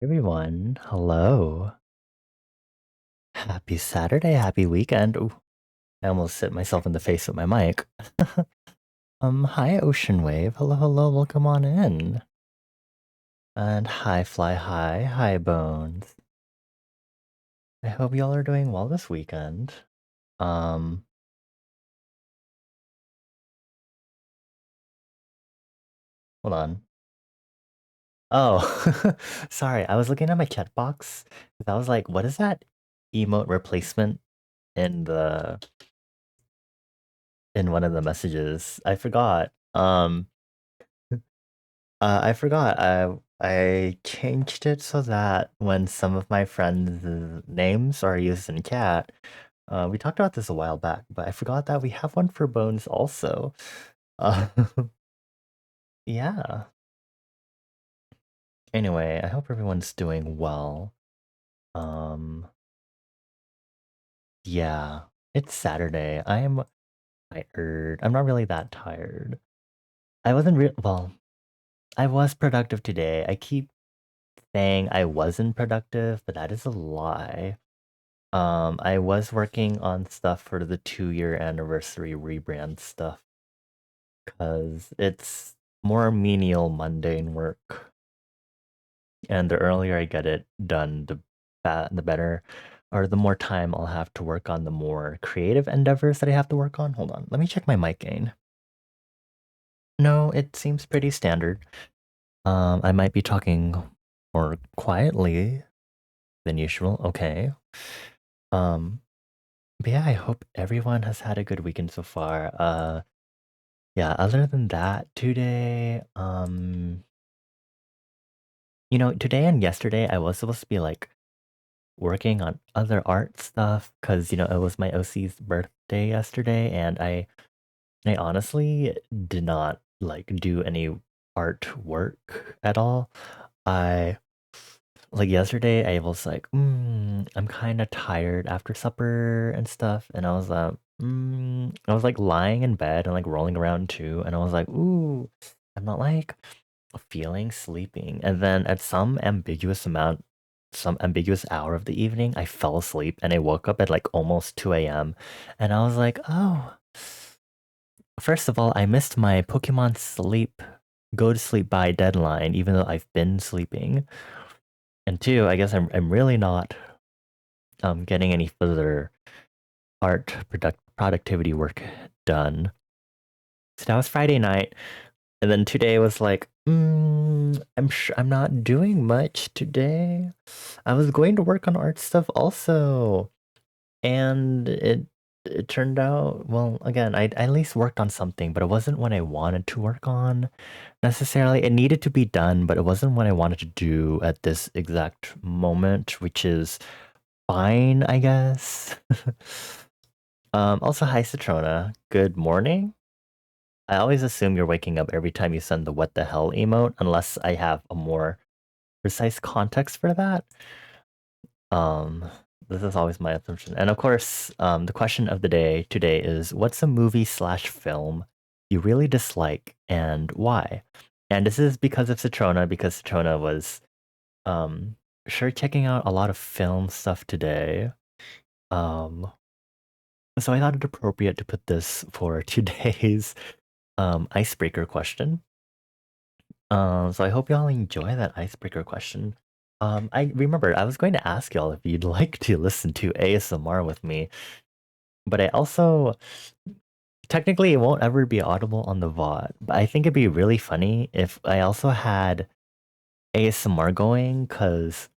Everyone, hello. Happy Saturday, happy weekend. Ooh, I almost hit myself in the face with my mic. Hi Ocean Wave. Hello, hello, welcome on in. And hi Fly High, hi Bones. I hope y'all are doing well this weekend. Um, Hold on. Oh, sorry, I was looking at my chat box. I was like, what is that emote replacement in the in one of the messages? I forgot. I forgot. I changed it so that when some of my friends' names are used in chat, we talked about this a while back, but I forgot that we have one for Bones also. Uh, yeah. Anyway, I hope everyone's doing well. Um, yeah, it's Saturday. I am tired. I'm not really that tired. I wasn't well, I was productive today. I keep saying I wasn't productive, but that is a lie. I was working on stuff for the 2-year anniversary rebrand stuff because it's more menial, mundane work, and the earlier I get it done, the better, or the more time I'll have to work on the more creative endeavors that I have to work on. Hold on, let me check my mic gain. No, it seems pretty standard. I might be talking more quietly than usual. Okay. Um, but yeah, I hope everyone has had a good weekend so far. Yeah, other than that, today, today and yesterday I was supposed to be like working on other art stuff because it was my OC's birthday yesterday, and I honestly did not like do any art work at all. I like yesterday I was like, I'm kind of tired after supper and stuff, and I was like lying in bed and like rolling around too, and I was like, ooh, I'm not like feeling sleeping. And then at some ambiguous hour of the evening, I fell asleep and I woke up at like almost 2 a.m. And I was like, oh, first of all, I missed my Pokemon sleep, go to sleep by deadline, even though I've been sleeping. And two, I guess I'm really not getting any further productivity work done. So that was Friday night. And then today was like, I'm not doing much today. I was going to work on art stuff also, and it turned out well. Again, I at least worked on something, but it wasn't what I wanted to work on necessarily. It needed to be done, but it wasn't what I wanted to do at this exact moment, which is fine, I guess. Also, hi Citrona. Good morning. I always assume you're waking up every time you send the what the hell emote, unless I have a more precise context for that. Um, this is always my assumption. And of course, the question of the day today is what's a movie slash film you really dislike and why? And this is because of Citrona, because Citrona was um sure checking out a lot of film stuff today. Um, so I thought it appropriate to put this for today's icebreaker question. So I hope y'all enjoy that icebreaker question. I remember I was going to ask y'all if you'd like to listen to ASMR with me, but I also technically it won't ever be audible on the VOD. But I think it'd be really funny if I also had ASMR going, because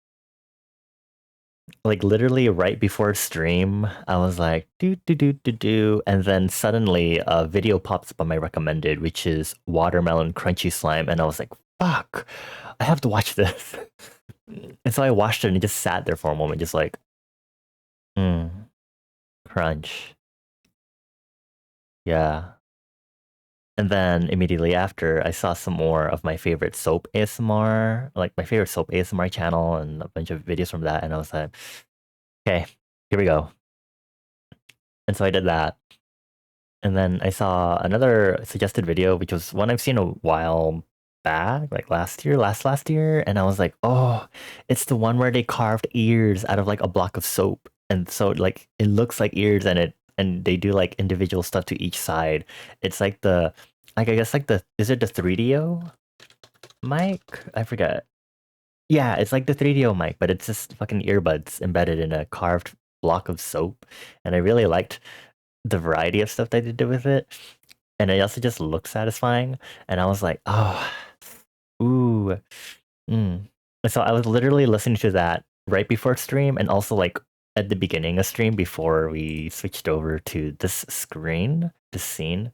like literally right before stream, I was like do do do do do, and then suddenly a video pops up on my recommended, which is watermelon crunchy slime, and I was like, fuck, I have to watch this. And so I watched it and it just sat there for a moment, just like, mm, crunch. Yeah. And then immediately after, I saw some more of my favorite soap ASMR, like my favorite soap ASMR channel, and a bunch of videos from that. And I was like, okay, here we go. And so I did that. And then I saw another suggested video, which was one I've seen a while back, like last year, and I was like, oh, it's the one where they carved ears out of like a block of soap, and so like it looks like ears, and they do like individual stuff to each side. It's like the like I guess like the is it the 3DO mic? I forget. Yeah, it's like the 3DO mic, but it's just fucking earbuds embedded in a carved block of soap, and I really liked the variety of stuff that they did with it, and it also just looked satisfying, and I was like, oh. Ooh. Mm. So I was literally listening to that right before stream and also like at the beginning of stream before we switched over to this scene.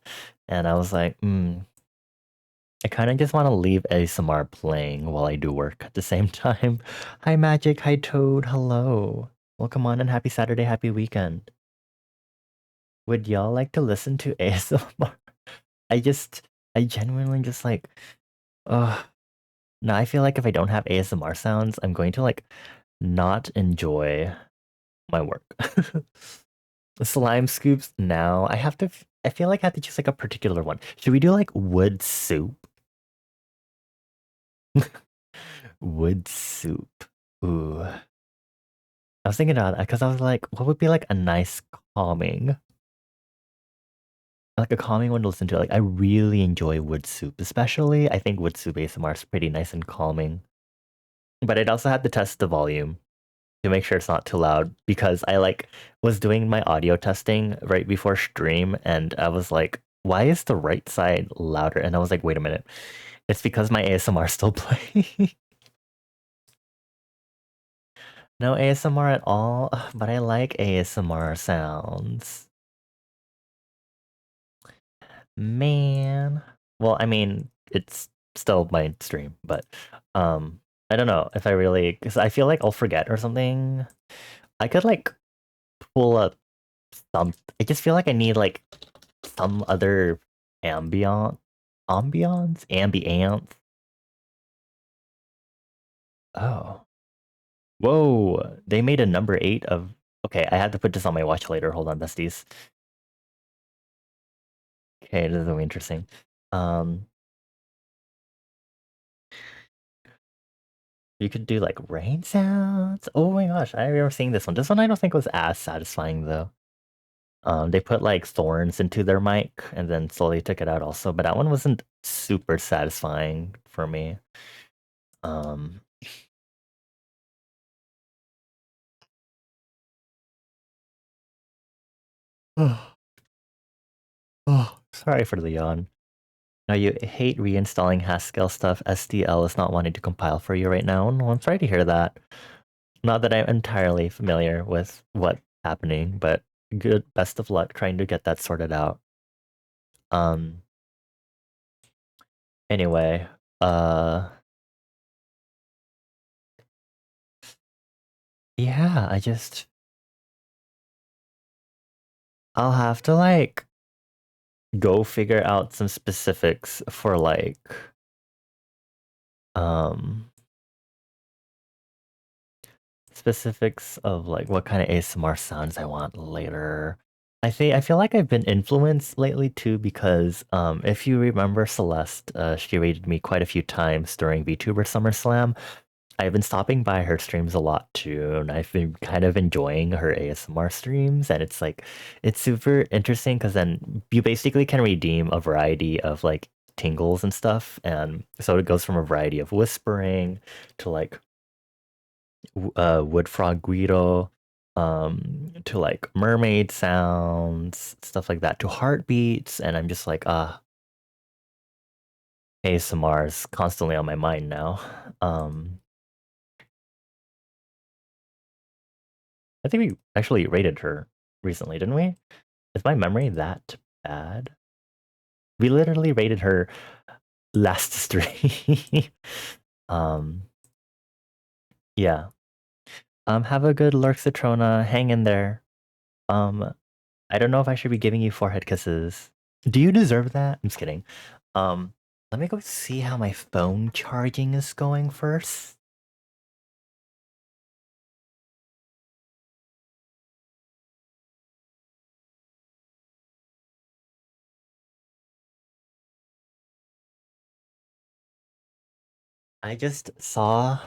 And I was like, I kind of just want to leave ASMR playing while I do work at the same time. Hi Magic, hi Toad, hello. Welcome on and happy Saturday, happy weekend. Would y'all like to listen to ASMR? I just, I genuinely just like, ugh. Now I feel like if I don't have ASMR sounds, I'm going to like not enjoy my work. Slime scoops now. I feel like I have to choose like a particular one. Should we do like wood soup? Wood soup. Ooh. I was thinking about that because I was like, what would be like a nice calming? Like a calming one to listen to. Like I really enjoy wood soup, especially I think wood soup ASMR is pretty nice and calming. But I'd also have to test the volume to make sure it's not too loud because I like was doing my audio testing right before stream and I was like, why is the right side louder? And I was like, wait a minute. It's because my ASMR still playing. No ASMR at all, but I like ASMR sounds. Man. Well, I mean, it's still my stream, but I don't know if I really because I feel like I'll forget or something. I could like pull up some I just feel like I need like some other ambient ambience. Oh. Whoa. They made a number 8 of okay, I had to put this on my watch later. Hold on, besties. Okay, this is gonna be interesting. Um you could do like rain sounds. Oh my gosh, I remember seeing this one. This one I don't think was as satisfying though. They put like thorns into their mic and then slowly took it out also, but that one wasn't super satisfying for me. Um Oh, sorry for the yawn. Now you hate reinstalling Haskell stuff. SDL is not wanting to compile for you right now. No, I'm sorry to hear that. Not that I'm entirely familiar with what's happening, but good best of luck trying to get that sorted out. Um anyway, uh yeah, I'll have to like go figure out some specifics for like um specifics of like what kind of ASMR sounds I want later. I feel like I've been influenced lately too because if you remember Celeste, she rated me quite a few times during VTuber SummerSlam. I've been stopping by her streams a lot too, and I've been kind of enjoying her ASMR streams, and it's like it's super interesting because then you basically can redeem a variety of like tingles and stuff, and so it goes from a variety of whispering to like wood frog guido to like mermaid sounds, stuff like that, to heartbeats, and I'm just like ASMR is constantly on my mind now. I think we actually rated her recently, didn't we? Is my memory that bad? We literally rated her last stream. um yeah. Have a good Lurk Citrona, hang in there. um I don't know if I should be giving you forehead kisses. Do you deserve that? I'm just kidding. Um, Let me go see how my phone charging is going first. I just saw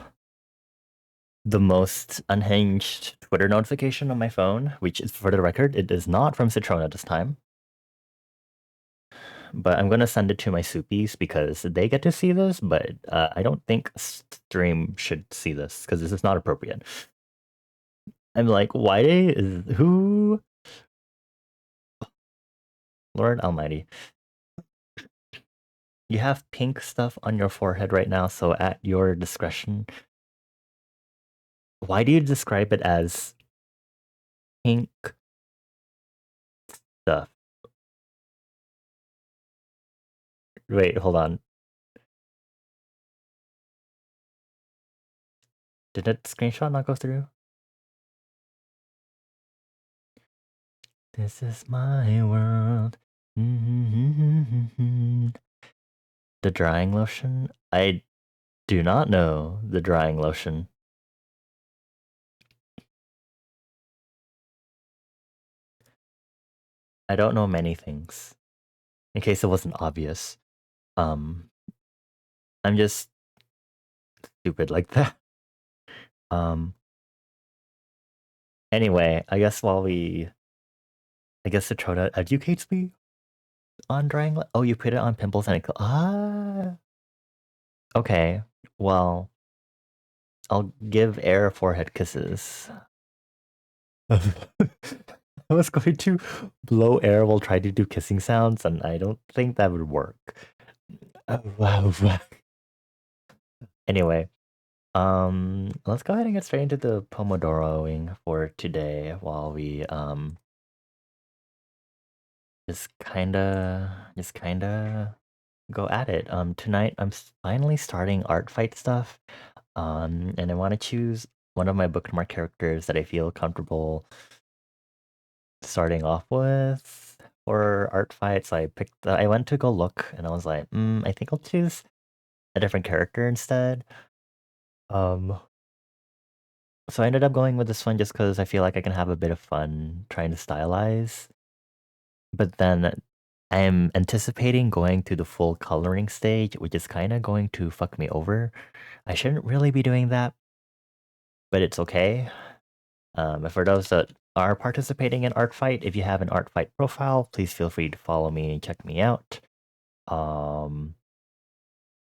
the most unhinged Twitter notification on my phone, which is, for the record, it is not from Citrona this time. But I'm gonna send it to my soupies because they get to see this, but I don't think stream should see this because this is not appropriate. I'm like, why is who? Lord Almighty. You have pink stuff on your forehead right now, so at your discretion. Why do you describe it as pink stuff? Wait, hold on. Did that screenshot not go through? This is my world. The drying lotion? I do not know the drying lotion. I don't know many things. In case it wasn't obvious. I'm just stupid like that. Anyway, I guess Citrona educates me on drying. Oh, you put it on pimples and okay. Well, I'll give air forehead kisses. I was going to blow air while trying to do kissing sounds, and I don't think that would work. Wow. Anyway, let's go ahead and get straight into the pomodoroing for today while we just kinda go at it. Tonight I'm finally starting art fight stuff. And I want to choose one of my bookmark characters that I feel comfortable starting off with for art fight. So I went to go look and I was like, I think I'll choose a different character instead. Um, so I ended up going with this one just because I feel like I can have a bit of fun trying to stylize. But then I am anticipating going to the full coloring stage, which is kind of going to fuck me over. I shouldn't really be doing that, but it's okay. For those that are participating in Art Fight, if you have an Art Fight profile, please feel free to follow me and check me out. Um,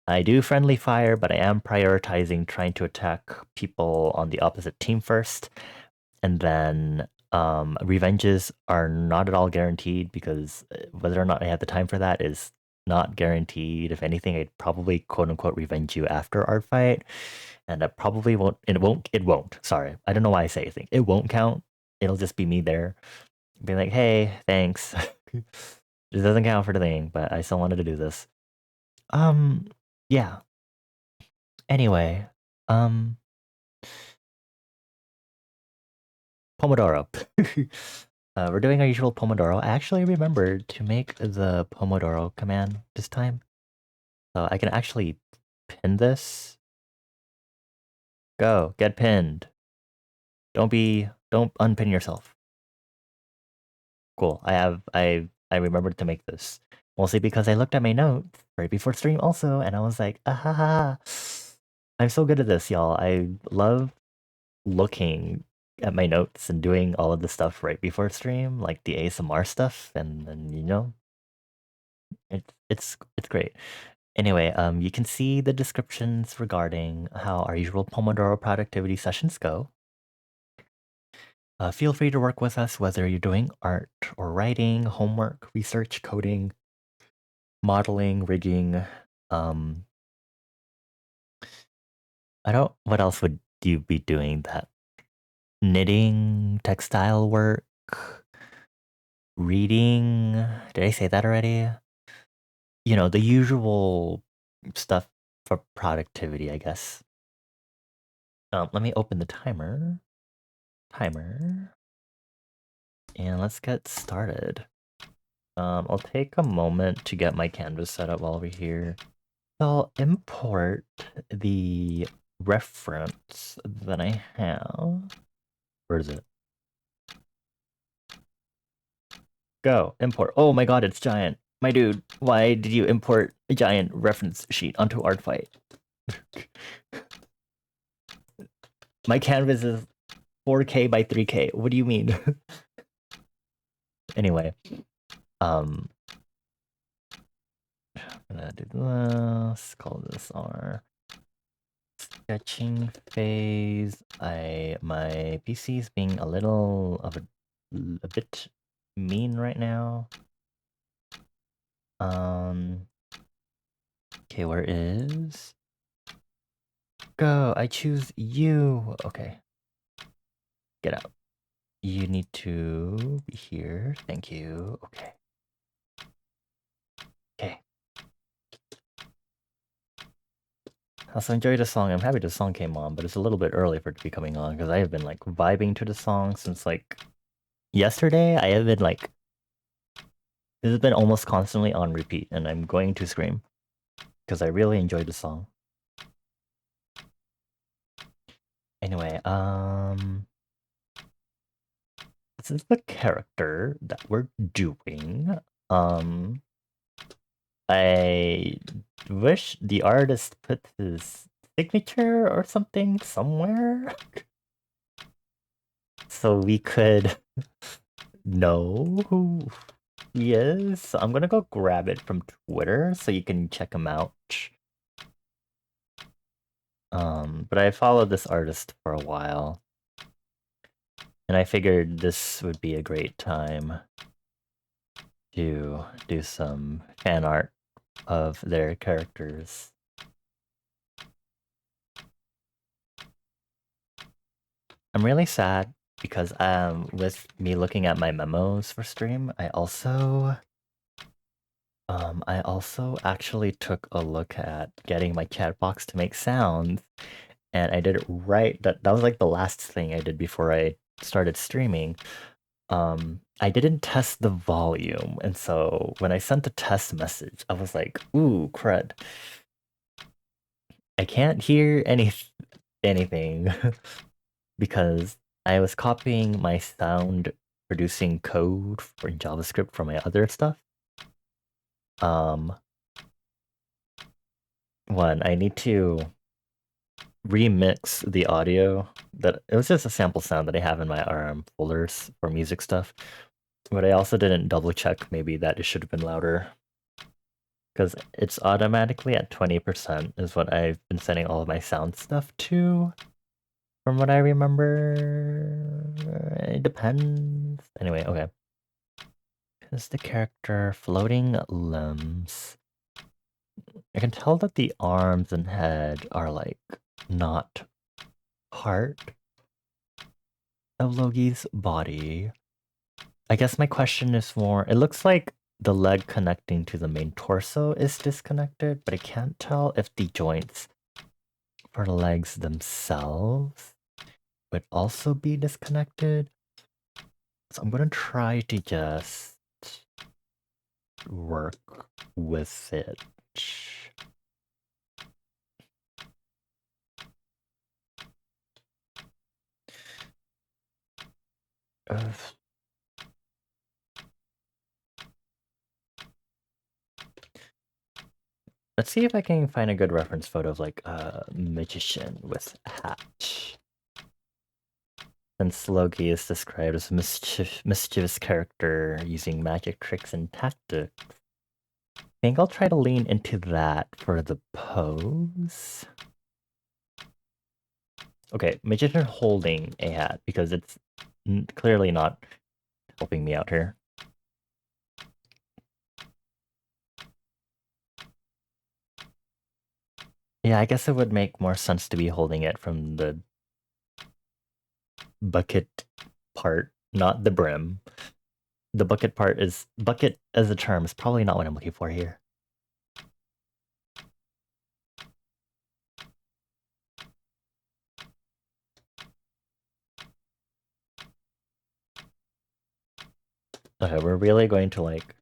I do friendly fire, but I am prioritizing trying to attack people on the opposite team first. And then revenges are not at all guaranteed because whether or not I have the time for that is not guaranteed. If anything, I'd probably quote unquote revenge you after Art Fight. And I probably won't, it won't. Sorry. I don't know why I say anything. It won't count. It'll just be me there being like, hey, thanks. This doesn't count for the thing, but I still wanted to do this. Um, yeah. Anyway, um, Pomodoro. We're doing our usual Pomodoro. I actually remembered to make the Pomodoro command this time. So I can actually pin this. Go, get pinned. Don't unpin yourself. Cool. I remembered to make this. Mostly because I looked at my notes right before stream also, and I was like, ah ha ha. I'm so good at this, y'all. I love looking at my notes and doing all of the stuff right before stream, like the ASMR stuff, and it's great. Anyway, you can see the descriptions regarding how our usual Pomodoro productivity sessions go. Feel free to work with us whether you're doing art or writing, homework, research, coding, modeling, rigging. I don't. What else would you be doing? That knitting, textile work, reading. Did I say that already? You know, the usual stuff for productivity, I guess. Let me open the timer. And let's get started. I'll take a moment to get my canvas set up while we're here. I'll import the reference that I have. Where is it? Go, import. Oh my god, it's giant. My dude, why did you import a giant reference sheet onto Artfight? My canvas is 4K by 3K. What do you mean? Anyway, I'm gonna do this. Call this our sketching phase. My PC is being a little of a bit mean right now. Okay, where is go? I choose you. Okay, get out. You need to be here. Thank you. Okay. Okay. I also enjoyed the song. I'm happy the song came on, but it's a little bit early for it to be coming on because I have been like vibing to the song since like yesterday. I have been like this has been almost constantly on repeat, and I'm going to scream because I really enjoyed the song. Anyway, this is the character that we're doing. I wish the artist put his signature or something somewhere so we could know who he is. So I'm gonna go grab it from Twitter so you can check him out. But I followed this artist for a while, and I figured this would be a great time to do some fan art of their characters. I'm really sad because with me looking at my memos for stream, I also actually took a look at getting my chat box to make sounds, and I did it right. That was like the last thing I did before I started streaming. I didn't test the volume, and so when I sent the test message, I was like, "Ooh, crud! I can't hear anything." Because I was copying my sound producing code for JavaScript from my other stuff. One, I need to remix the audio that it was just a sample sound that I have in my folders for music stuff. But I also didn't double check maybe that it should have been louder. Because it's automatically at 20% is what I've been setting all of my sound stuff to. From what I remember, it depends. Anyway, okay. Is the character floating limbs? I can tell that the arms and head are like not part of Logi's body. I guess my question is more, it looks like the leg connecting to the main torso is disconnected, but I can't tell if the joints for the legs themselves would also be disconnected. So I'm gonna try to just work with it. Let's see if I can find a good reference photo of like a magician with a hat. Since Loki is described as a mischievous character using magic tricks and tactics, I think I'll try to lean into that for the pose. Okay, magician holding a hat because it's clearly not helping me out here. Yeah, I guess it would make more sense to be holding it from the bucket part, not the brim. The bucket part is bucket as a term is probably not what I'm looking for here. Okay, we're really going to like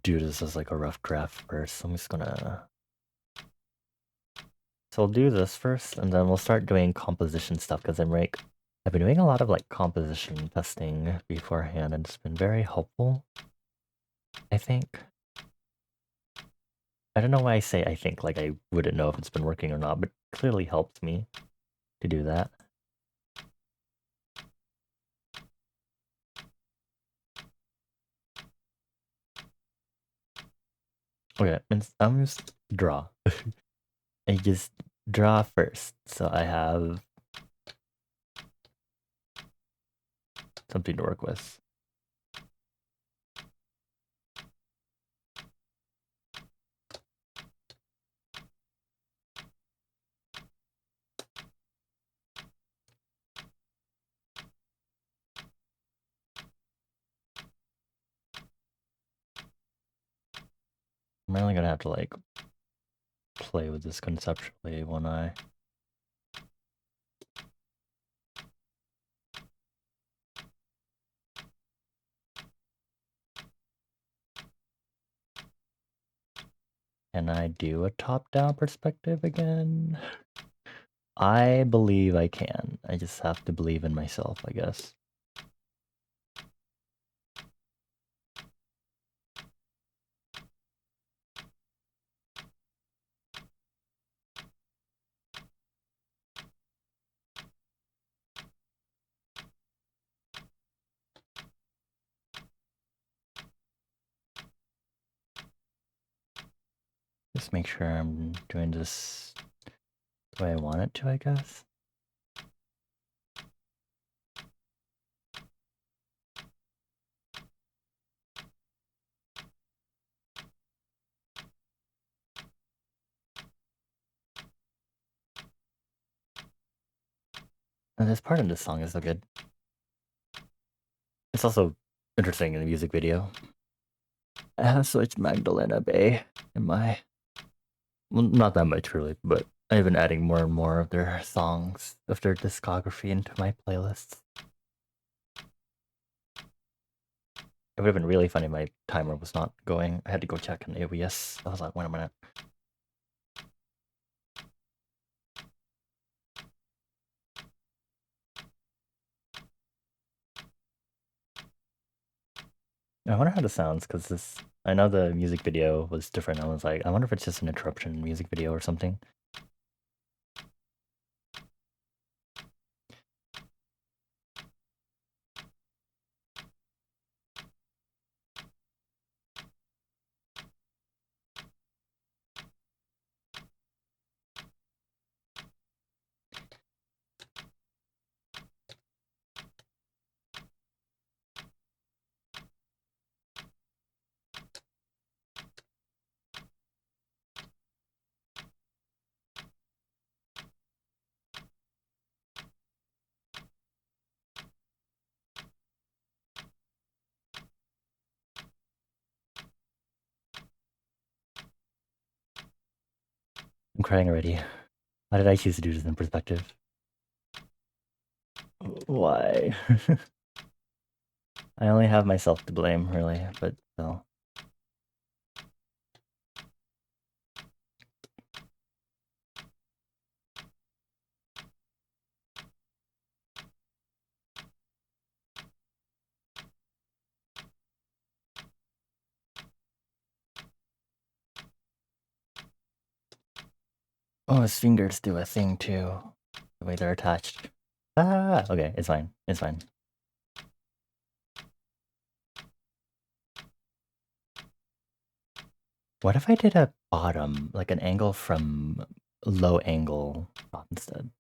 do this as like a rough draft first. I'm just gonna so I'll do this first and then we'll start doing composition stuff because I've been doing a lot of like composition testing beforehand and it's been very helpful, I think. I don't know why I say I think, like I wouldn't know if it's been working or not, but clearly helps me to do that. Okay, I'm just draw. I just draw first, so I have something to work with. I'm really gonna have to like play with this conceptually when I can I do a top-down perspective again? I believe I can. I just have to believe in myself, I guess. Just make sure I'm doing this the way I want it to, I guess. And this part of this song is so good. It's also interesting in the music video. I have switched Magdalena Bay in my... Well, not that much really, but I've been adding more and more of their songs, of their discography into my playlists. It would have been really funny if my timer was not going. I had to go check on AOS. I was like, wait a minute. I wonder how this sounds, because this... I know the music video was different. I was like, I wonder if it's just an interruption music video or something. I'm crying already. Why did I choose to do this in perspective? Why? I only have myself to blame, really, but still. Oh, his fingers do a thing too. The way they're attached. Ah, okay, it's fine. It's fine. What if I did a bottom, like an angle from low angle top instead?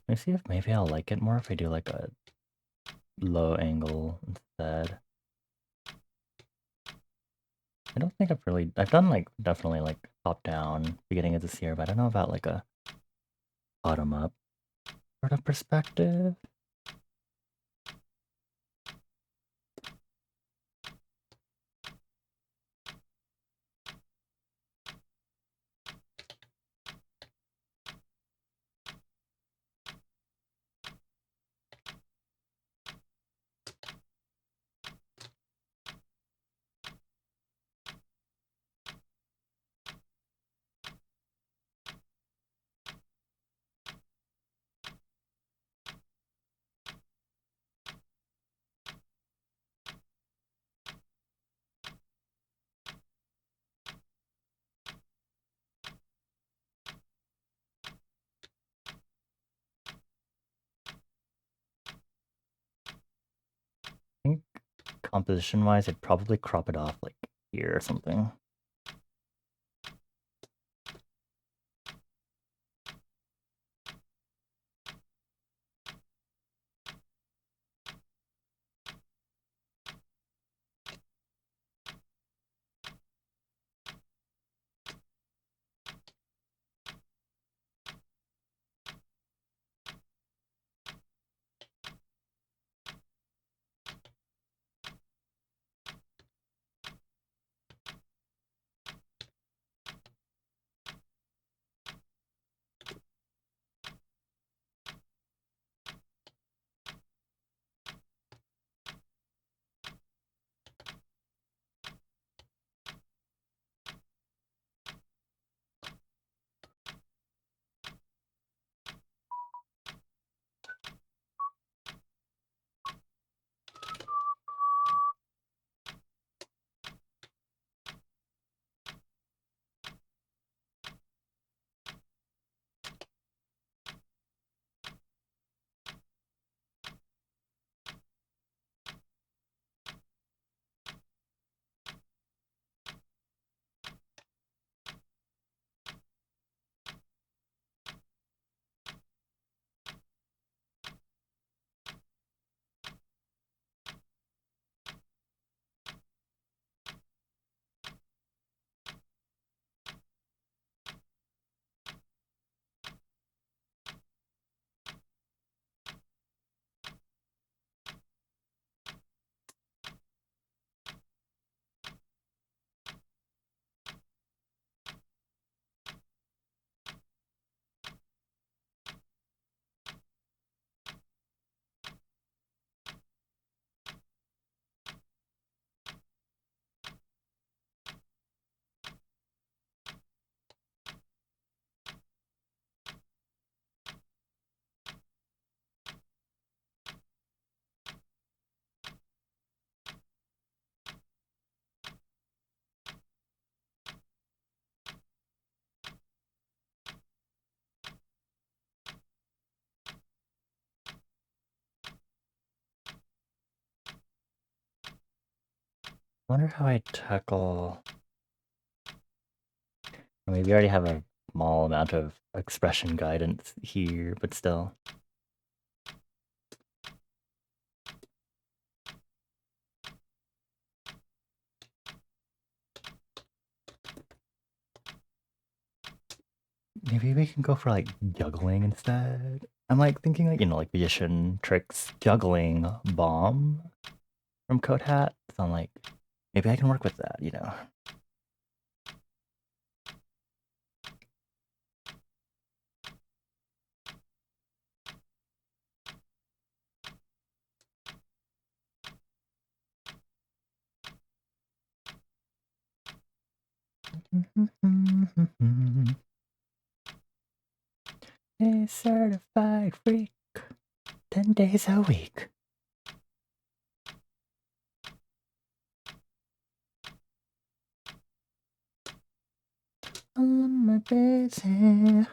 Let me see if maybe I'll like it more if I do like a low angle instead. I don't think I've done like definitely like top down beginning of this year, but I don't know about like a bottom up sort of perspective. composition-wise, I'd probably crop it off like here or something. I wonder how I tackle... Maybe I already have a small amount of expression guidance here, but still. Maybe we can go for like juggling instead. I'm like thinking like, like magician tricks, juggling, bomb from qotd. So I'm like, maybe I can work with that. A certified freak, 10 days a week. On my busy.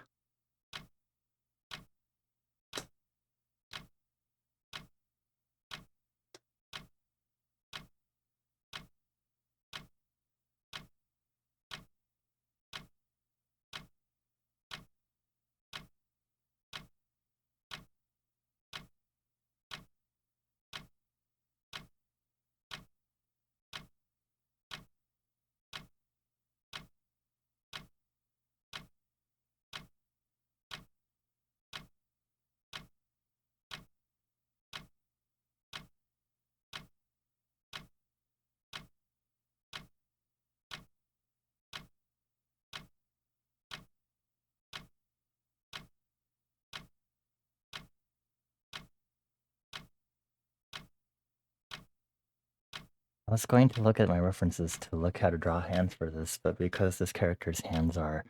I was going to look at my references to look how to draw hands for this, but because this character's hands are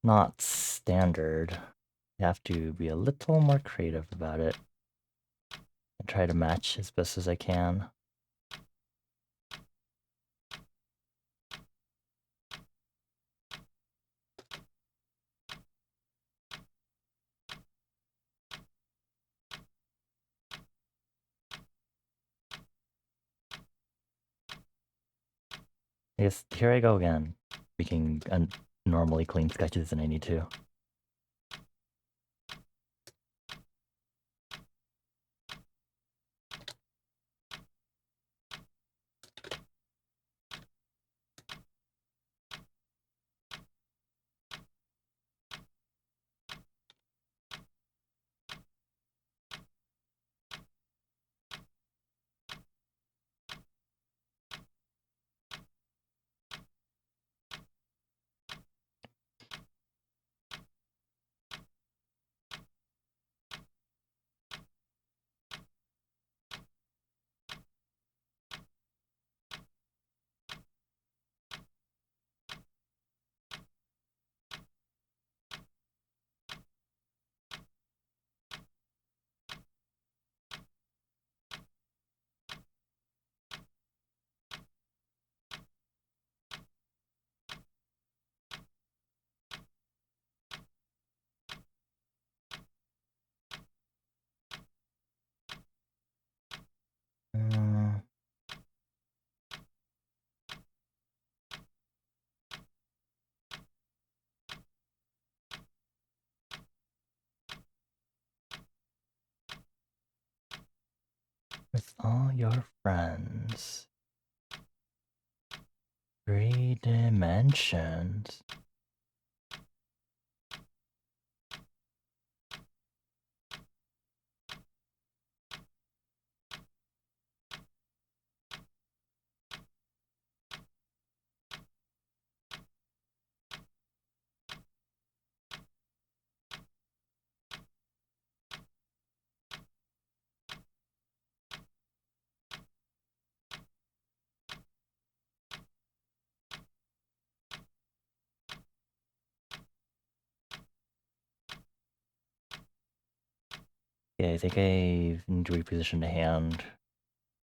not standard, you have to be a little more creative about it and try to match as best as I can. I guess here I go again, making normally clean sketches and I need to. Uh, with all your friends. 3 dimensions. Yeah, I think I need to reposition the hand.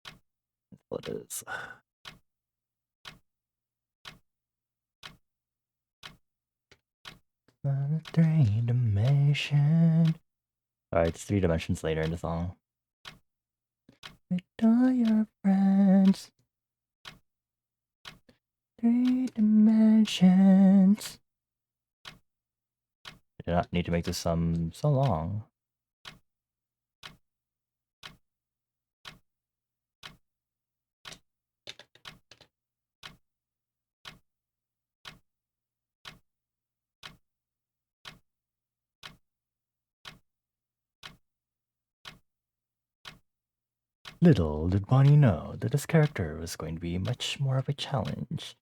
That's what it is. 3 dimension. Alright, it's 3 dimensions later in the song. With all your friends. 3 dimensions. I do not need to make this sum so long. Little did Bonnie know that this character was going to be much more of a challenge.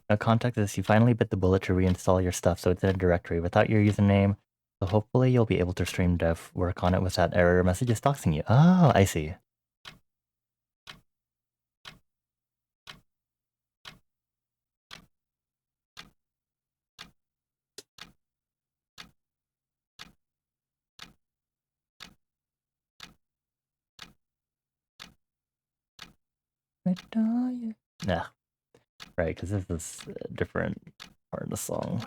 Now contact this, you finally bit the bullet to reinstall your stuff so it's in a directory without your username. So hopefully you'll be able to stream dev work on it with that error messages doxing you. Oh, I see. Nah, right, because this is a different part of the song.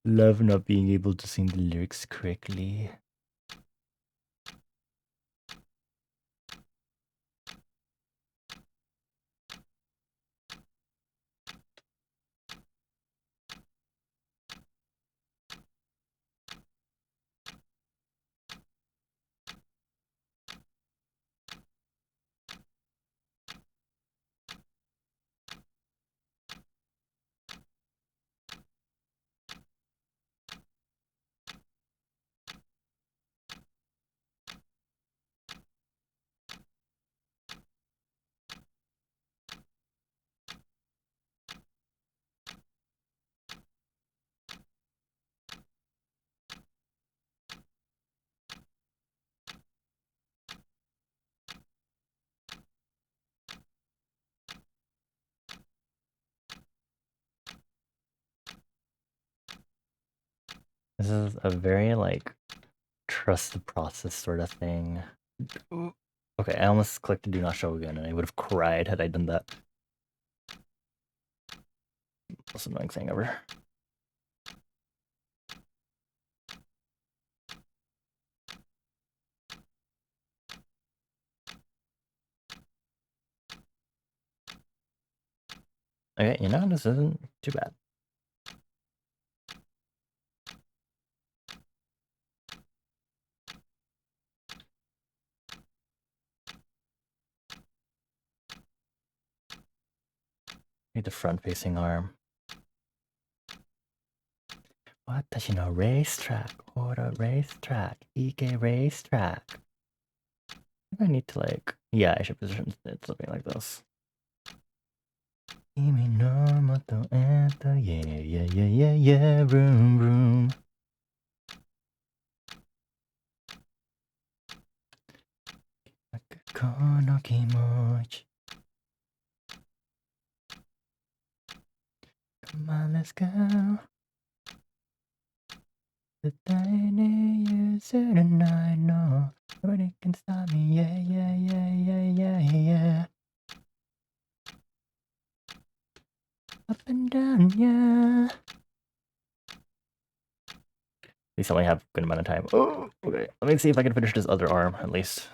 Love not being able to sing the lyrics correctly. This is a very, like, trust the process sort of thing. Okay, I almost clicked do not show again, and I would have cried had I done that. Most annoying thing ever. Okay, you know, this isn't too bad. Need the front-facing arm. What does you know? Racetrack. What a racetrack. Ike racetrack. I need to, like, yeah, I should position it something like this. Kimi no moto eto, yeah, yeah, yeah, yeah, yeah, vroom, vroom. Kono kimochi. Come on, let's go. 絶対に譲れないの Nobody can stop me, yeah, yeah, yeah, yeah, yeah, yeah. Up and down, yeah. At least I only have a good amount of time. Oh, okay. Let me see if I can finish this other arm, at least.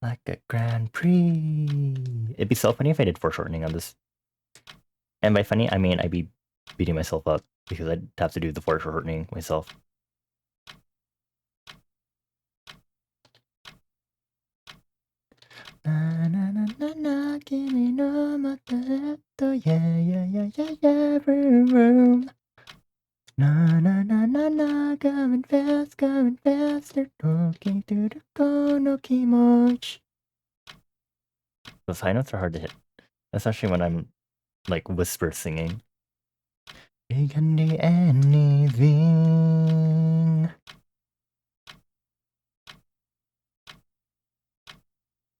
Like a Grand Prix. It'd be so funny if I did foreshortening on this. And by funny, I mean I'd be beating myself up because I'd have to do the foreshortening myself. Na na na na na, kimi no mateto, yeah, yeah, yeah, yeah, yeah, vroom, vroom. Na na na na na, coming faster, talking to the kono kimochi. Those high notes are hard to hit, especially when I'm like whisper singing. It can be anything.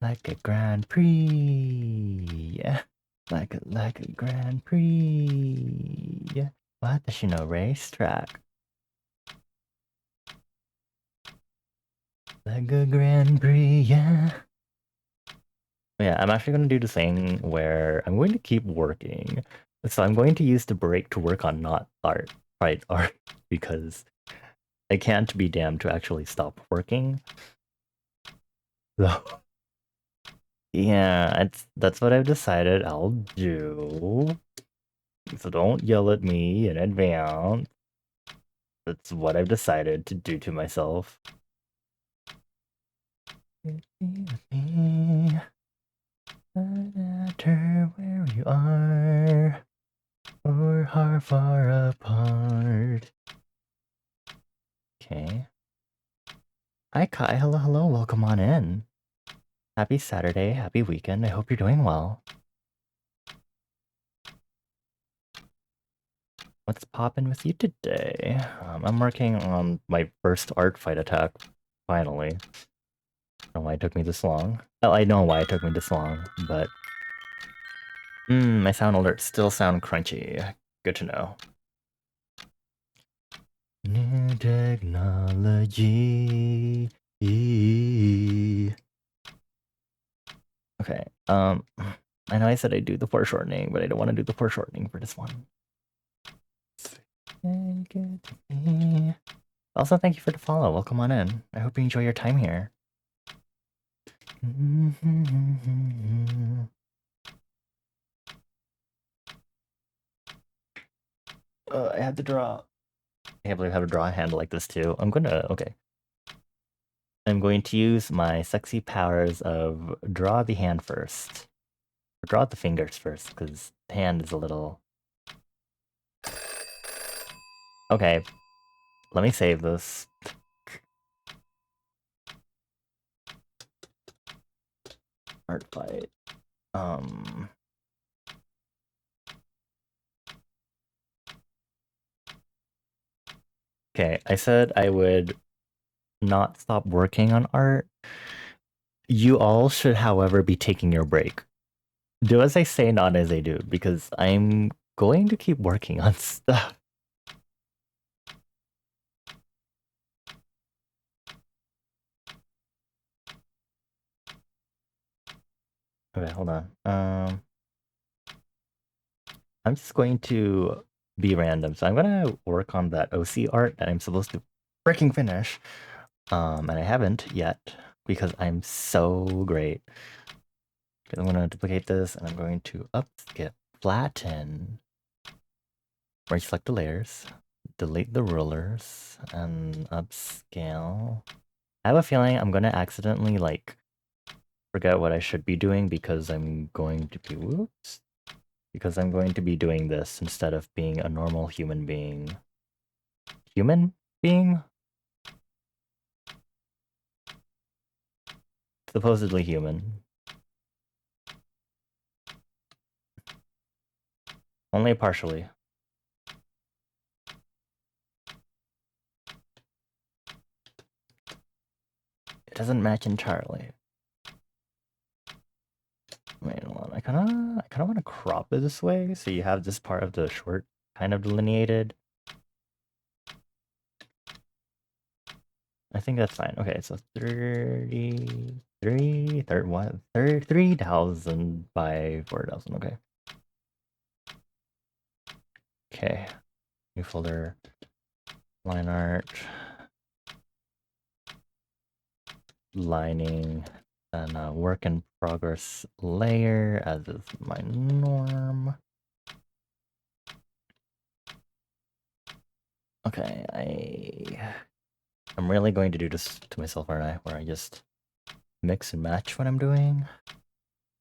Like a Grand Prix, yeah. Like a Grand Prix, yeah. What does she know? Racetrack. Like a Grand Prix, yeah. Yeah, I'm actually going to do the thing where I'm going to keep working. So I'm going to use the break to work on not art, right? Art, because I can't be damned to actually stop working. So, yeah, that's what I've decided I'll do. So don't yell at me in advance. That's what I've decided to do to myself. No matter where you are, or how far apart. Okay. Hi Kai, hello, hello, welcome on in. Happy Saturday, happy weekend, I hope you're doing well. What's poppin' with you today? I'm working on my first art fight attack, finally. I don't know why it took me this long. Well, I know why it took me this long, but... my sound alerts still sound crunchy. Good to know. New technology. Okay, I know I said I'd do the foreshortening, but I don't want to do the foreshortening for this one. Also, thank you for the follow. Welcome on in. I hope you enjoy your time here. I had to draw. I can't believe I have to draw a hand like this too. Okay. I'm going to use my sexy powers of draw the hand first. Or draw the fingers first, because the hand is a little... Okay, let me save this. Art fight. Okay, I said I would not stop working on art. You all should, however, be taking your break. Do as I say, not as I do, because I'm going to keep working on stuff. Okay, hold on. I'm just going to be random. So I'm gonna work on that OC art that I'm supposed to freaking finish. And I haven't yet because I'm so great. Okay, I'm gonna duplicate this and I'm going to upskip, flatten, right select the layers, delete the rulers, and upscale. I have a feeling I'm gonna accidentally like forget what I should be doing because I'm going to be whoops. Because I'm going to be doing this instead of being a normal human being. Human being? Supposedly human. Only partially. It doesn't match entirely. Wait, hold on. I kinda wanna crop it this way, so you have this part of the short kind of delineated. I think that's fine. Okay, so 3,000 by 4,000, okay. Okay, new folder, line art, lining, and a work in progress layer as is my norm. Okay, I'm really going to do this to myself, aren't I? Where I just mix and match what I'm doing.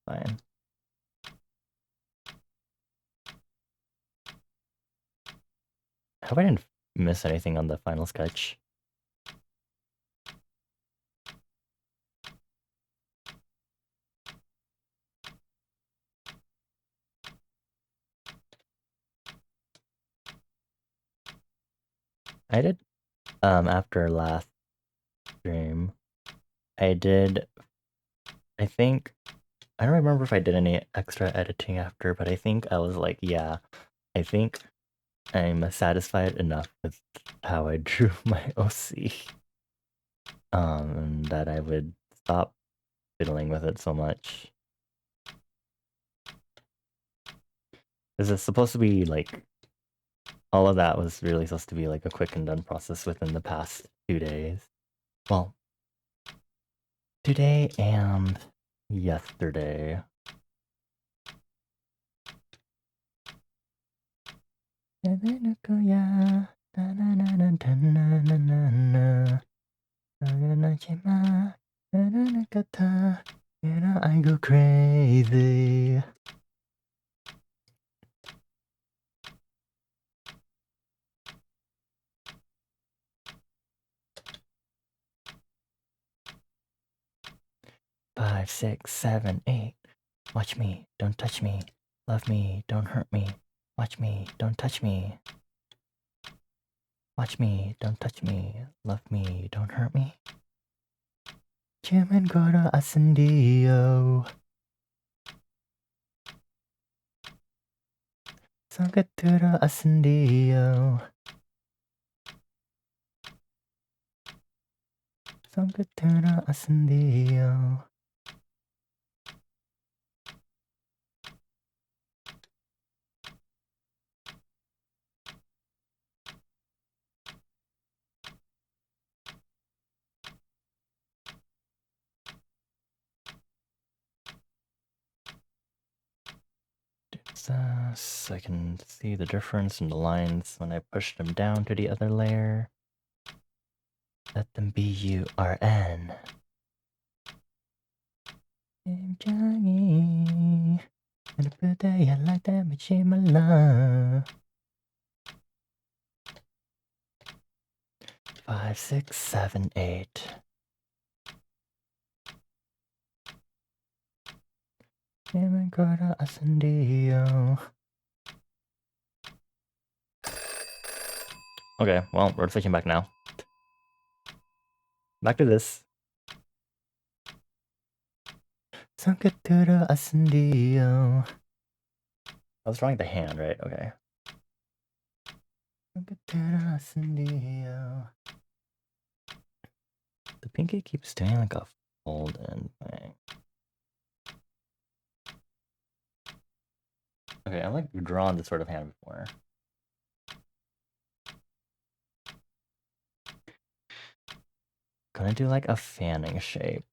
Fine. I hope I didn't miss anything on the final sketch. I did, after last stream, I did, I think, I don't remember if I did any extra editing after, but I think I was like, yeah, I think I'm satisfied enough with how I drew my OC. And that I would stop fiddling with it so much. This is supposed to be like, all of that was really supposed to be like a quick and done process within the past 2 days. Well, today and yesterday. I go crazy. Five, six, seven, eight. Watch me, don't touch me. Love me, don't hurt me. Watch me, don't touch me. Watch me, don't touch me. Love me, don't hurt me. Cuman koro asendio. Sangaturo asendio. Sangaturo asendio. So I can see the difference in the lines when I push them down to the other layer. Let them be URN. Johnny, and a good day I like that machine my love. 5, 6, 7, 8. Okay, well, we're switching back now. Back to this. I was drawing the hand, right? Okay. The pinky keeps doing like a fold in thing. Okay, I'm like drawn this sort of hand before. Gonna do like a fanning shape.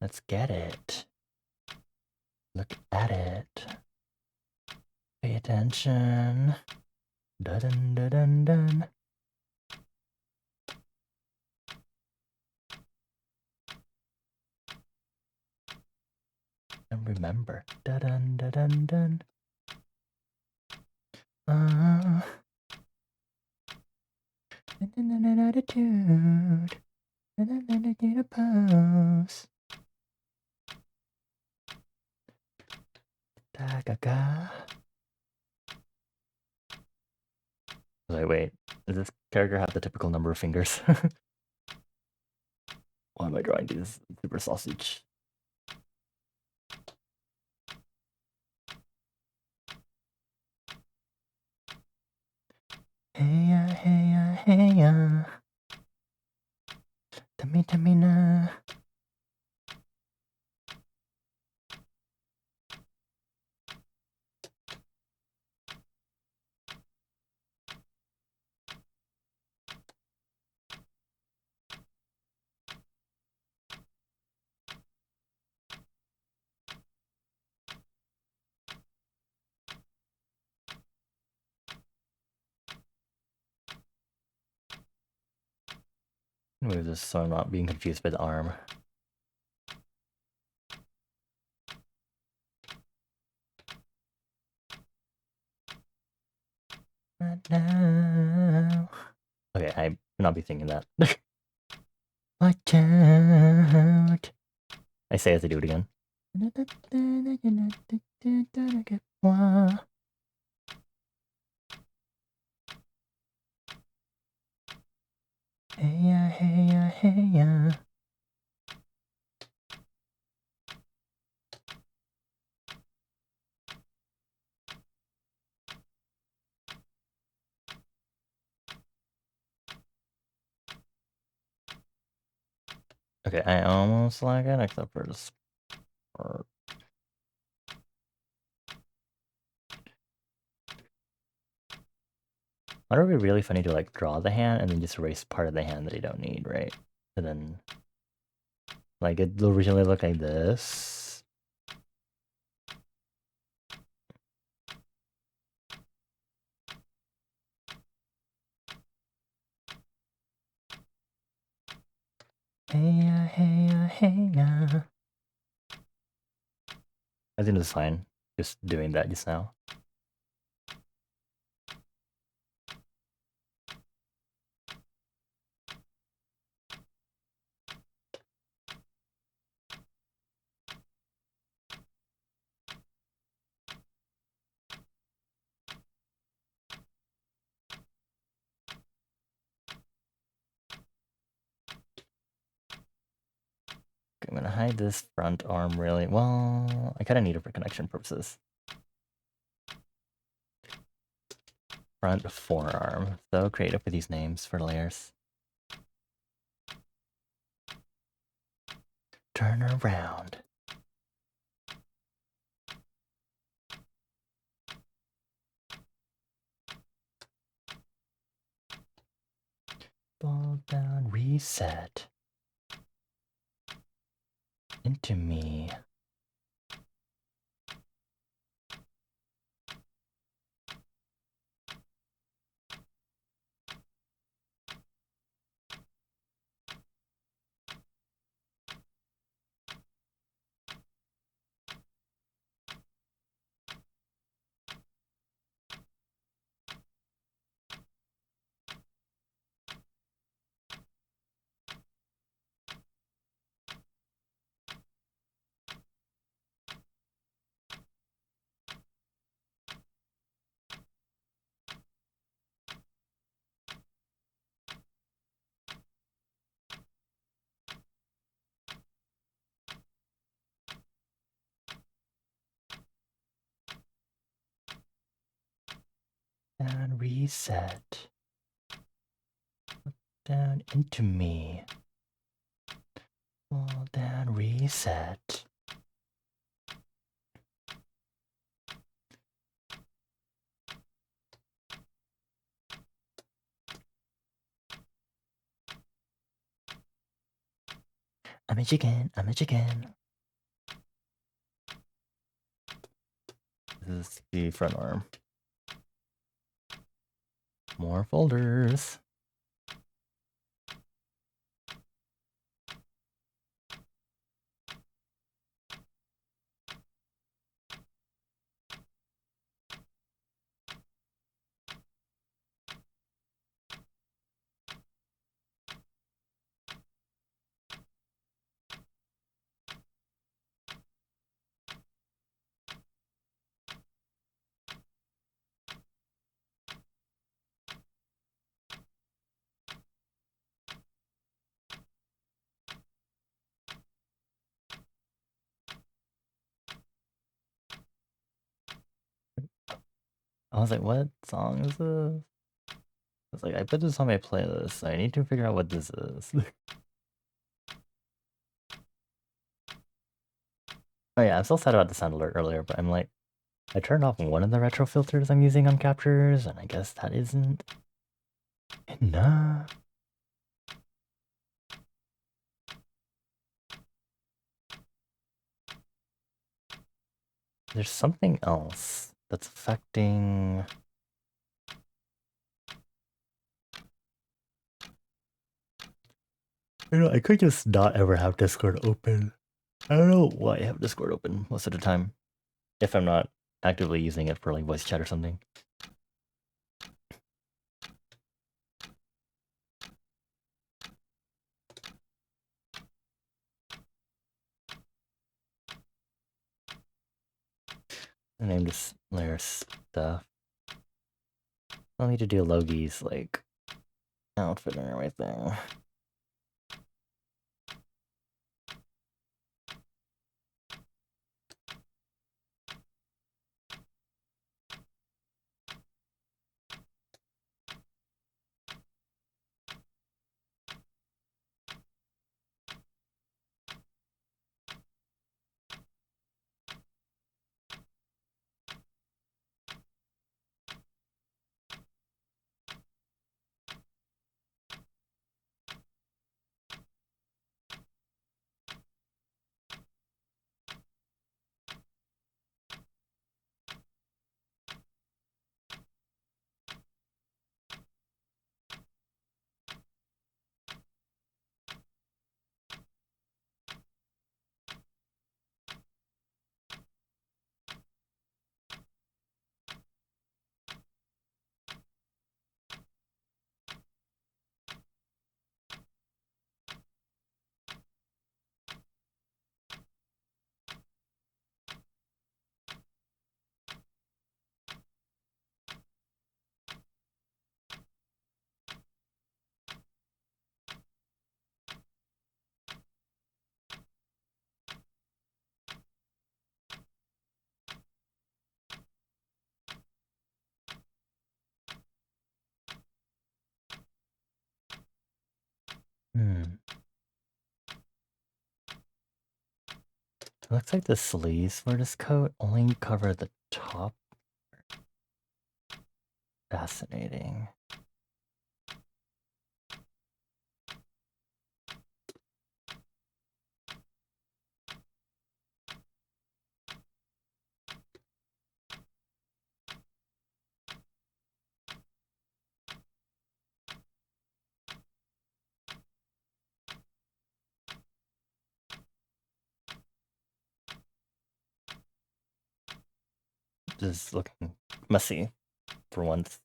Let's get it. Look at it. Pay attention. Dun dun dun dun dun. And remember. Dun dun dun dun dun. Attitude. Get a pose. Da ga ga. Wait. Does this character have the typical number of fingers? Why am I drawing these super sausage? Hey ya, hey ya, hey ya. Tummy na. Move this so I'm not being confused by the arm. Right now. Okay, I should not be thinking that. Watch out. I say as I do it again. Hey ya, hey ya, hey ya. Okay, I almost like it, except for this part. Why would it be really funny to like draw the hand and then just erase part of the hand that you don't need, right? And then like it originally looked like this. Hey ya, hey ya, hey ya. I think it's fine. Just doing that just now. Okay, I'm gonna hide this front arm really well. I kind of need it for connection purposes. Front forearm. So creative with these names for layers. Turn around. Ball down, reset. Into me. down, reset. Down into me. Fall down, reset. I'm a chicken, I'm a chicken. This is the front arm. More folders. I was like, what song is this? I was like, I put this on my playlist, so I need to figure out what this is. Oh yeah, I'm still sad about the sound alert earlier, but I'm like, I turned off one of the retro filters I'm using on captures, and I guess that isn't enough. There's something else that's affecting... You know, I could just not ever have Discord open. I don't know why I have Discord open most of the time. If I'm not actively using it for like voice chat or something. And name this layer stuff. I'll need to do Logi's like outfit and everything. Looks like the sleeves for this coat only cover the top. Fascinating. This is looking messy for once.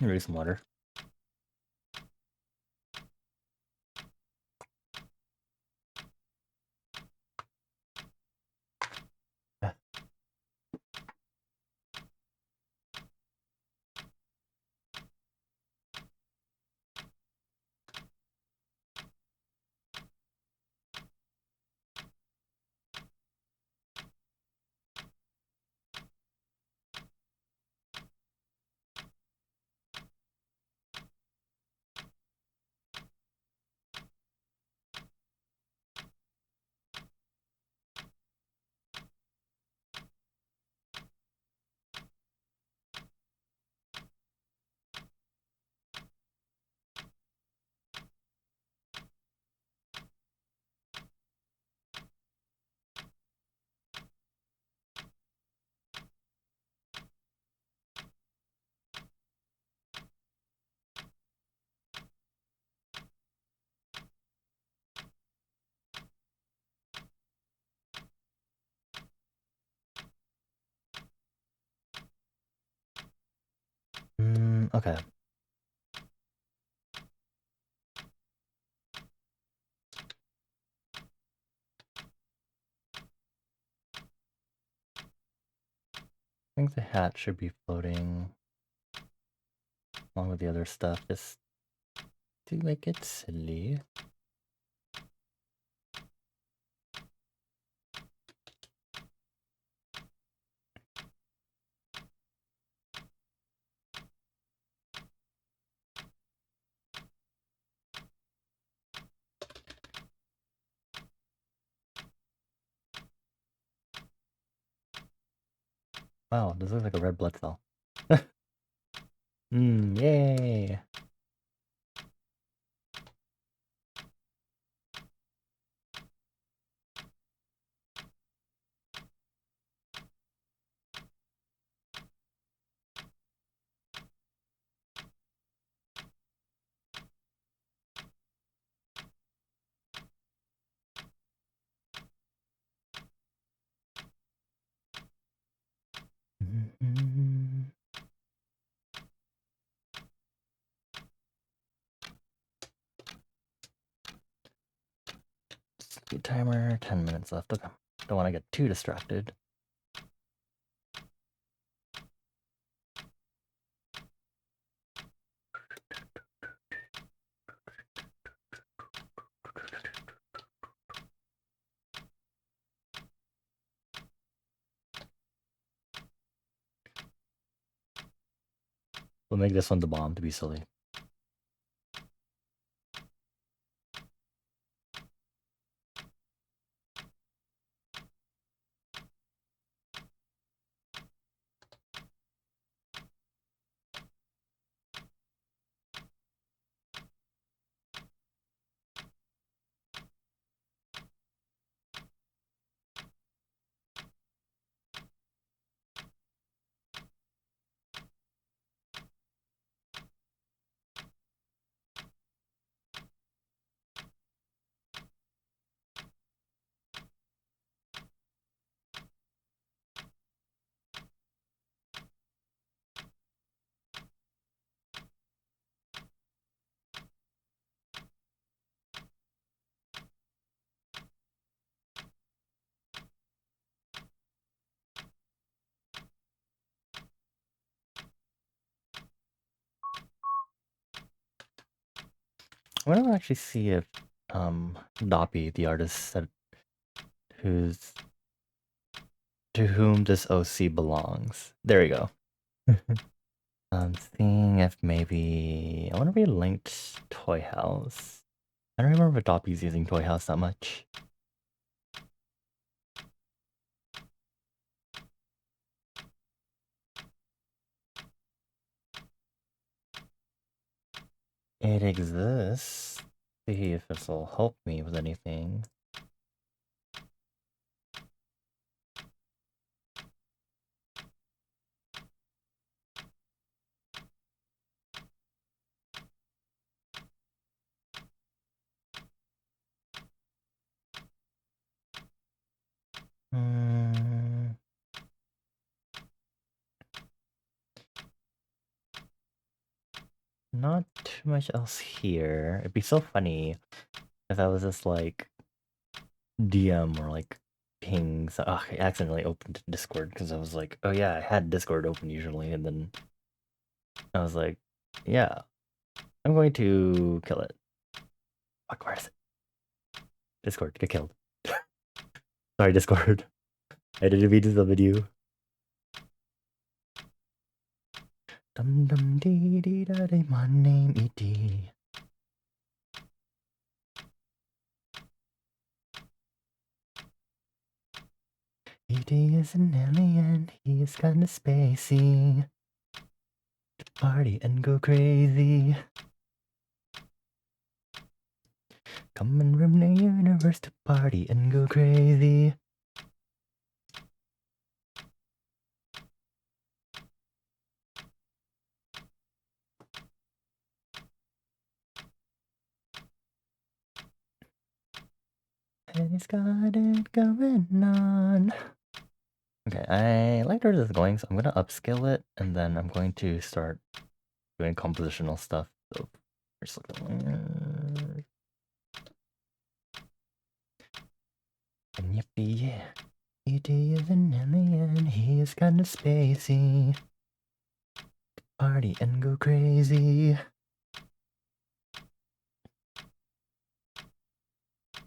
Drink some water. Okay. I think the hat should be floating along with the other stuff, just to make it silly. Wow, this looks like a red blood cell. Yay! Speed timer, 10 minutes left. Okay. Don't want to get too distracted. We'll make this one the bomb to be silly. I want to actually see if Doppy, the artist, said who's to whom this OC belongs. There we go. I'm seeing if maybe I want to read linked Toy House. I don't remember if Doppy's using Toy House that much. It exists. See if this will help me with anything. Hmm. not too much else here. It'd be so funny if I was just like DM or like pings. Ugh, I accidentally opened Discord because I was like, oh yeah, I had Discord open usually, and then I was like, yeah, I'm going to kill it. Fuck, where is it? Discord, get killed. Sorry, Discord. I didn't mean to summon you. Dum dum dee dee da dee, my name E.T. E.T. is an alien, he is kinda spacey. Party and go crazy. Come and roam the universe to party and go crazy. And he's got it going on. Okay, I like where this is going, so I'm gonna upscale it, and then I'm going to start doing compositional stuff. So, just look at and yippee, yeah. E.T. is an alien, he is kinda spacey. Party and go crazy.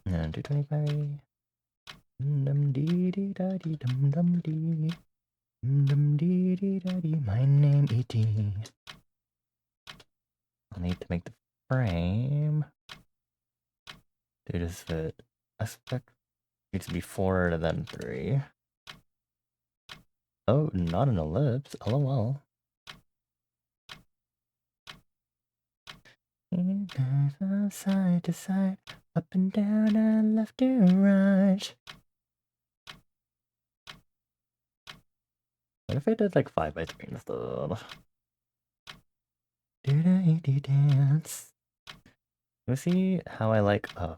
And 225. Dum dee dee da dee dum dum dee. Dum dee dee da dee. My name E.T. I'll need to make the frame. Dude, is fit aspect needs to be 4 and then 3. Oh, not an ellipse. LOL. Side to side, up and down and left and right. What if I did like 5 by 3 instead? Do dance. Let's see how I like a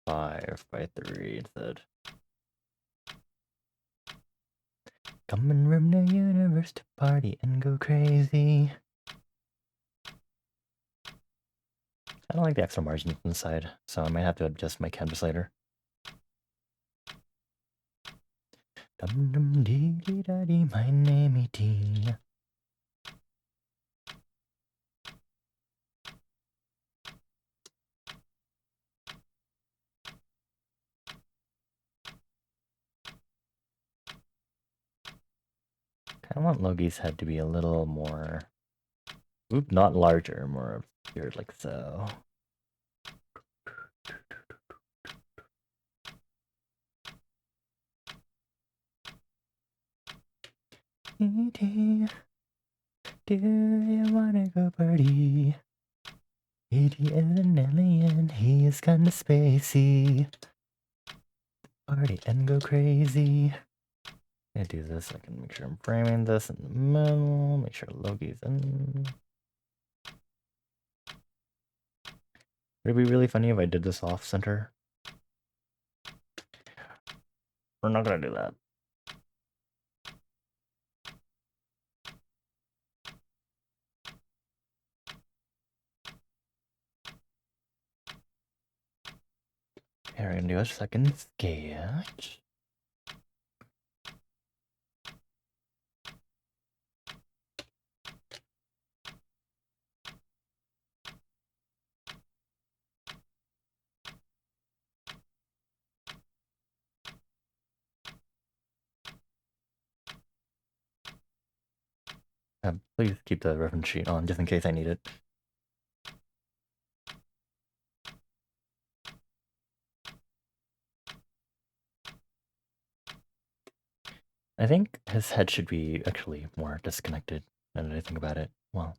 5 by 3 instead. Come and roam the universe to party and go crazy. I don't like the extra margin inside, so I might have to adjust my canvas later. Dum dum dee dee da dee, my name E.T. I want Logi's head to be a little more... Oop, not larger, more obscured like so. E.T. Do you wanna go party? E.T. is an alien, he is kinda spacey. Party and go crazy. I'm gonna do this, I can make sure I'm framing this in the middle, make sure Logi's in. Would it be really funny if I did this off center? We're not gonna do that. Here, we're gonna do a second sketch. Please keep the reference sheet on just in case I need it. I think his head should be actually more disconnected now that I think about it. Well,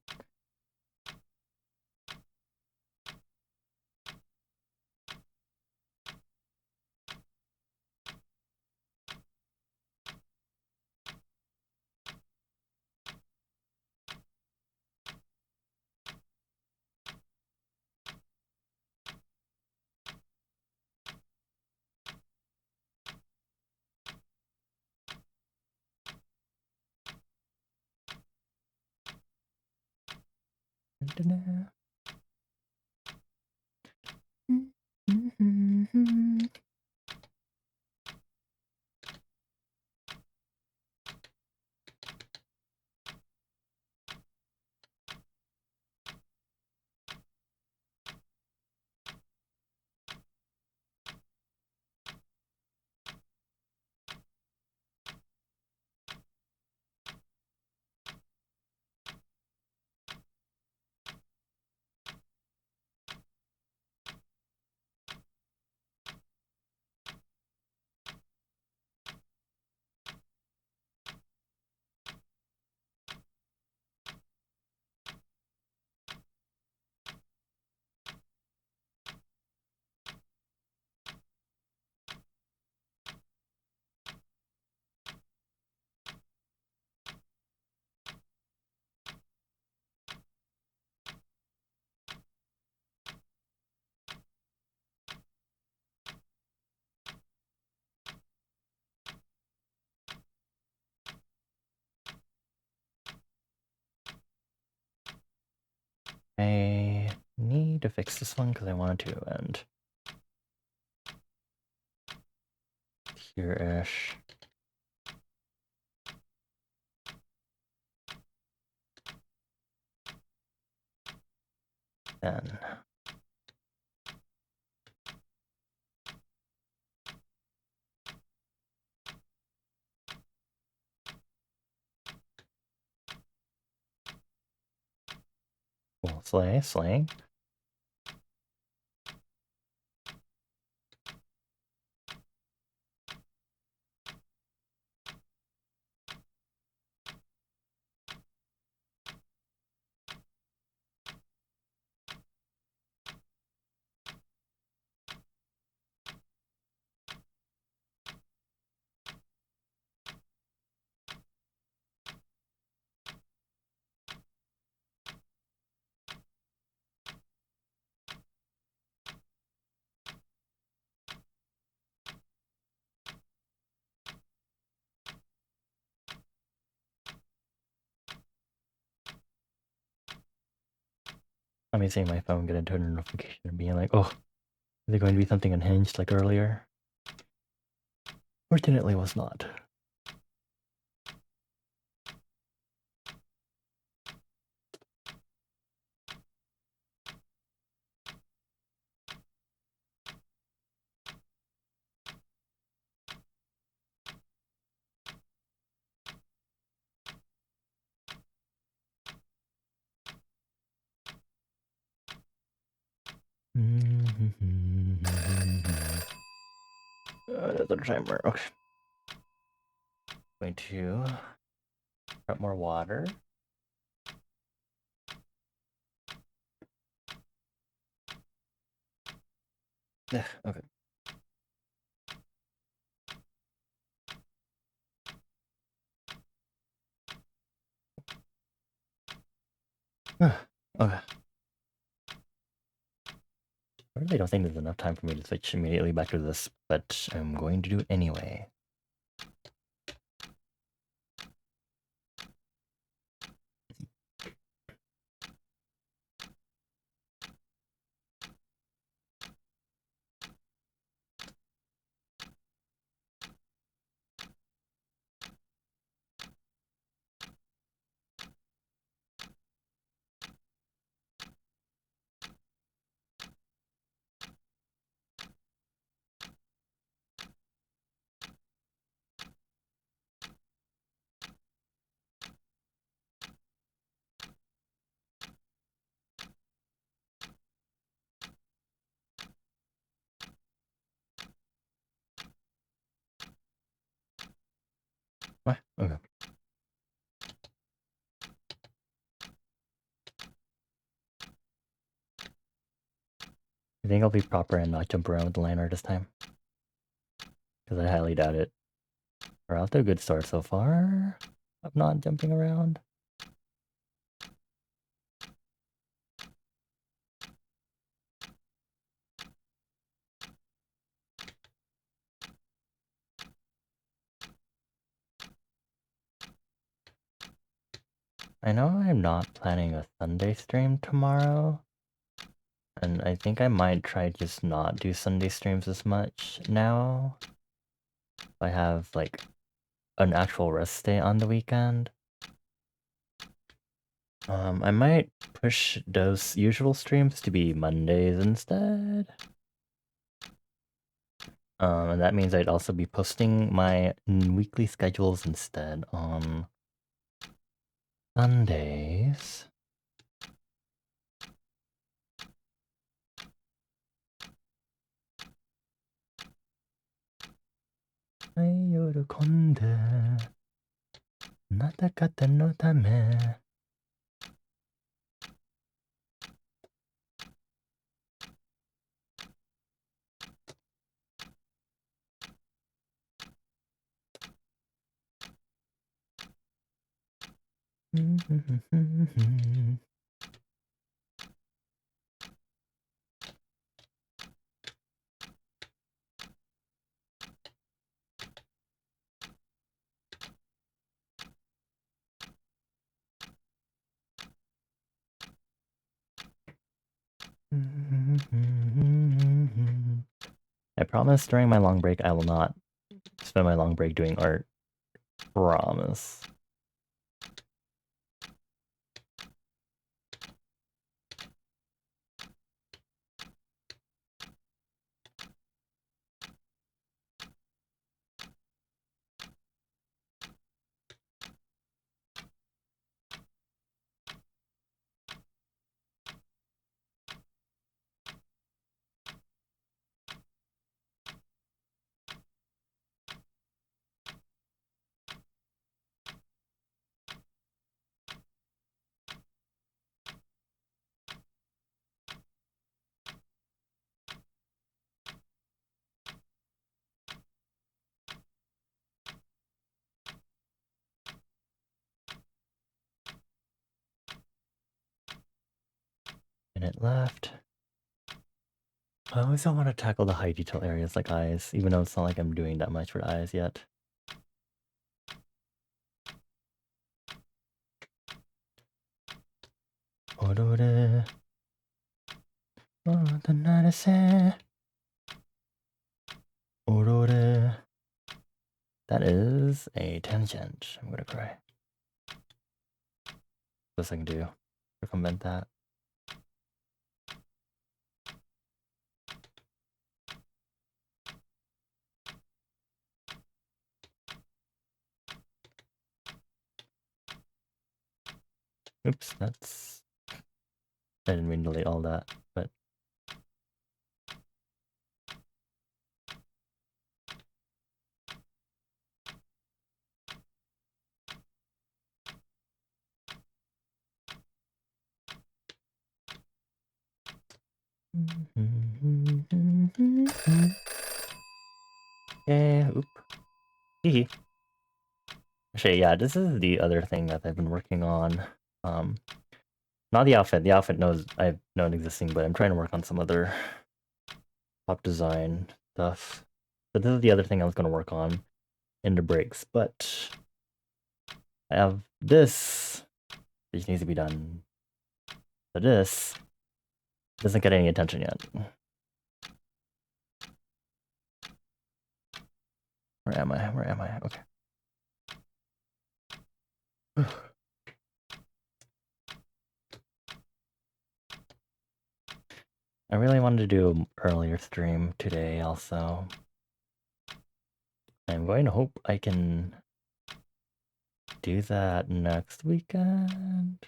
I need to fix this one because I want to end here-ish. Then cool. Slaying. Let me see my phone get into a notification and being like, oh, is there going to be something unhinged like earlier? Fortunately, it was not. Another timer. Okay. Going to put more water. Okay. Okay. I really don't think there's enough time for me to switch immediately back to this, but I'm going to do it anyway. What? Okay. I think I'll be proper and not jump around with the liner this time. Because I highly doubt it. We're off to a good start so far of not jumping around. I know I'm not planning a Sunday stream tomorrow, and I think I might try just not do Sunday streams as much now. I have like an actual rest day on the weekend. I might push those usual streams to be Mondays instead. And that means I'd also be posting my weekly schedules instead on Sundays. I promise during my long break I will not spend my long break doing art. Promise. Minute left. I always don't want to tackle the high detail areas like eyes, even though it's not like I'm doing that much for eyes yet. Orore. Orore. That is a tangent. I'm gonna cry. Best I can do. Circumvent that. Oops, that's... I didn't mean to delete all that, but... Yeah, oop. Hee. Actually, yeah, this is the other thing that I've been working on. Not the outfit. The outfit knows I've known existing, but I'm trying to work on some other pop design stuff. But this is the other thing I was going to work on in the breaks. But I have this, which needs to be done. But this doesn't get any attention yet. Where am I? Where am I? Okay. I really wanted to do an earlier stream today also. I'm going to hope I can do that next weekend.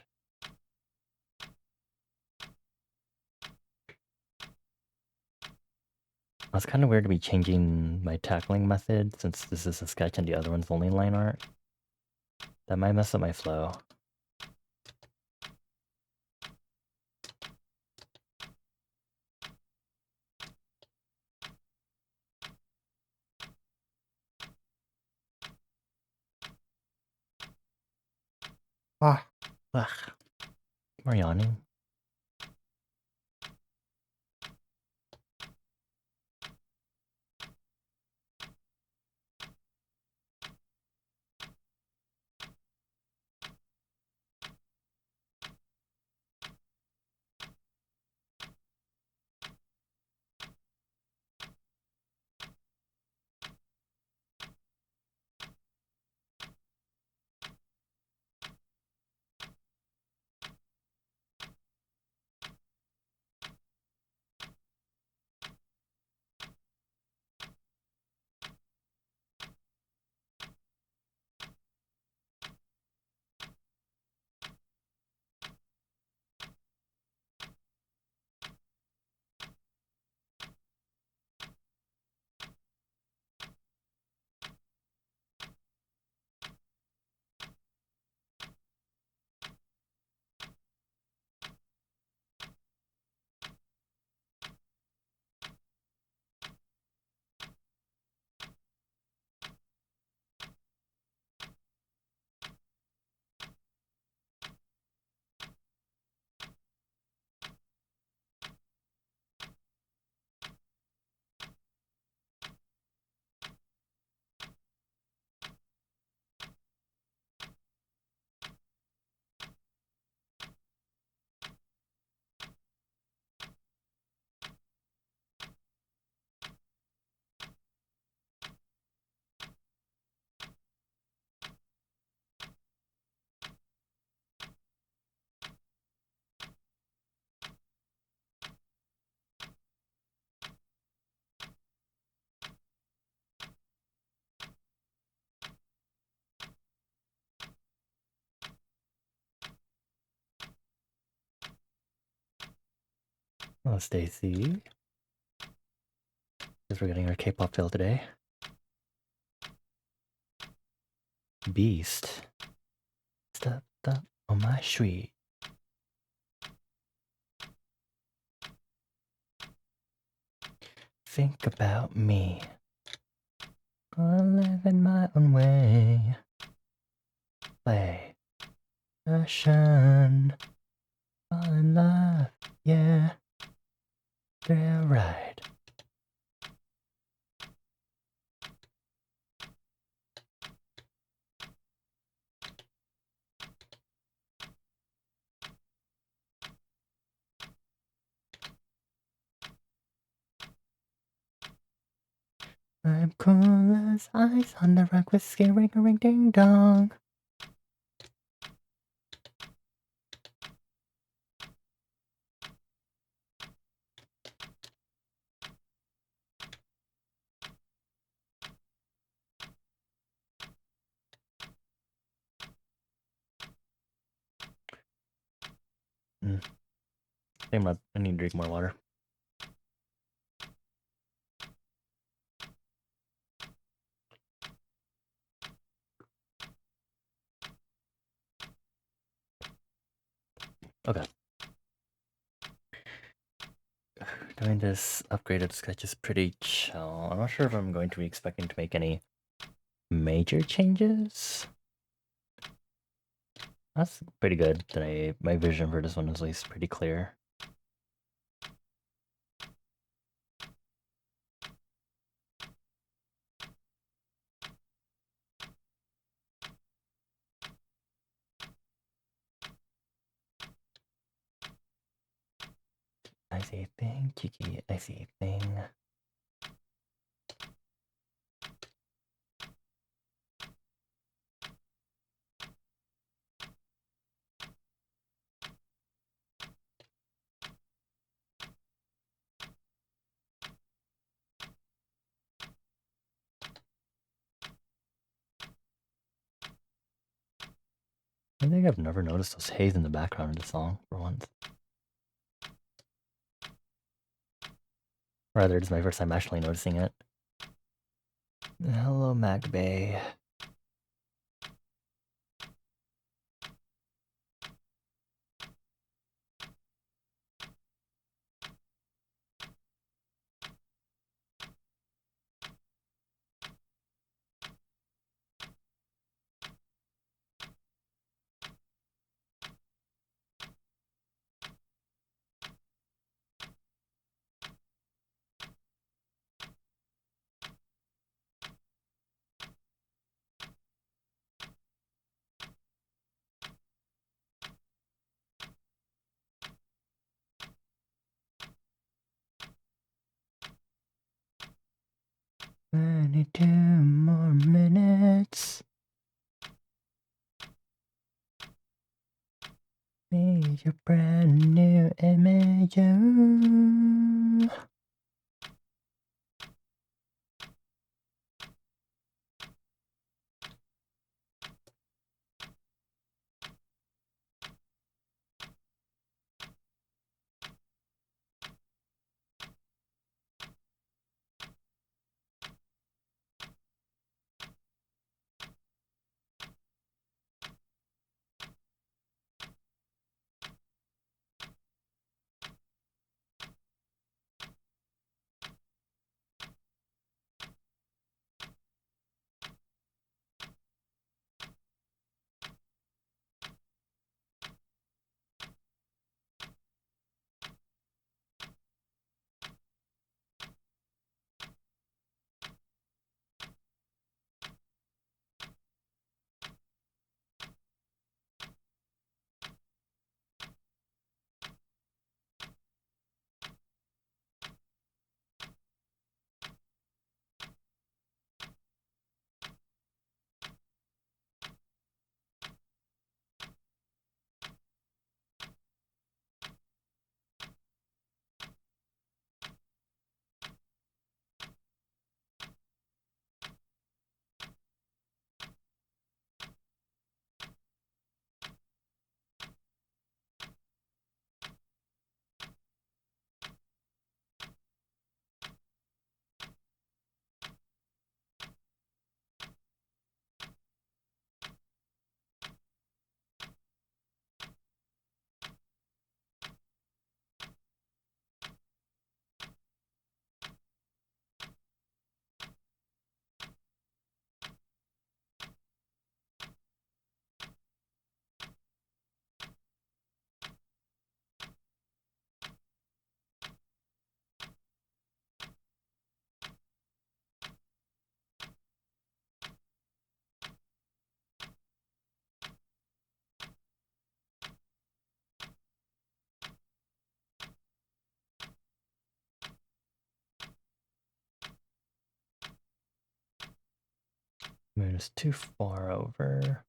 It's kind of weird to be changing my tackling method since this is a sketch and the other one's only line art. That might mess up my flow. Ah, ugh. We're yawning. Hello, Stacy. Because we're getting our K-pop fill today. Beast. Step up on my street. Think about me. I live in my own way. Play. Passion. Fall in love. Yeah. Thrill ride. I'm cool as ice on the rock, whiskey, ring a ring ding dong. Same up. I need to drink more water. Okay. Doing this upgraded sketch is pretty chill. I'm not sure if I'm going to be expecting to make any major changes. That's pretty good. My vision for this one is at least pretty clear. I see a thing, Kiki. I see a thing. I think I've never noticed those haze in the background of the song for once. Rather, it's my first time actually noticing it. Hello, Magbay. I 2 more minutes. Need your brand new image. Moon is too far over.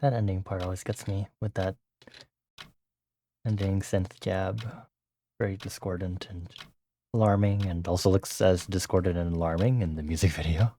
That ending part always gets me with that ending synth jab. Very discordant and alarming, and also looks as discordant and alarming in the music video.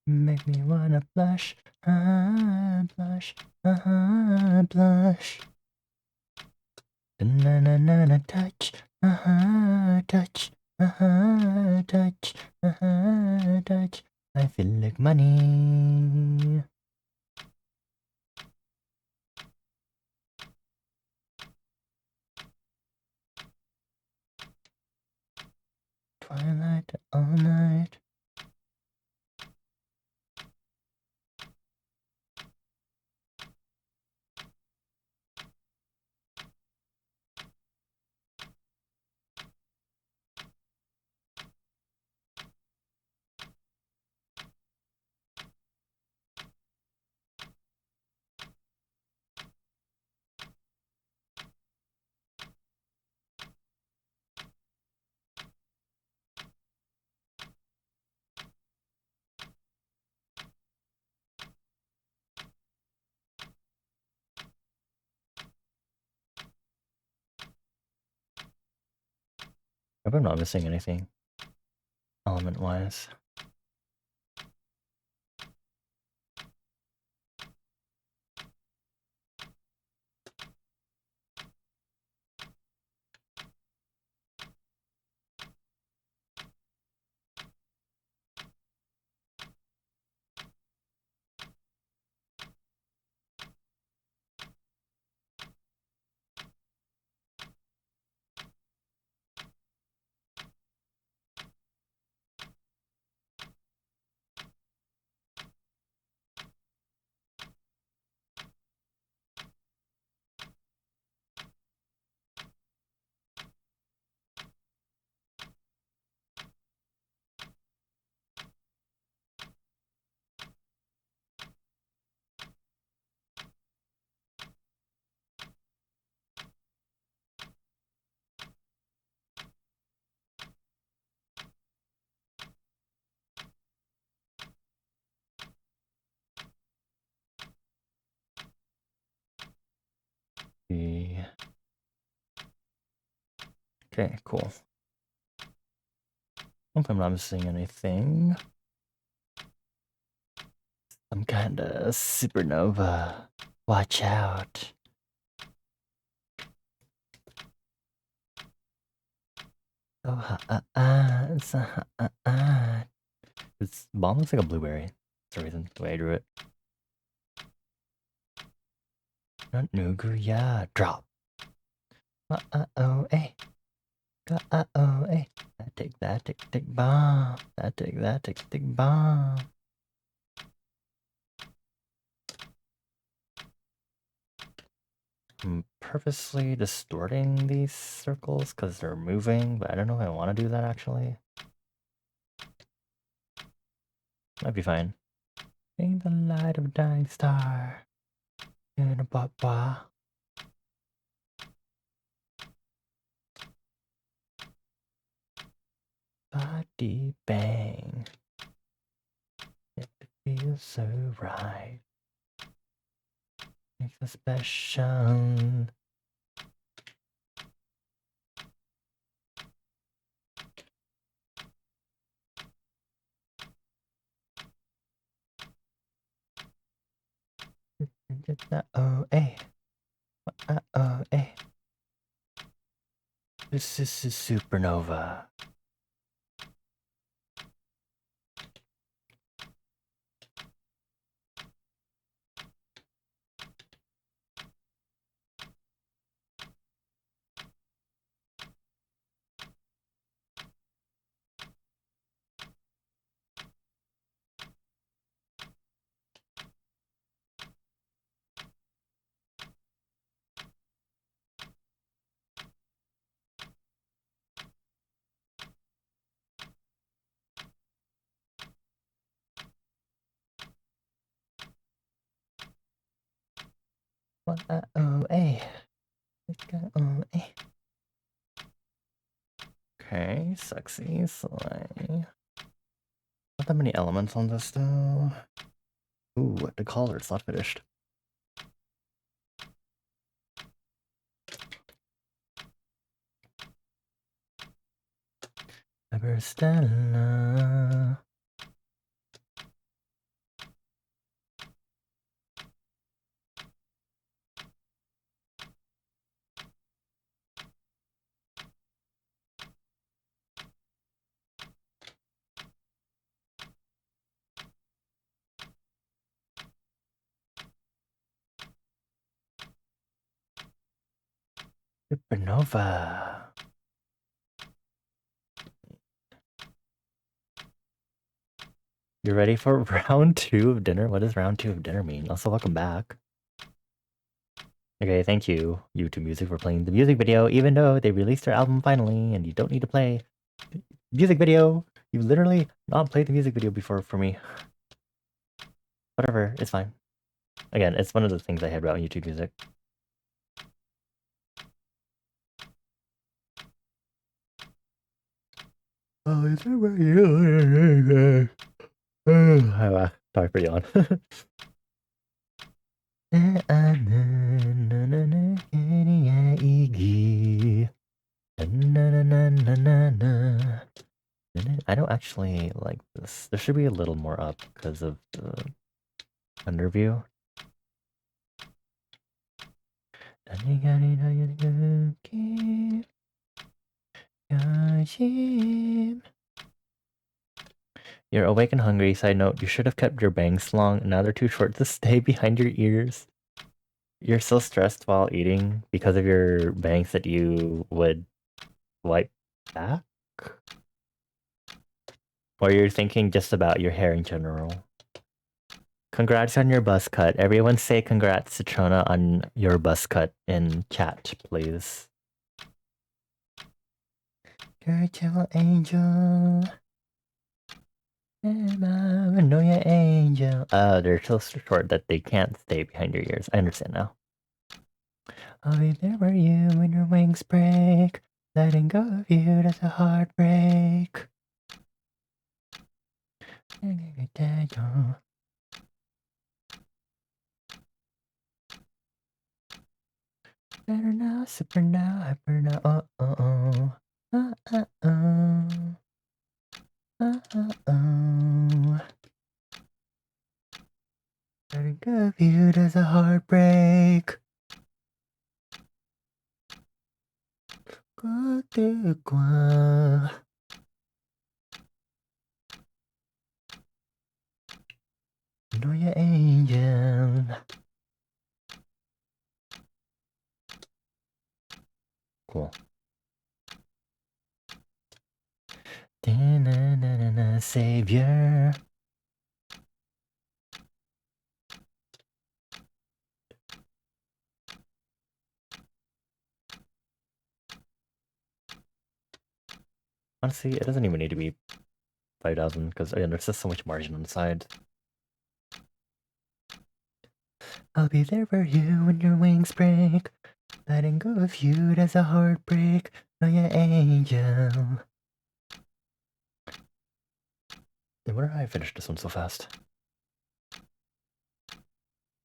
Make me wanna blush, blush, blush. Na na na na touch, touch, touch, touch. I feel like money. Twilight all night. I hope I'm not missing anything element-wise. Okay, cool. Hope I'm not missing anything. Some kind of supernova. Watch out. Oh, This bomb looks like a blueberry. For some reason, the way I drew it. Not Nuguya. Drop. Uh-oh, eh. Uh-oh, eh. Take that, take bomb. Take that, take bomb. I'm purposely distorting these circles because they're moving, but I don't know if I want to do that actually. Might be fine. In the light of a dying star. In a ba-ba. Body bang. It feels so right. Makes a special. Oh, eh. Oh, eh. This is a supernova. Y-O-A. Y-O-A. Okay, sexy, slay. Not that many elements on this though. Ooh, the collar, it's not finished. Stella. Supernova. You ready for round 2 of dinner? What does round 2 of dinner mean? Also, welcome back. Okay, thank you, YouTube Music, for playing the music video, even though they released their album finally, and you don't need to play the music video. You literally not played the music video before for me. Whatever, it's fine. Again, it's one of the things I had about YouTube Music. Oh, is that right? Sorry for yawn. I don't actually like this. There should be a little more up because of the underview. You're awake and hungry. Side note, you should have kept your bangs long. Now they're too short to stay behind your ears. You're so stressed while eating because of your bangs that you would wipe back? Or you're thinking just about your hair in general? Congrats on your buzz cut. Everyone say congrats to Trona on your buzz cut in chat, please. Virtual angel. Manoia angel. They're so short that they can't stay behind your ears. I understand now. I'll be there for you when your wings break. Letting go of you, that's a heartbreak. Better now, super now, hyper now, oh. Letting go of you, that's a heartbreak. Quoi. Know your angel. Cool. Da-na-na-na-na, savior. Honestly, it doesn't even need to be 5,000 because again, there's just so much margin on the side. I'll be there for you when your wings break. Letting go of you, that's a heartbreak. Know your angel. I wonder how I finished this one so fast.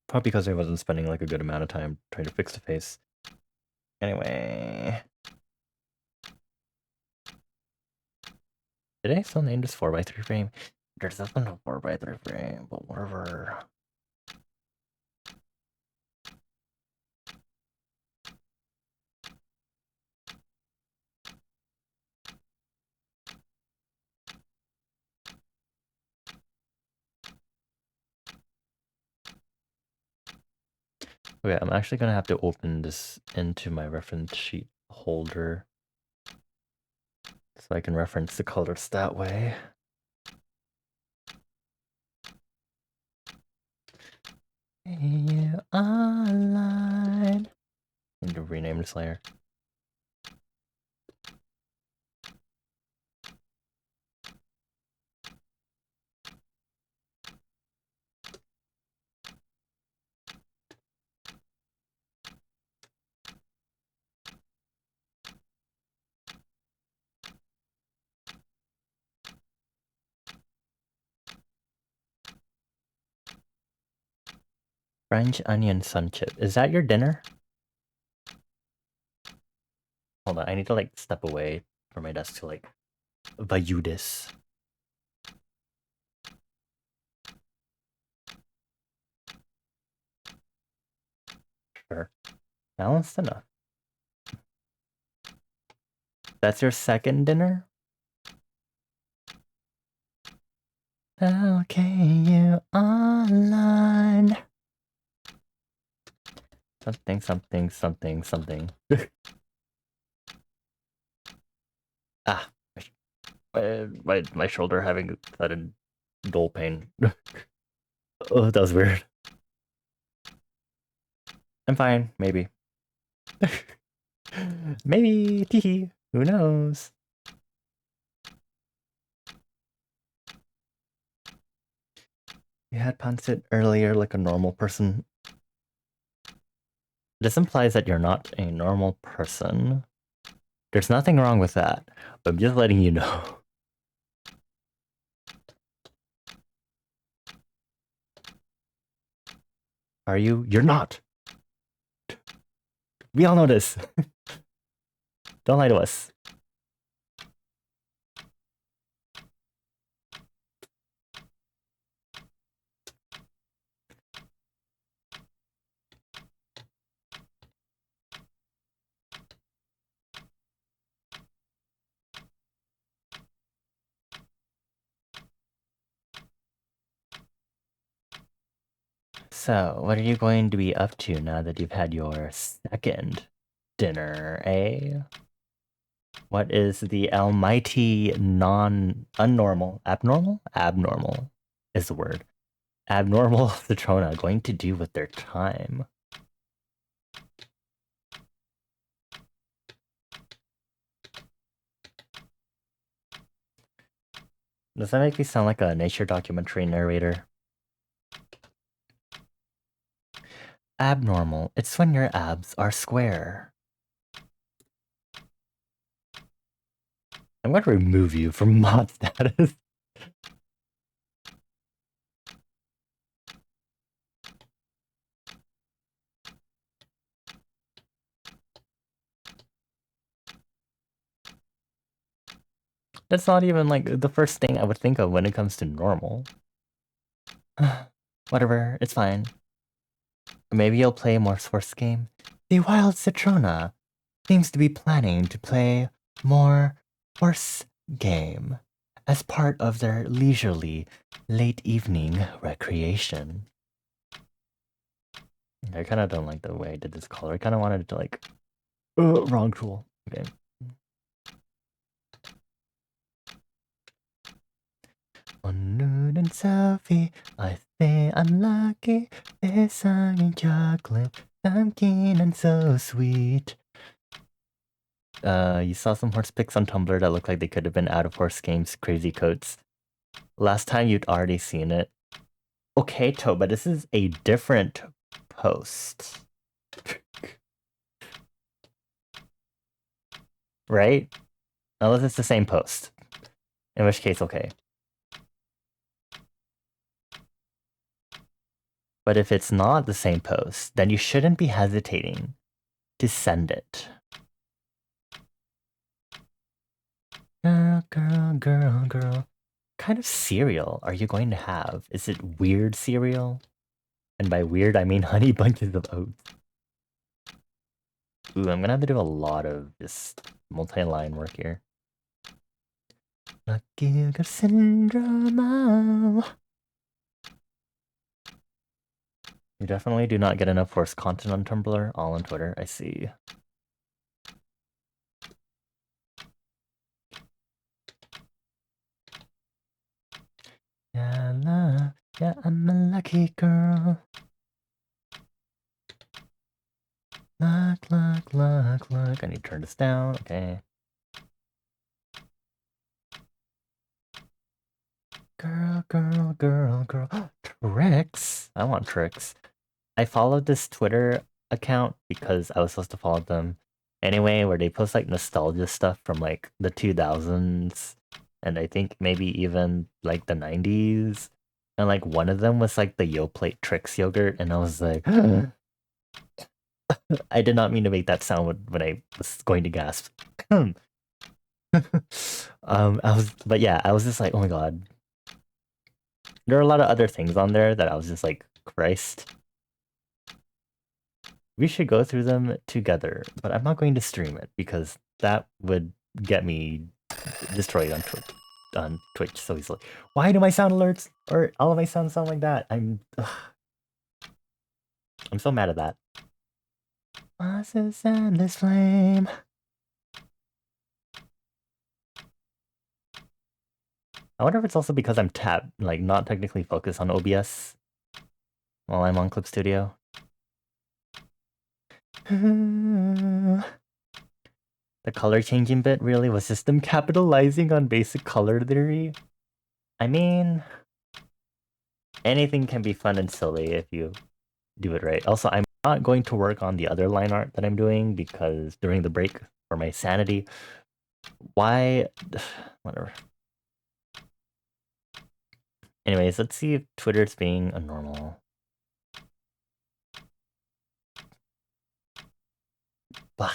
Probably because I wasn't spending like a good amount of time trying to fix the face. Anyway. Did I still name this 4x3 frame? There's nothing no 4x3 frame, but whatever. Okay, I'm actually gonna have to open this into my reference sheet holder so I can reference the colors that way. You online. I need to rename this layer. French onion sun chip. Is that your dinner? Hold on, I need to like step away from my desk to like view this. Sure. Balanced enough. That's your second dinner? Okay, you online. Something, something, something, something. Ah, my shoulder having sudden dull pain. Oh, that was weird. I'm fine, maybe. Maybe, teehee, who knows? You had pancit earlier like a normal person. This implies that you're not a normal person. There's nothing wrong with that, but I'm just letting you know. Are you? You're not! We all know this. Don't lie to us. So, what are you going to be up to now that you've had your second dinner, eh? What is the almighty abnormal is the word. Abnormal Citrona going to do with their time? Does that make me sound like a nature documentary narrator? Abnormal. It's when your abs are square. I'm going to remove you from mod status. That's not even like the first thing I would think of when it comes to normal. Whatever, it's fine. Maybe you'll play more Source game. The Wild Citrona seems to be planning to play more horse game as part of their leisurely late evening recreation. I kind of don't like the way I did this color. I kind of wanted it to like... wrong tool. Okay. On nude and selfie, I say I'm lucky. 세상인 chocolate, I'm keen and so sweet. You saw some horse pics on Tumblr that looked like they could have been out of Horse Games crazy coats. Last time you'd already seen it. Okay, Toba, this is a different post. Right? Unless it's the same post. In which case, okay. But if it's not the same post, then you shouldn't be hesitating to send it. Girl, girl, girl, girl. What kind of cereal are you going to have? Is it weird cereal? And by weird, I mean honey bunches of oats. Ooh, I'm gonna have to do a lot of just multi-line work here. Lucky girl syndrome. You definitely do not get enough horse content on Tumblr, all on Twitter, I see. Yeah, yeah, I'm a lucky girl. Luck, luck, luck, luck. I need to turn this down, okay. Girl, girl, girl, girl. Tricks? I want tricks. I followed this Twitter account because I was supposed to follow them anyway, where they post like nostalgia stuff from like the 2000s and I think maybe even like the 90s. And like one of them was like the Yoplait Trix yogurt, and I was like, I did not mean to make that sound when I was going to gasp. But yeah, I was just like, oh my god. There are a lot of other things on there that I was just like, Christ. We should go through them together, but I'm not going to stream it because that would get me destroyed on Twitch so easily. Why do my sound alerts or all of my sounds sound like that? I'm so mad at that. What's this endless flame? I wonder if it's also because I'm like not technically focused on OBS while I'm on Clip Studio. The color changing bit really was just them capitalizing on basic color theory. I mean, anything can be fun and silly if you do it right. Also, I'm not going to work on the other line art that I'm doing because during the break for my sanity. Why? Whatever. Anyways, let's see if Twitter's being a normal. Blah.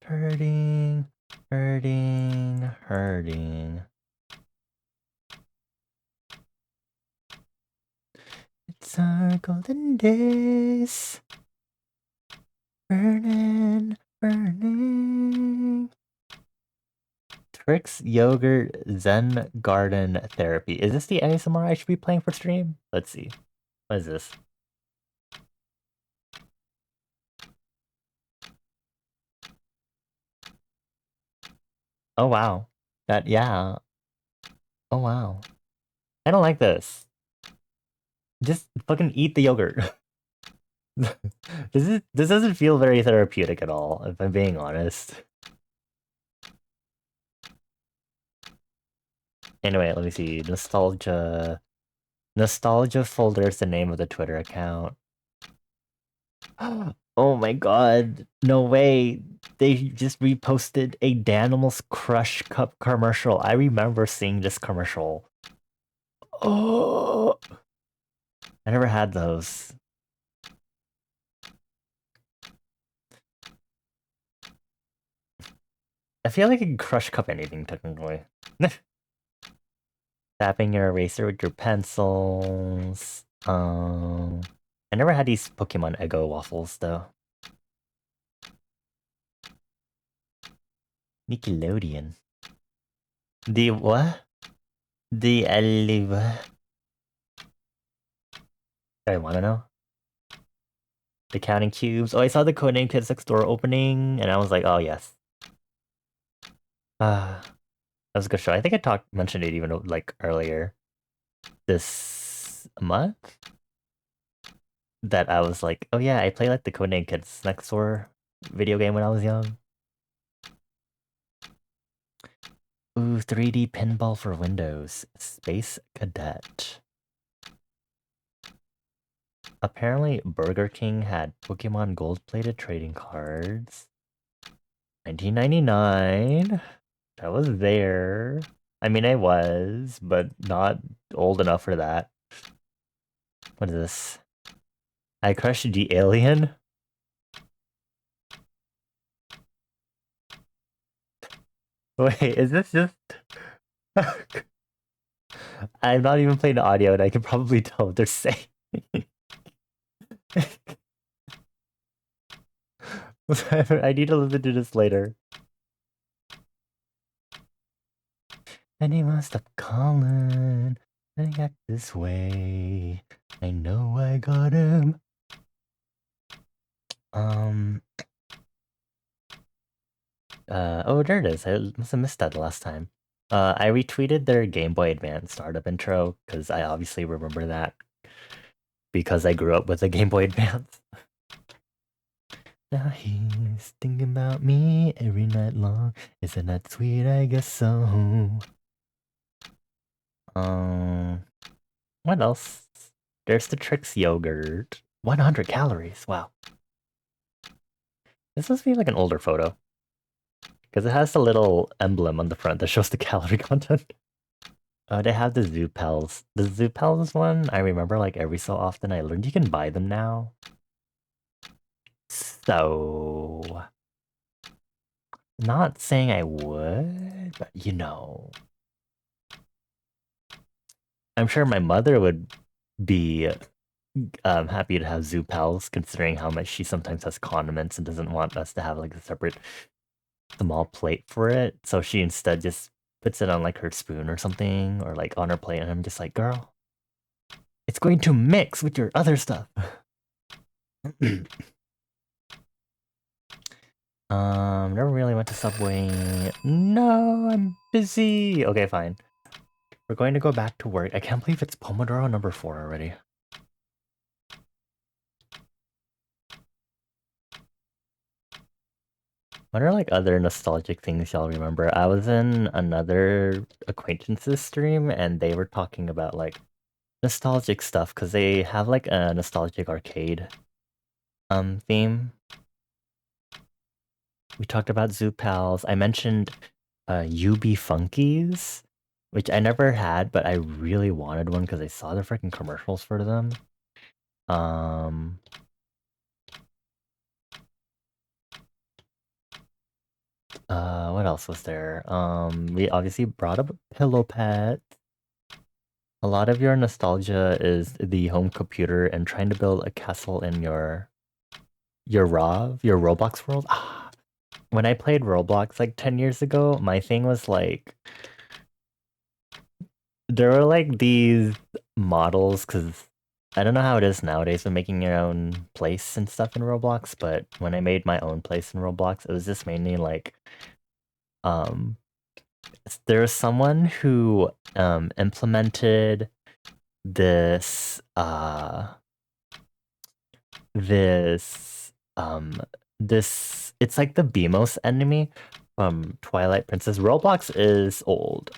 Hurting, hurting, hurting. It's our golden days. Burning, burning. Trix Yogurt Zen Garden Therapy. Is this the ASMR I should be playing for stream? Let's see. What is this? Oh wow. Yeah. Oh wow. I don't like this. Just fucking eat the yogurt. This doesn't feel very therapeutic at all, if I'm being honest. Anyway, let me see. Nostalgia. Nostalgia folder is the name of the Twitter account. Oh my god. No way. They just reposted a Danimals Crush Cup commercial. I remember seeing this commercial. Oh, I never had those. I feel like I can crush cup anything, technically. Tapping your eraser with your pencils. I never had these Pokemon Eggo waffles, though. Nickelodeon. The what? The Aliva. I wanna know. The counting cubes. Oh, I saw the Codename Kids Next Door opening, and I was like, oh yes. That was a good show. I think mentioned it even like earlier this month. That I was like, oh yeah, I played like the Codename Kids Next Door video game when I was young. Ooh, 3D pinball for Windows. Space Cadet. Apparently, Burger King had Pokemon gold-plated trading cards. 1999. I was there. I mean, I was, but not old enough for that. What is this? I crushed the alien? Wait, is this just... I'm not even playing the audio and I can probably tell what they're saying. I need to listen to this later. And he must have calling and act this way. I know I got him. Oh, there it is. I must have missed that the last time. I retweeted their Game Boy Advance startup intro because I obviously remember that because I grew up with a Game Boy Advance. Now he's thinking about me every night long. Isn't that sweet? I guess so. What else? There's the Trix yogurt. 100 calories. Wow. This must be like an older photo. Because it has the little emblem on the front that shows the calorie content. They have the zoo pals. The zoo pals one, I remember like every so often I learned you can buy them now. So, not saying I would, but you know, I'm sure my mother would be happy to have zoo pals, considering how much she sometimes has condiments and doesn't want us to have like a separate small plate for it. So she instead just puts it on like her spoon or something, or like on her plate, and I'm just like, girl, it's going to mix with your other stuff. Never really went to Subway. No, I'm busy. Okay, fine. We're going to go back to work. I can't believe it's Pomodoro number 4 already. What are like other nostalgic things y'all remember? I was in another acquaintances stream and they were talking about like nostalgic stuff because they have like a nostalgic arcade theme. We talked about Zoo Pals. I mentioned UB Funkies, which I never had, but I really wanted one because I saw the freaking commercials for them. Um, what else was there? We obviously brought up Pillow Pet. A lot of your nostalgia is the home computer and trying to build a castle in your Roblox world. Ah, when I played Roblox like 10 years ago, my thing was like there were like these models because I don't know how it is nowadays with making your own place and stuff in Roblox, but when I made my own place in Roblox, it was just mainly like um there was someone who implemented this this this it's like the BMOS enemy from Twilight Princess. Roblox is old.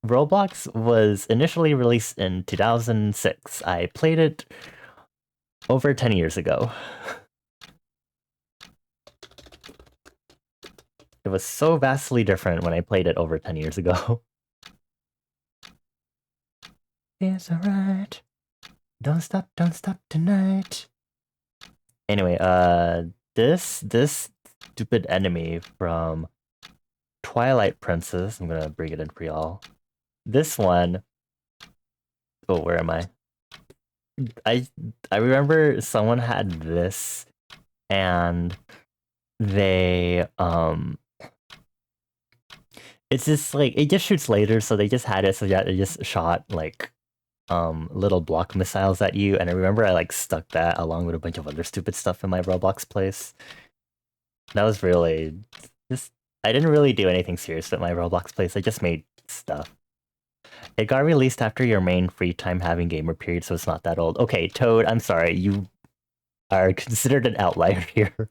Roblox was initially released in 2006. I played it over 10 years ago. It was so vastly different when I played it over 10 years ago. It's alright. Don't stop tonight. Anyway, this stupid enemy from Twilight Princess, I'm gonna bring it in for y'all. This one, oh, where am I? I I remember someone had this and they it's just like it just shoots later, so they just had it so that it just shot like little block missiles at you, and I remember I like stuck that along with a bunch of other stupid stuff in my Roblox place. That was really just I didn't really do anything serious with my Roblox place. I just made stuff. It got released after your main free time having gamer period, so it's not that old. Okay, Toad, I'm sorry, you are considered an outlier here.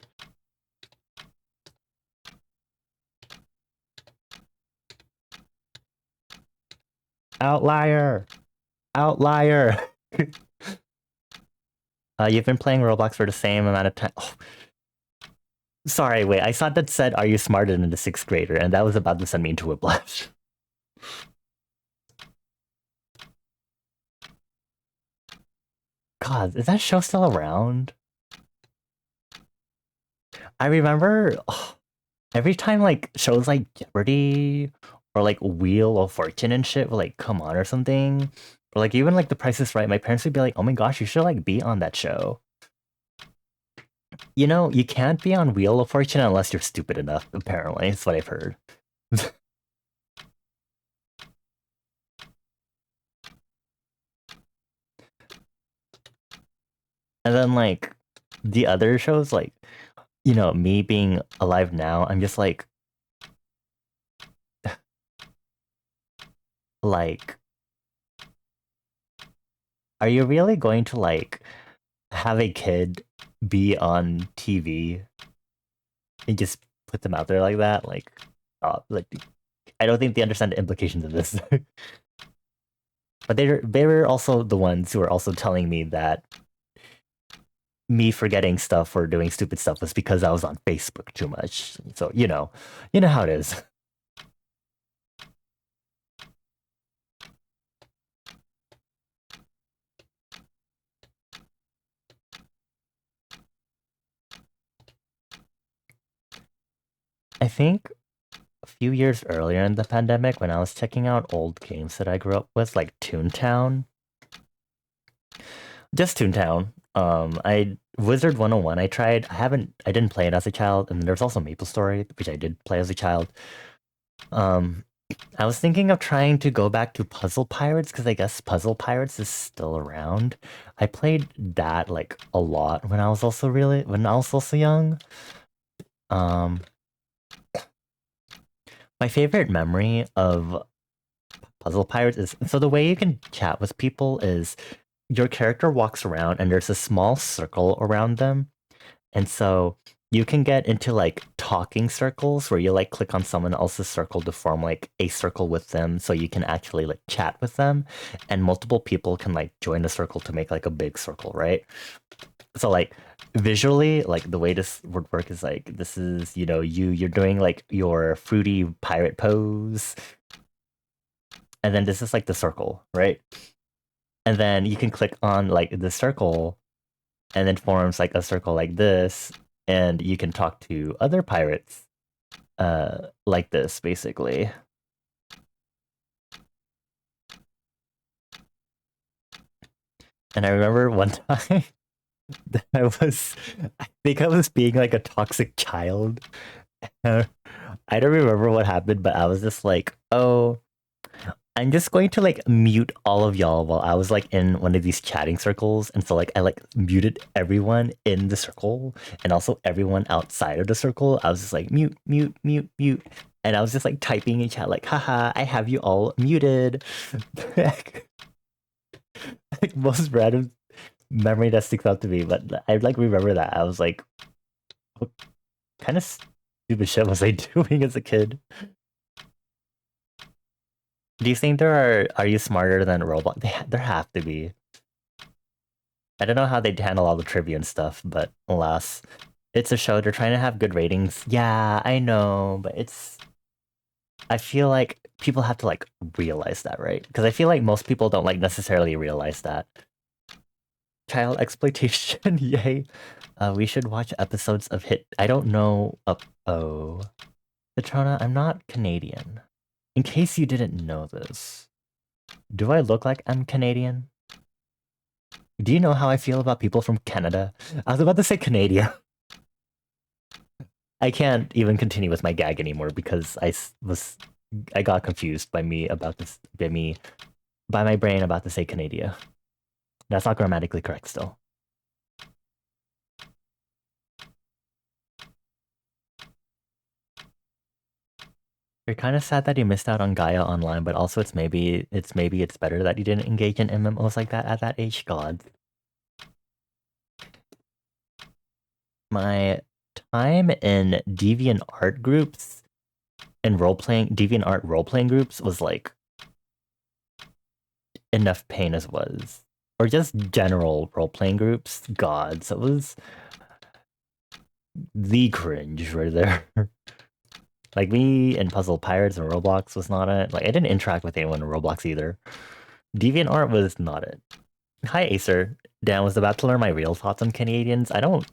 Outlier! Outlier! You've been playing Roblox for the same amount of time. Oh, sorry, wait, I thought that said, are you smarter than the 6th grader? And that was about to send me into a blast. God, is that show still around? I remember every time like shows like Jeopardy or like Wheel of Fortune and shit would like come on or something. Or like even like The Price is Right, my parents would be like, oh my gosh, you should like be on that show. You know, you can't be on Wheel of Fortune unless you're stupid enough, apparently. That's what I've heard. And then like the other shows, like, you know, me being alive now, I'm just like, are you really going to like have a kid be on TV and just put them out there like that? Like I don't think they understand the implications of this. But they were also the ones who were also telling me that me forgetting stuff or doing stupid stuff was because I was on Facebook too much. So you know how it is. I think a few years earlier in the pandemic, when I was checking out old games that I grew up with, like Toontown, just Toontown. I Wizard 101. I tried. I didn't play it as a child, and there's also Maple Story, which I did play as a child. Um, I was thinking of trying to go back to Puzzle Pirates because I guess Puzzle Pirates is still around. I played that like a lot when I was also young. Um, my favorite memory of Puzzle Pirates is so the way you can chat with people is your character walks around and there's a small circle around them. And so you can get into like talking circles where you like click on someone else's circle to form like a circle with them so you can actually like chat with them and multiple people can like join the circle to make like a big circle, right? So like visually like the way this would work is like this is you're doing like your fruity pirate pose and then this is like the circle, right? And then you can click on like the circle and then forms like a circle like this and you can talk to other pirates like this basically. And I remember one time that I think I was being like a toxic child. I don't remember what happened, but I was just like, oh, I'm just going to like mute all of y'all while I was like in one of these chatting circles. And so like I like muted everyone in the circle and also everyone outside of the circle. I was just like mute, mute, mute, mute. And I was just like typing in chat like, haha, I have you all muted. Like most random memory that sticks out to me, but I like remember that. I was like, what kind of stupid shit was I doing as a kid? Do you think are you smarter than Roblox? There have to be. I don't know how they'd handle all the trivia and stuff, but alas, it's a show. They're trying to have good ratings. Yeah, I know, but I feel like people have to like realize that, right? Because I feel like most people don't like necessarily realize that. Child exploitation, yay. We should watch episodes of Hit. I don't know. Oh, Petrona, I'm not Canadian. In case you didn't know this, do I look like I'm Canadian? Do you know how I feel about people from Canada? I was about to say Canada. I can't even continue with my gag anymore because I got confused by my brain about to say Canada. That's not grammatically correct still. You're kind of sad that you missed out on Gaia Online, but also it's better that you didn't engage in MMOs like that at that age. God, my time in Deviant Art groups and Deviant Art role playing groups was like enough pain as was, or just general role playing groups. God, so it was the cringe right there. Like me and Puzzle Pirates and Roblox was not it. Like I didn't interact with anyone in Roblox either. DeviantArt was not it. Hi Acer. Dan was about to learn my real thoughts on Canadians. I don't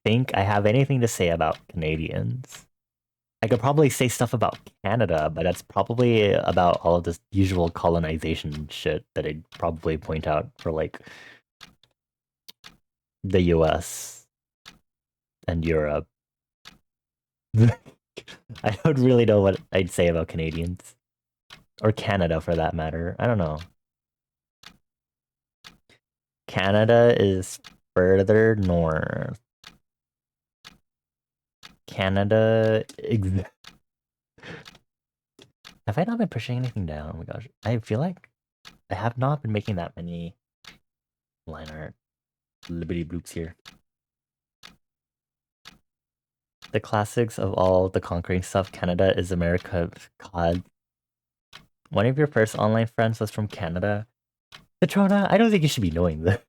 think I have anything to say about Canadians. I could probably say stuff about Canada, but that's probably about all of this usual colonization shit that I'd probably point out for like the US and Europe. I don't really know what I'd say about Canadians. Or Canada for that matter. I don't know. Canada is further north. Canada. Have I not been pushing anything down? Oh my gosh. I feel like I have not been making that many line art liberty bloops here. The classics of all the conquering stuff, Canada is America. God. One of your first online friends was from Canada. Petrona, I don't think you should be knowing this.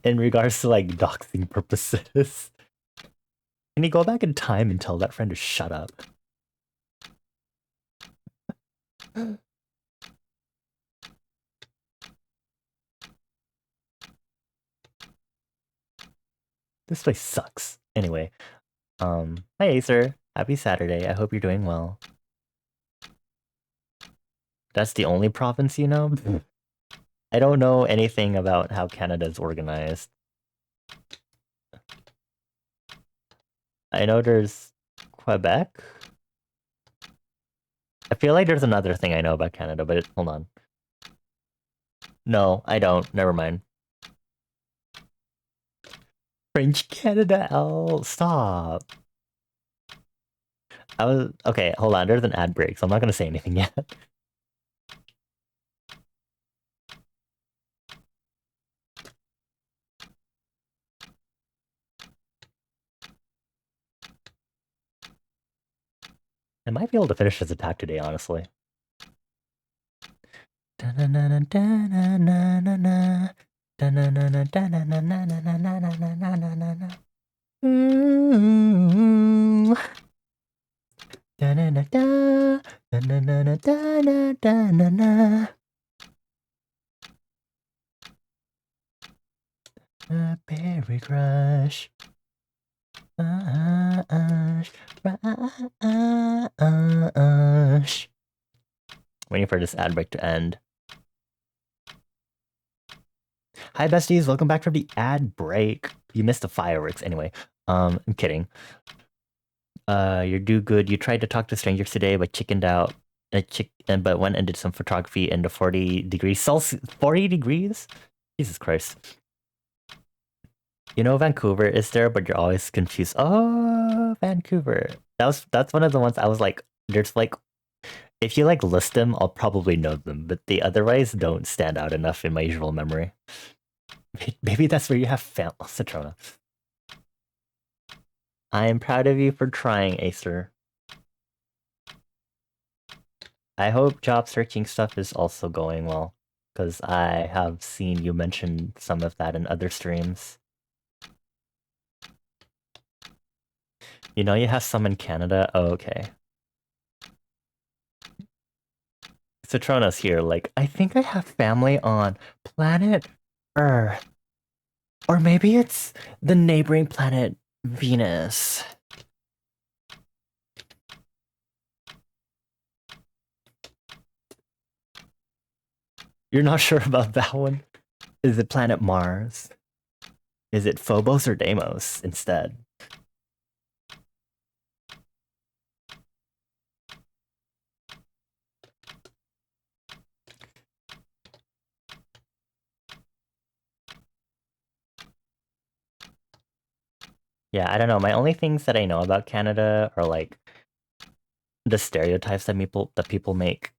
In regards to like doxing purposes. Can you go back in time and tell that friend to shut up? This place sucks. Anyway, Hi Acer. Happy Saturday. I hope you're doing well. That's the only province you know? I don't know anything about how Canada's organized. I know there's Quebec. I feel like there's another thing I know about Canada, but hold on. No, I don't. Never mind. French Canada L. Stop. Okay, hold on. There's an ad break, so I'm not gonna say anything yet. I might be able to finish this attack today, honestly. Berry crush. Waiting for this ad break to end. Hi besties, welcome back from the ad break. You missed the fireworks anyway. I'm kidding. You're do good. You tried to talk to strangers today, but chickened out. But went and did some photography in the 40 degrees Celsius. 40 degrees? Jesus Christ. You know Vancouver is there, but you're always confused. Oh, Vancouver. That's one of the ones I was like, there's like, if you like list them, I'll probably know them, but they otherwise don't stand out enough in my usual memory. Maybe that's where you have Citrona. I am proud of you for trying, Acer. I hope job searching stuff is also going well, because I have seen you mention some of that in other streams. You know you have some in Canada? Oh, okay. Citrona's here, like, I think I have family on planet Earth. Or maybe it's the neighboring planet Venus. You're not sure about that one? Is it planet Mars? Is it Phobos or Deimos instead? Yeah, I don't know. My only things that I know about Canada are like the stereotypes that people make.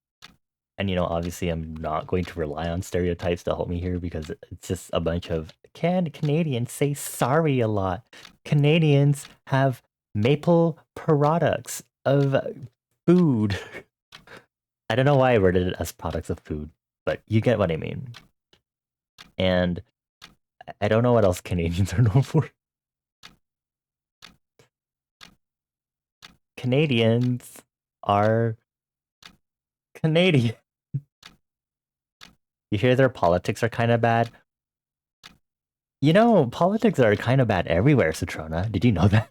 And you know, obviously I'm not going to rely on stereotypes to help me here because it's just a bunch of Canadians say sorry a lot. Canadians have maple products of food. I don't know why I worded it as products of food, but you get what I mean. And I don't know what else Canadians are known for. Canadians are Canadian. You hear their politics are kind of bad? You know, politics are kind of bad everywhere, Citrona. Did you know that?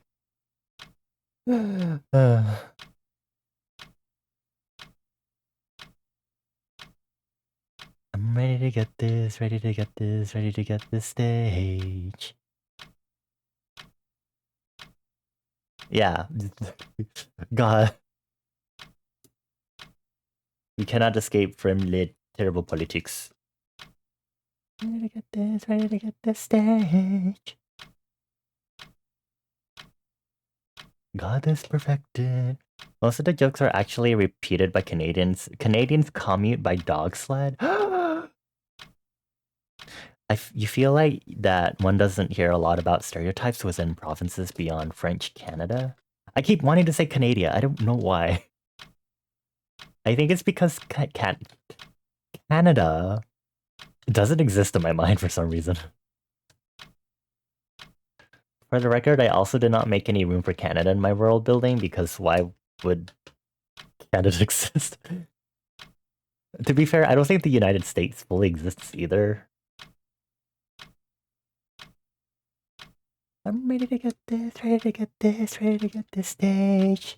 I'm ready to get this, ready to get this, ready to get this stage. Yeah. God. We cannot escape from lit terrible politics. Ready to get this, ready to get this stage. God is perfected. Most of the jokes are actually repeated by Canadians. Canadians commute by dog sled. You feel like that one doesn't hear a lot about stereotypes within provinces beyond French Canada. I keep wanting to say Canada. I don't know why. I think it's because Canada doesn't exist in my mind for some reason. For the record, I also did not make any room for Canada in my world building because why would Canada exist? To be fair, I don't think the United States fully exists either. I'm ready to get this, ready to get this, ready to get this stage.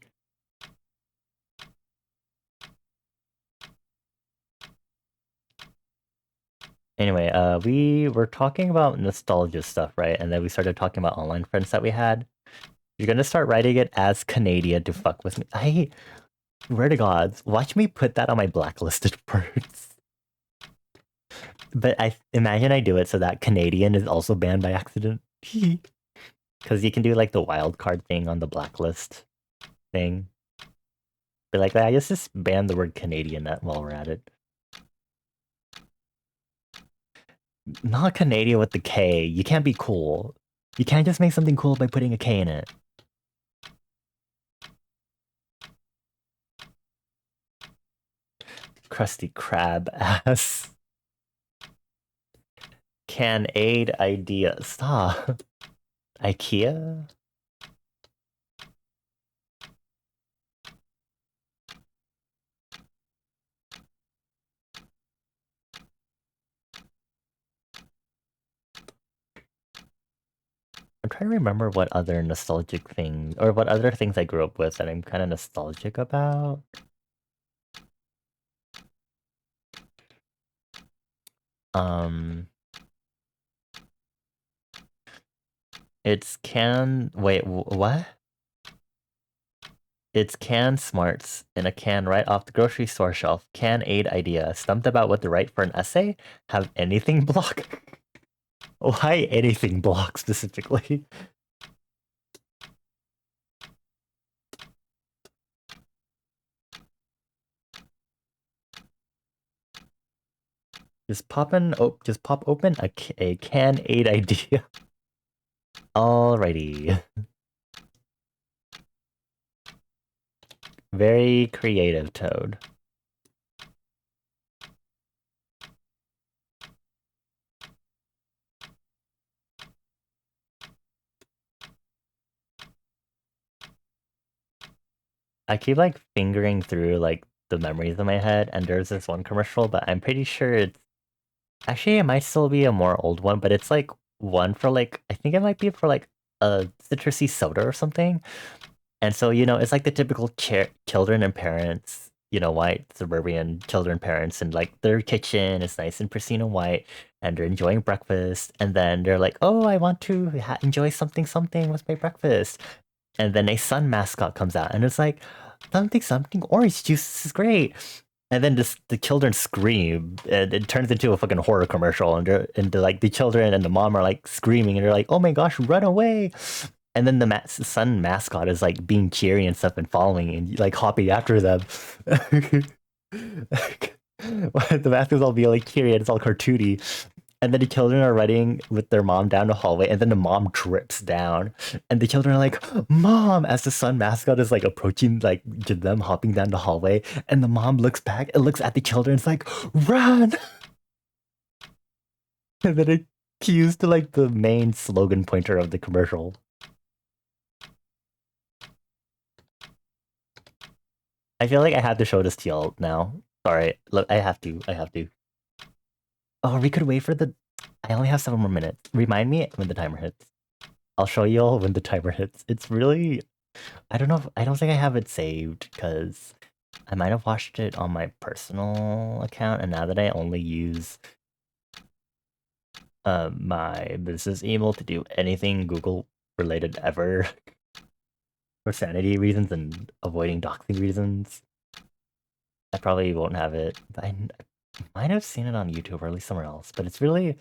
Anyway, we were talking about nostalgia stuff, right? And then we started talking about online friends that we had. You're gonna start writing it as Canadian to fuck with me. I swear to gods, watch me put that on my blacklisted words. But I imagine I do it so that Canadian is also banned by accident. Because you can do like the wild card thing on the blacklist thing. Be like, I just ban the word Canadian while we're at it. Not Canadian with the K. You can't be cool. You can't just make something cool by putting a K in it. Crusty crab ass. Can aid idea. Stop. IKEA? I'm trying to remember what other nostalgic things, or what other things I grew up with that I'm kind of nostalgic about. Um, it's wait, what? It's can smarts in a can right off the grocery store shelf. Can aid idea. Stumped about what to write for an essay? Have anything block? Why anything block specifically? Just pop open a can aid idea. Alrighty. Very creative, Toad. I keep like fingering through like the memories in my head, and there's this one commercial, but I'm pretty sure it's actually it might still be a more old one, but it's like one for like I think it might be for like a citrusy soda or something. And so, it's like the typical children and parents, white suburban children parents, and like their kitchen is nice and pristine and white, and they're enjoying breakfast. And then they're like, oh, I want to enjoy something, something with my breakfast. And then a sun mascot comes out, and it's like, something, something, orange juice this is great. And then the children scream, and it turns into a fucking horror commercial. And like the children and the mom are like screaming, and they're like, "Oh my gosh, run away!" And then the sun mascot is like being cheery and stuff and following and like hopping after them. The mascot's all being like cheery and it's all cartoony. And then the children are running with their mom down the hallway, and then the mom trips down, and the children are like, "Mom!" As the sun mascot is like approaching, like to them, hopping down the hallway, and the mom looks back and looks at the children, it's like, "Run!" And then it cues to like the main slogan pointer of the commercial. I feel like I have to show this to y'all now. Sorry, look, I have to. I have to. Oh, we could wait for the. I only have 7 more minutes. Remind me when the timer hits. I'll show y'all when the timer hits. It's really. I don't know. I don't think I have it saved because I might have watched it on my personal account, and now that I only use my business email to do anything Google related ever for sanity reasons and avoiding doxing reasons, I probably won't have it. But I might have seen it on YouTube or at least somewhere else. But it's really,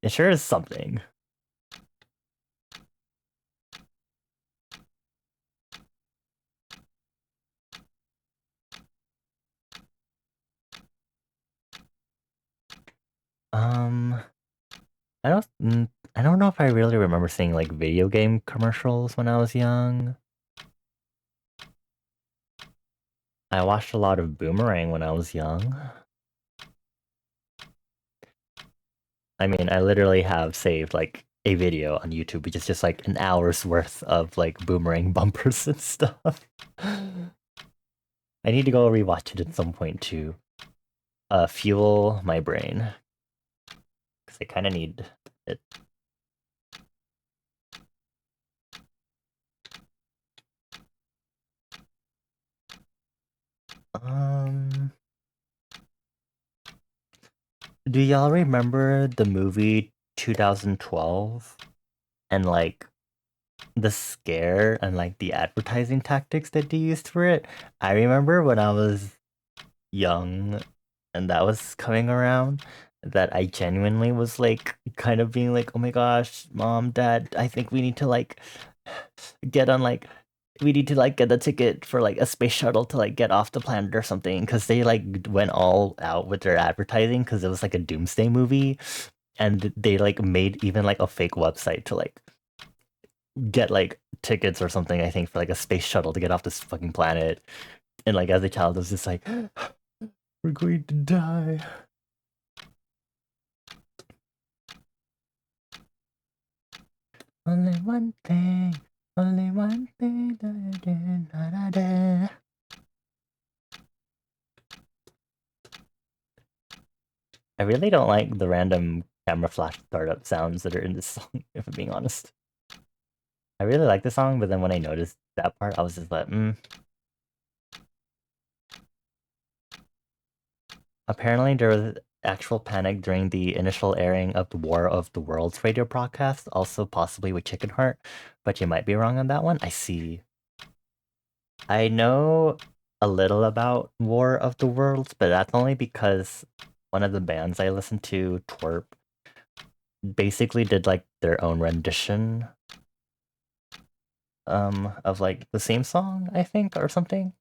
it sure is something. Um, I don't know if I really remember seeing like video game commercials when I was young. I watched a lot of Boomerang when I was young. I mean, I literally have saved like a video on YouTube, which is just like an hour's worth of like Boomerang bumpers and stuff. I need to go rewatch it at some point to fuel my brain because I kind of need it. Um, do y'all remember the movie 2012 and like the scare and like the advertising tactics that they used for it? I remember when I was young and that was coming around that I genuinely was like kind of being like, oh my gosh, mom, dad, I think we need to like get on like we need to like get a ticket for like a space shuttle to like get off the planet or something because they like went all out with their advertising because it was like a doomsday movie and they like made even like a fake website to like get like tickets or something, I think, for like a space shuttle to get off this fucking planet. And like as a child I was just like, we're going to die. Only one thing, only one thing. Da, da, da, da. I really don't like the random camera flash startup sounds that are in this song, if I'm being honest. I really like the song, but then when I noticed that part, I was just like, Apparently, there was actual panic during the initial airing of the War of the Worlds radio broadcast, also possibly with Chicken Heart, but you might be wrong on that one. I see. I know a little about War of the Worlds, but that's only because one of the bands I listened to, Twerp, basically did like their own rendition of like the same song, I think, or something.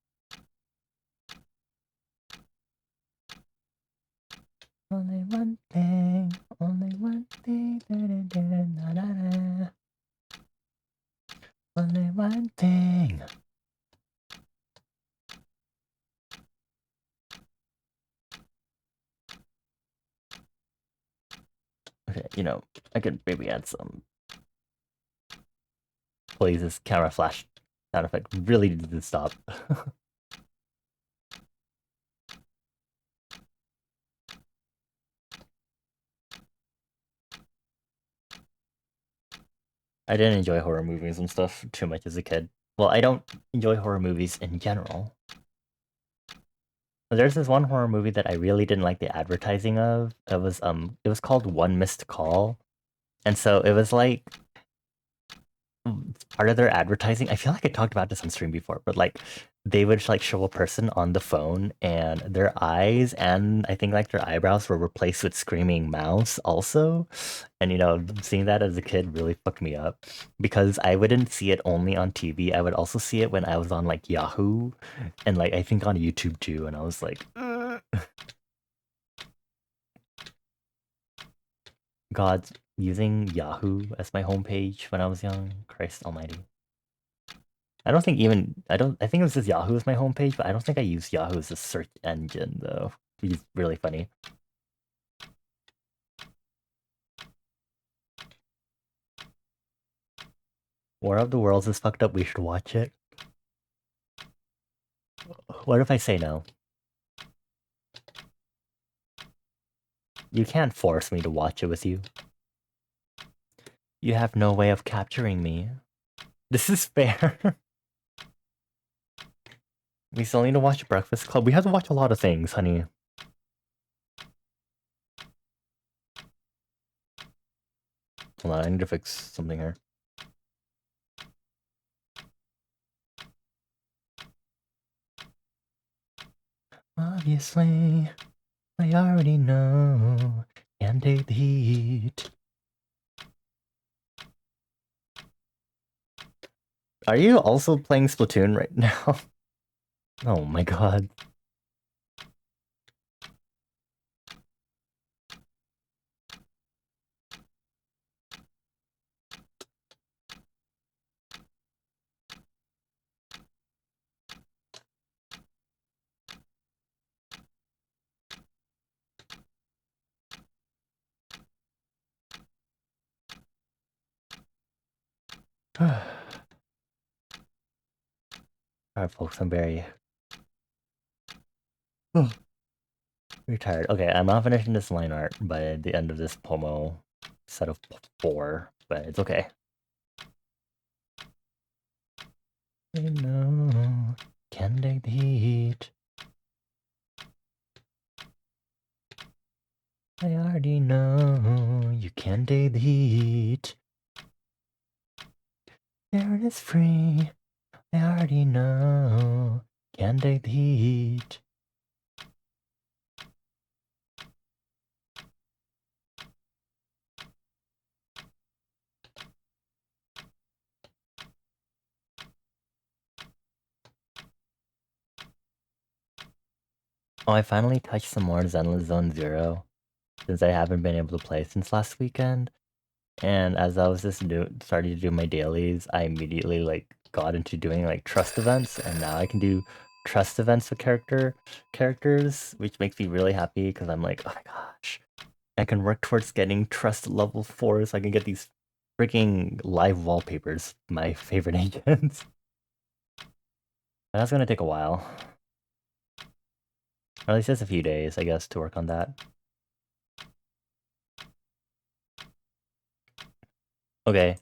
Only one thing, only one thing, da, da, da, da, da, da. Only one thing. Okay, you know, I could maybe add some. Please, this camera flash sound effect really needed to stop. I didn't enjoy horror movies and stuff too much as a kid. Well, I don't enjoy horror movies in general. There's this one horror movie that I really didn't like the advertising of. It was called One Missed Call. And so it was like part of their advertising. I feel like I talked about this on stream before, but like they would like show a person on the phone and their eyes and I think like their eyebrows were replaced with screaming mouths also. And you know, seeing that as a kid really fucked me up because I wouldn't see it only on TV. I would also see it when I was on like Yahoo and like I think on YouTube too. And I was like, God, using Yahoo as my homepage when I was young. Christ almighty. I think it was just Yahoo as my homepage, but I don't think I used Yahoo as a search engine though. It's really funny. War of the Worlds is fucked up, we should watch it. What if I say no? You can't force me to watch it with you. You have no way of capturing me. This is fair. We still need to watch Breakfast Club. We have to watch a lot of things, honey. Hold on, I need to fix something here. Obviously, I already know. Can't take the heat. Are you also playing Splatoon right now? Oh my god. Alright folks, I'm very retired. Okay, I'm not finishing this line art by the end of this Pomo set of 4, but it's okay. You know, can take the heat. I already know you can't take the heat. There it is free. I already know can't take the heat. Oh, I finally touched some more Zenless Zone Zero since I haven't been able to play since last weekend. And as I was just starting to do my dailies, I immediately like got into doing like trust events, and now I can do trust events with characters, which makes me really happy because I'm like, oh my gosh, I can work towards getting trust level 4 so I can get these freaking live wallpapers, my favorite agents. That's gonna take a while. Or at least just a few days, I guess, to work on that. Okay,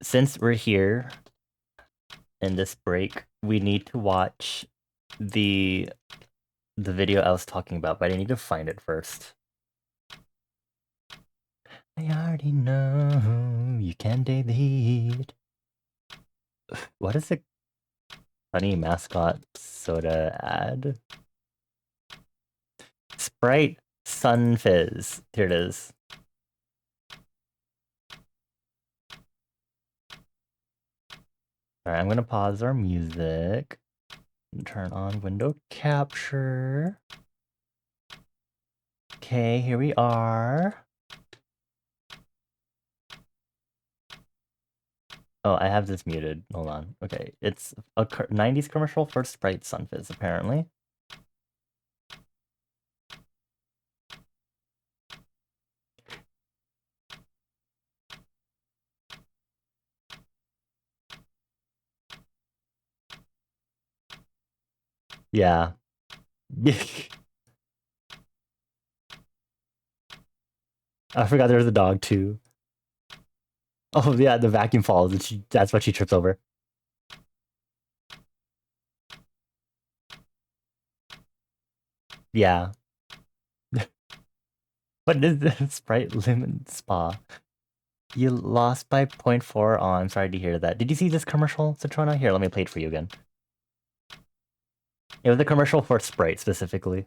since we're here in this break, we need to watch the video I was talking about, but I need to find it first. I already know you can't take the heat. What is the funny mascot soda ad? Sprite Sun Fizz. Here it is. Alright, I'm gonna pause our music and turn on window capture. Okay, here we are. Oh, I have this muted. Hold on. Okay, it's a 90s commercial for Sprite Sun Fizz, apparently. Yeah. I forgot there was a dog too. Oh yeah, the vacuum falls and that's what she trips over. Yeah. What is this? Sprite Lemon Spa. You lost by 0.4. Oh, I'm sorry to hear that. Did you see this commercial, Citrona? Here, let me play it for you again. It was a commercial for Sprite specifically.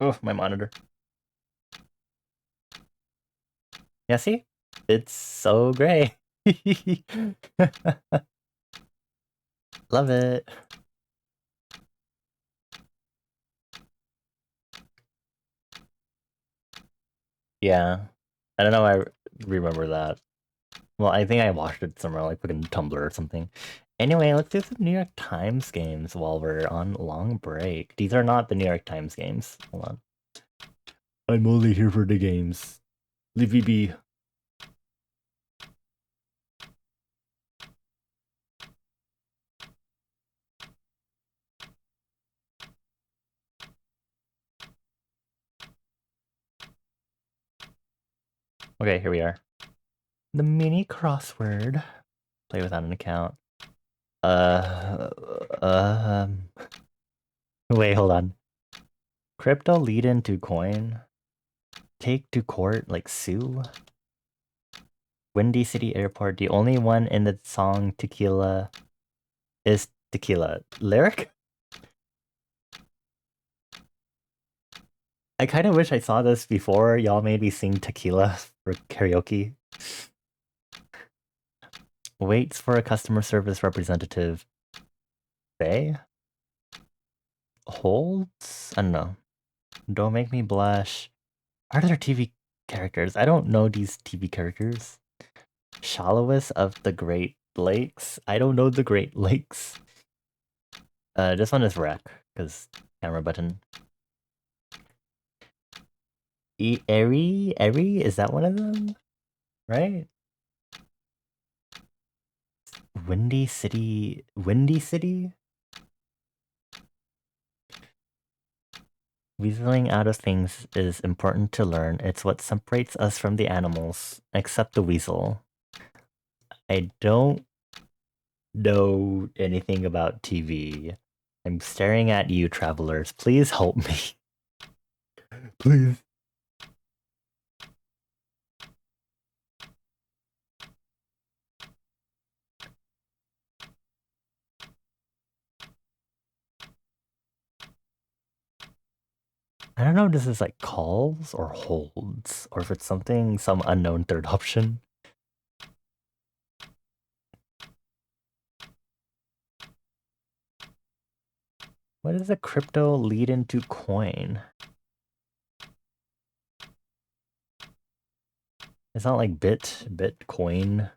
Oh, my monitor. Yeah, see? It's so great. Love it. Yeah. I don't know why I remember that. Well, I think I watched it somewhere, like fucking Tumblr or something. Anyway, let's do some New York Times games while we're on long break. These are not the New York Times games. Hold on. I'm only here for the games. Leave me be. Okay, here we are. The mini crossword. Play without an account. Uh, um. Wait, hold on. Crypto lead into coin. Take to court like sue. Windy City Airport. The only one in the song Tequila is tequila. Lyric? I kind of wish I saw this before y'all made me sing tequila for karaoke. Waits for a customer service representative. Say? Holds? I don't know. Don't make me blush. Are there TV characters? I don't know these TV characters. Shallowest of the Great Lakes? I don't know the Great Lakes. This one is rec, because camera button. Eri? Is that one of them? Right? Windy City. Windy City? Weaseling out of things is important to learn. It's what separates us from the animals, except the weasel. I don't know anything about TV. I'm staring at you, travelers. Please help me. Please. I don't know if this is like calls or holds, or if it's something, some unknown third option. What does a crypto lead into coin? It's not like Bitcoin,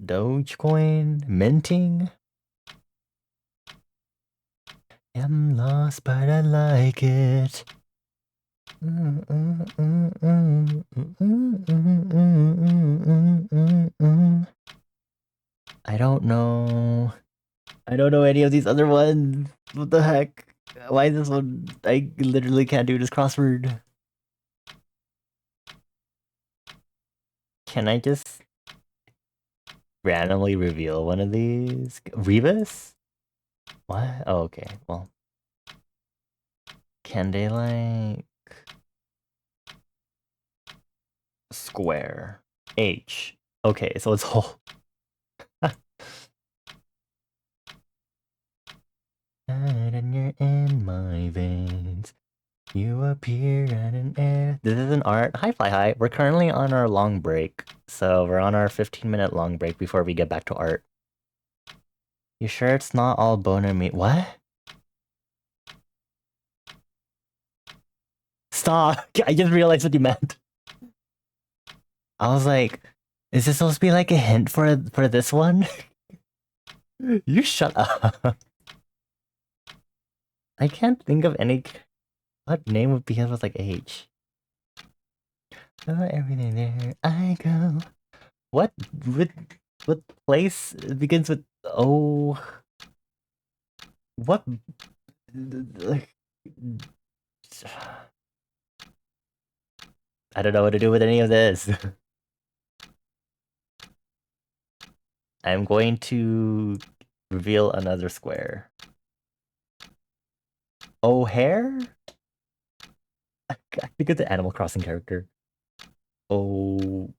Dogecoin, minting. I'm lost, but I like it. I don't know. I don't know any of these other ones. What the heck? Why is this one? I literally can't do this crossword. Can I just randomly reveal one of these? Rebus? What? Oh, okay. Well, can they like square? H. Okay, so it's whole. And you're in my veins. You appear at an air. This is an art. Hi, Fly High. We're currently on our long break. So we're on our 15-minute long break before we get back to art. You sure it's not all bone and meat? What? Stop! I just realized what you meant. I was like, is this supposed to be like a hint for this one? You shut up. I can't think of any. What name would begin with like H? Oh, everything there I go. What with what place begins with O? What? Like, I don't know what to do with any of this. I'm going to reveal another square. O'Hare? I think it's an Animal Crossing character. Oh.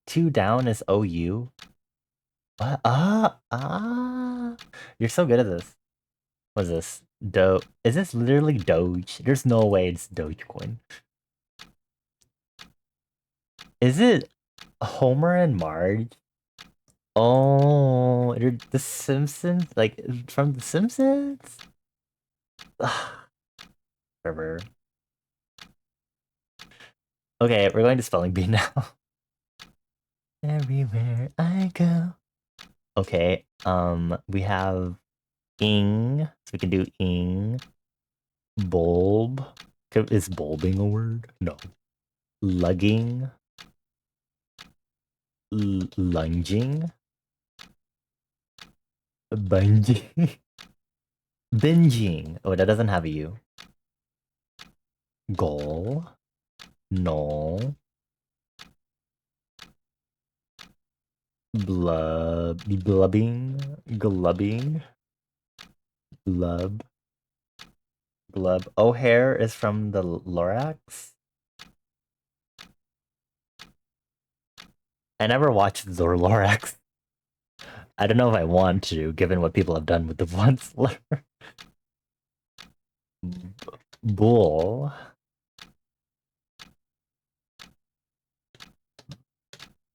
Two down is OU. What? You're so good at this. What's this? Is this literally Doge? There's no way it's Dogecoin. Is it Homer and Marge? Oh, they're the Simpsons? Like, from the Simpsons? Whatever. Okay, we're going to spelling bee now. Everywhere I go. Okay, we have ing, so we can do ing. Bulb. Is bulbing a word? No. Lugging. Lunging. Bunging. Binging. Oh, that doesn't have a U. Goal. No. Blubbing. Glubbing. Glub. Glub. O'Hare is from the Lorax. I never watched the Lorax. I don't know if I want to, given what people have done with the one slur. Bull.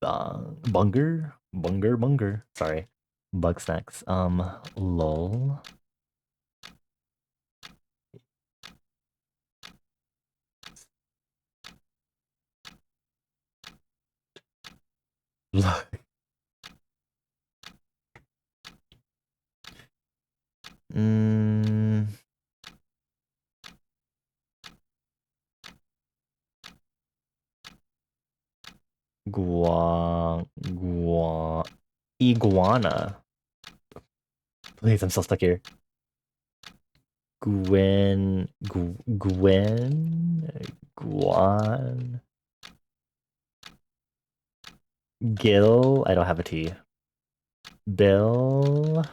Bunger. Sorry. Bug snacks. Lol. mm, Iguana. Please, I'm still stuck here. Guan. Gil. I don't have a T. Bill.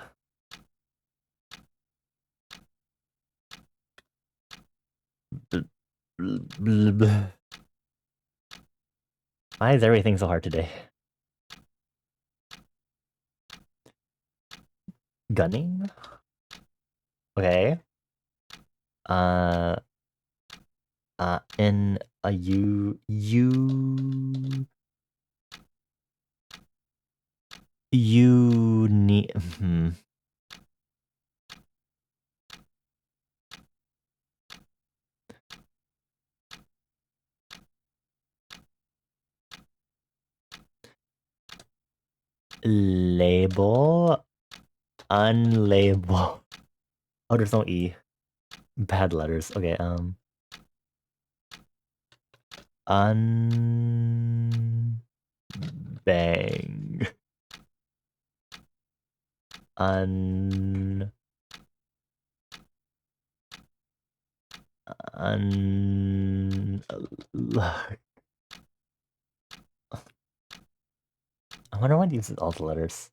Why is everything so hard today? Gunning? Okay. Uh, in a you need label, unlabel. Oh, there's no E. Bad letters. Okay, bang. Un un I wonder what uses all the letters.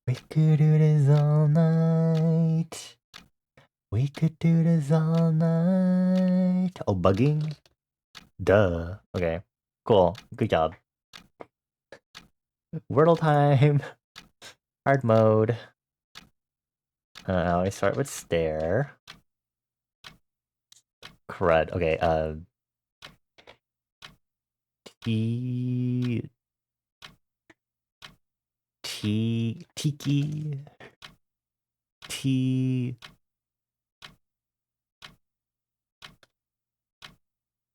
We could do this all night. We could do this all night. Oh, bugging? Duh. Okay. Cool. Good job. Wordle time. Hard mode. I always start with stare. Crud. Okay, T... Tiki... T...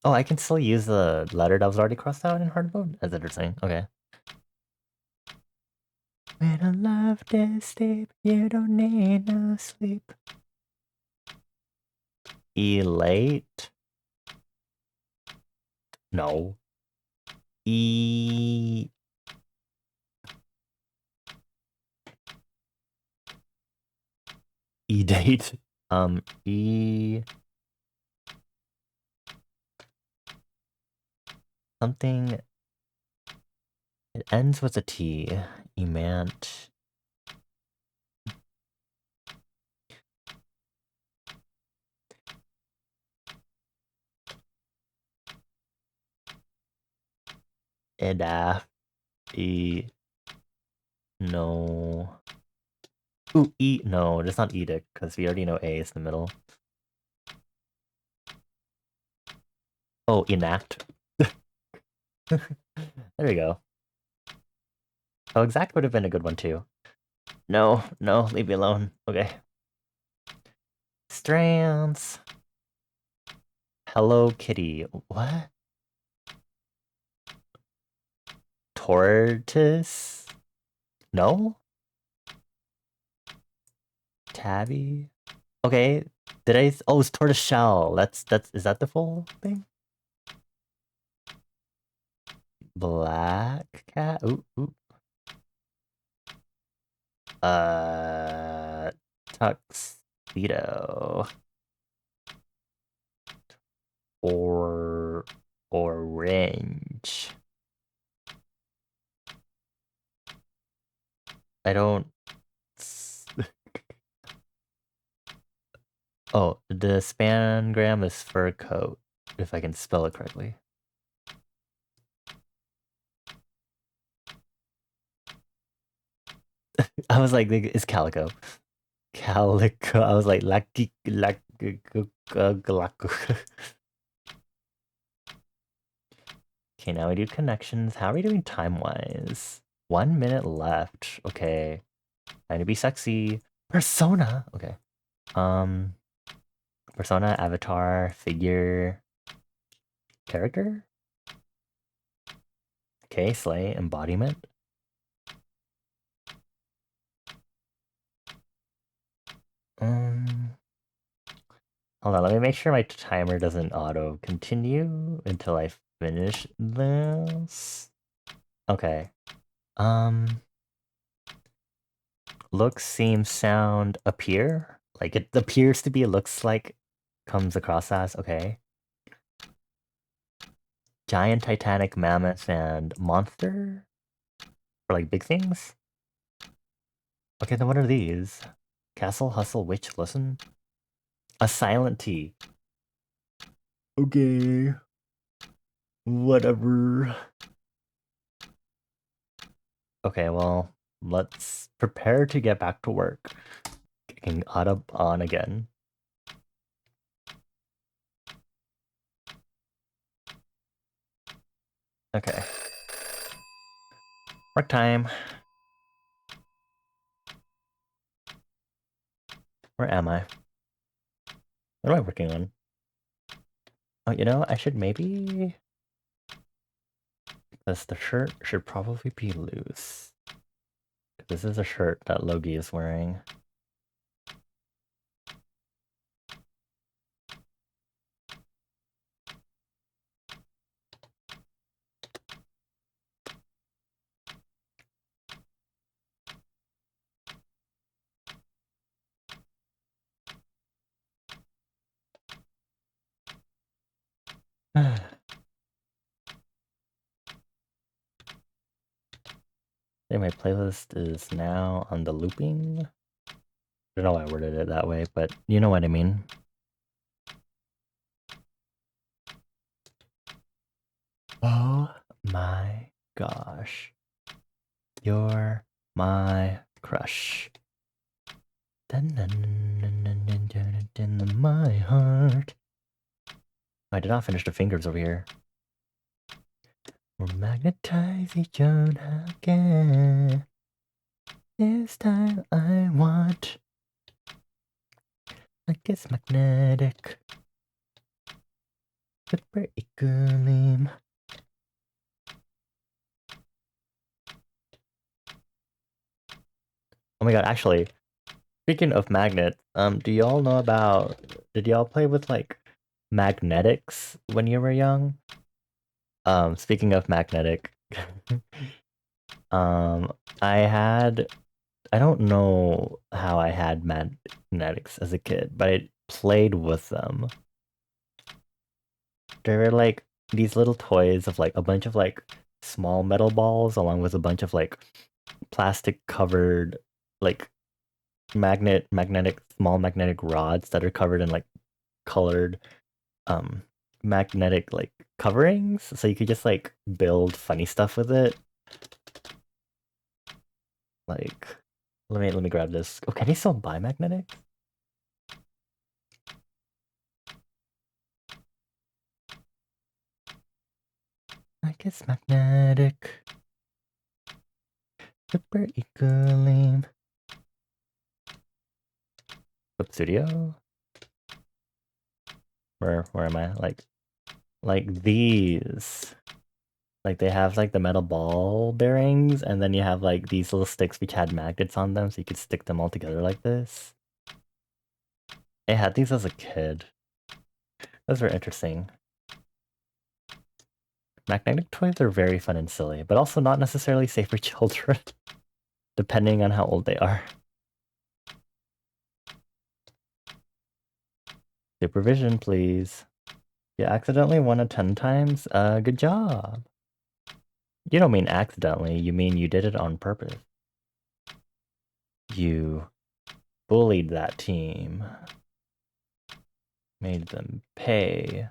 Oh, I can still use the letter that was already crossed out in hard mode? That's interesting. Okay. When I love this deep, you don't need no sleep. Elate? No. E... E-date? E... Something... It ends with a T. Emant... Edaf... E... No... Ooh, E... No, that's not edict, because we already know A is the middle. Oh, enact. There we go. Oh, exact would have been a good one too. No, no, leave me alone. Okay. Strands. Hello Kitty. What? Tortoise? No? Tabby? Okay. Did I? Oh, it's tortoise shell. Is that the full thing? Black cat? Ooh, ooh. Uh, tuxedo. Or orange. I don't. Oh, the spangram is fur coat, if I can spell it correctly. I was like, it's calico. Calico. I was like, lucky, Okay, now we do connections. How are we doing time-wise? 1 minute left. Okay. Trying to be sexy. Persona. Okay. Um, persona, avatar, figure, character. Okay, slay, embodiment. Um, Hold on, let me make sure my timer doesn't auto continue until I finish this. Okay. Um, look, seem, sound, appear. Like it appears to be, looks like, comes across as. Okay. Giant, titanic, mammoth, and monster? For like big things? Okay, then what are these? Castle, hustle, witch, listen. A silent T. Okay. Whatever. Okay, well, let's prepare to get back to work. Kicking auto on again. Okay. Work time. Where am I? What am I working on? Oh, you know, I should maybe... Because the shirt should probably be loose. This is a shirt that Logie is wearing. Okay, my playlist is now on the looping. I don't know why I worded it that way, but you know what I mean. Oh my gosh. You're my crush. In my heart. I did not finish the fingers over here. We'll magnetize each other again. This time I want. Like it's magnetic. Super equilibrium. Oh my god, actually, speaking of magnets, do y'all know about, did y'all play with like magnetics when you were young? Speaking of magnetic, um, I had, I don't know how I had magnetics as a kid, but I played with them. They were like these little toys of like a bunch of like small metal balls along with a bunch of like plastic covered like small magnetic rods that are covered in like colored um magnetic like coverings, so you could just like build funny stuff with it. Like let me grab this. Oh, can you still buy magnetics? I guess magnetic super equilibrium. Flip Studio? Where am I? Like these. Like they have like the metal ball bearings, and then you have like these little sticks which had magnets on them, so you could stick them all together like this. I had these as a kid. Those were interesting. Magnetic toys are very fun and silly, but also not necessarily safe for children, depending on how old they are. Supervision, please. You accidentally won it 10 times? Good job. You don't mean accidentally, you mean you did it on purpose. You bullied that team. Made them pay.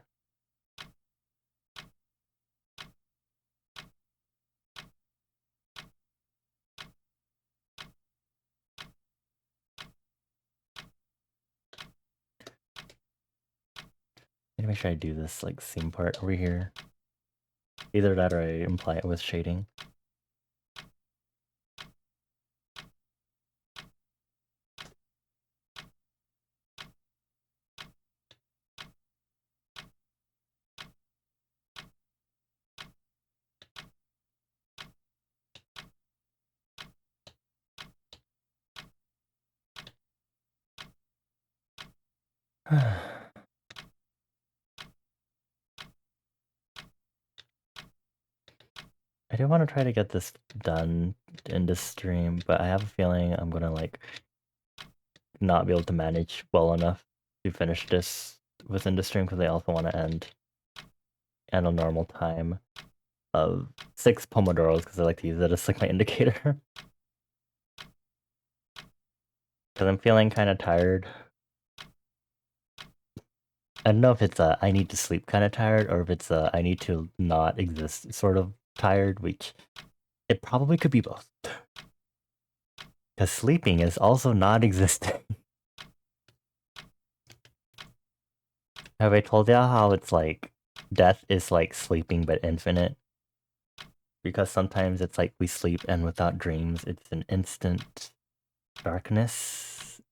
Need to make sure I do this like seam part over here. Either that or I imply it with shading. I do want to try to get this done in this stream, but I have a feeling I'm gonna like not be able to manage well enough to finish this within the stream because I also want to end at a normal time of 6 pomodoros because I like to use it as like my indicator. Because I'm feeling kind of tired. I don't know if it's a I need to sleep kind of tired or if it's a I need to not exist sort of tired, which it probably could be both. Because sleeping is also not existing. Have I told you how it's like death is like sleeping but infinite? Because sometimes it's like we sleep and without dreams, it's an instant darkness.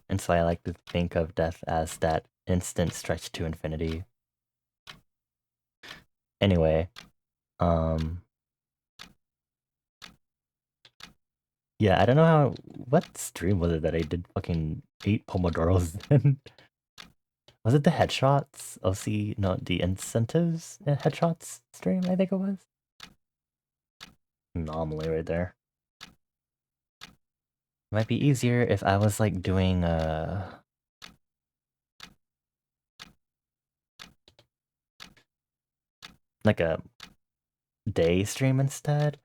And so I like to think of death as that instant stretch to infinity. Anyway, yeah, I don't know how. What stream was it that I did fucking 8 pomodoros in? Was it the headshots? OC, no, the incentives headshots stream, I think it was. Anomaly right there. Might be easier if I was like doing like a day stream instead.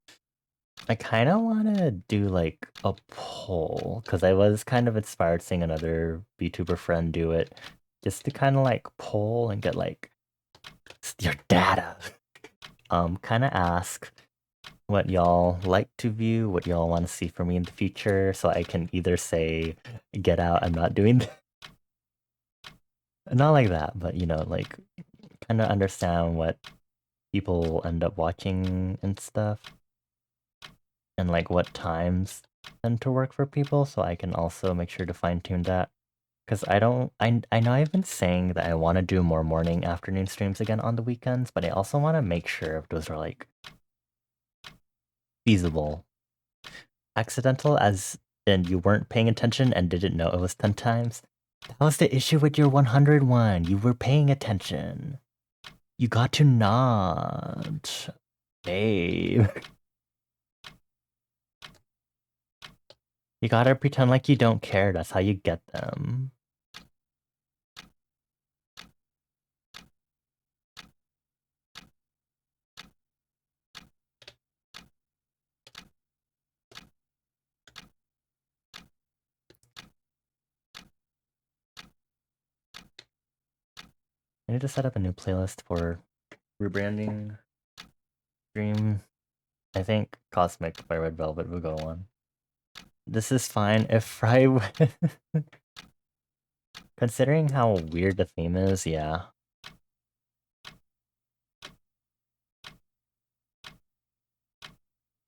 I kind of want to do like a poll because I was kind of inspired seeing another VTuber friend do it, just to kind of like poll and get like your data. Kind of ask what y'all like to view, what y'all want to see from me in the future, so I can either say, "Get out, I'm not doing," not like that, but you know, like kind of understand what people end up watching and stuff, and like what times tend to work for people, so I can also make sure to fine tune that. Because I know I've been saying that I want to do more morning, afternoon streams again on the weekends, but I also want to make sure if those are like feasible. Accidental as in you weren't paying attention and didn't know it was 10 times. That was the issue with your 101. You were paying attention. You got to nod. Babe. You gotta pretend like you don't care. That's how you get them. I need to set up a new playlist for rebranding stream. I think Cosmic by Red Velvet will go on. This is fine if Fry considering how weird the theme is, yeah.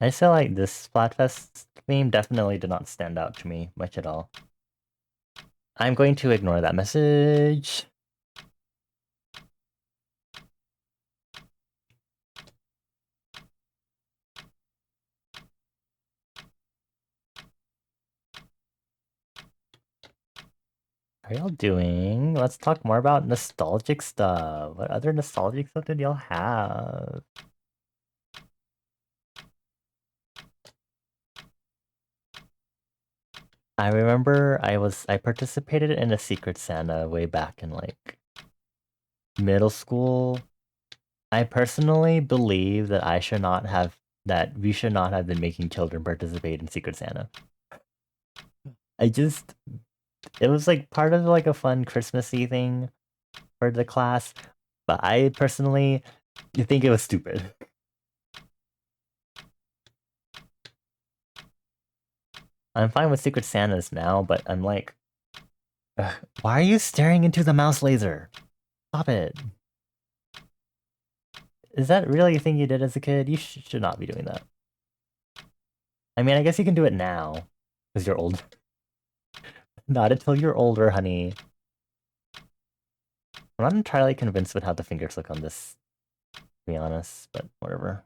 I feel like this Splatfest theme definitely did not stand out to me much at all. I'm going to ignore that message. How are y'all doing? Let's talk more about nostalgic stuff. What other nostalgic stuff did y'all have? I remember I participated in a Secret Santa way back in like middle school. I personally believe that we should not have been making children participate in Secret Santa. I just it was like part of like a fun Christmassy thing for the class, but I personally think it was stupid. I'm fine with Secret Santas now, but I'm like, ugh, why are you staring into the mouse laser? Stop it. Is that really a thing you did as a kid? You should not be doing that. I mean, I guess you can do it now, because you're old. Not until you're older, honey. I'm not entirely convinced with how the fingers look on this, to be honest, but whatever.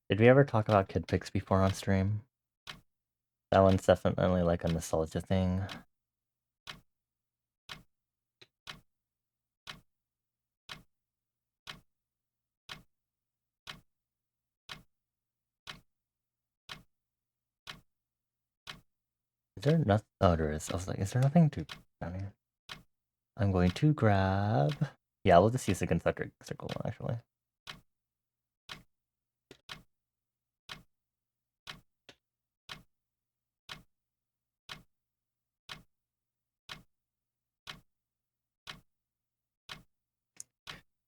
Did we ever talk about Kid Pics before on stream? That one's definitely like a nostalgia thing. Is there nothing? Oh, there is. I was like, is there nothing to down here? I'm going to grab. Yeah, we'll just use the concentric circle one actually.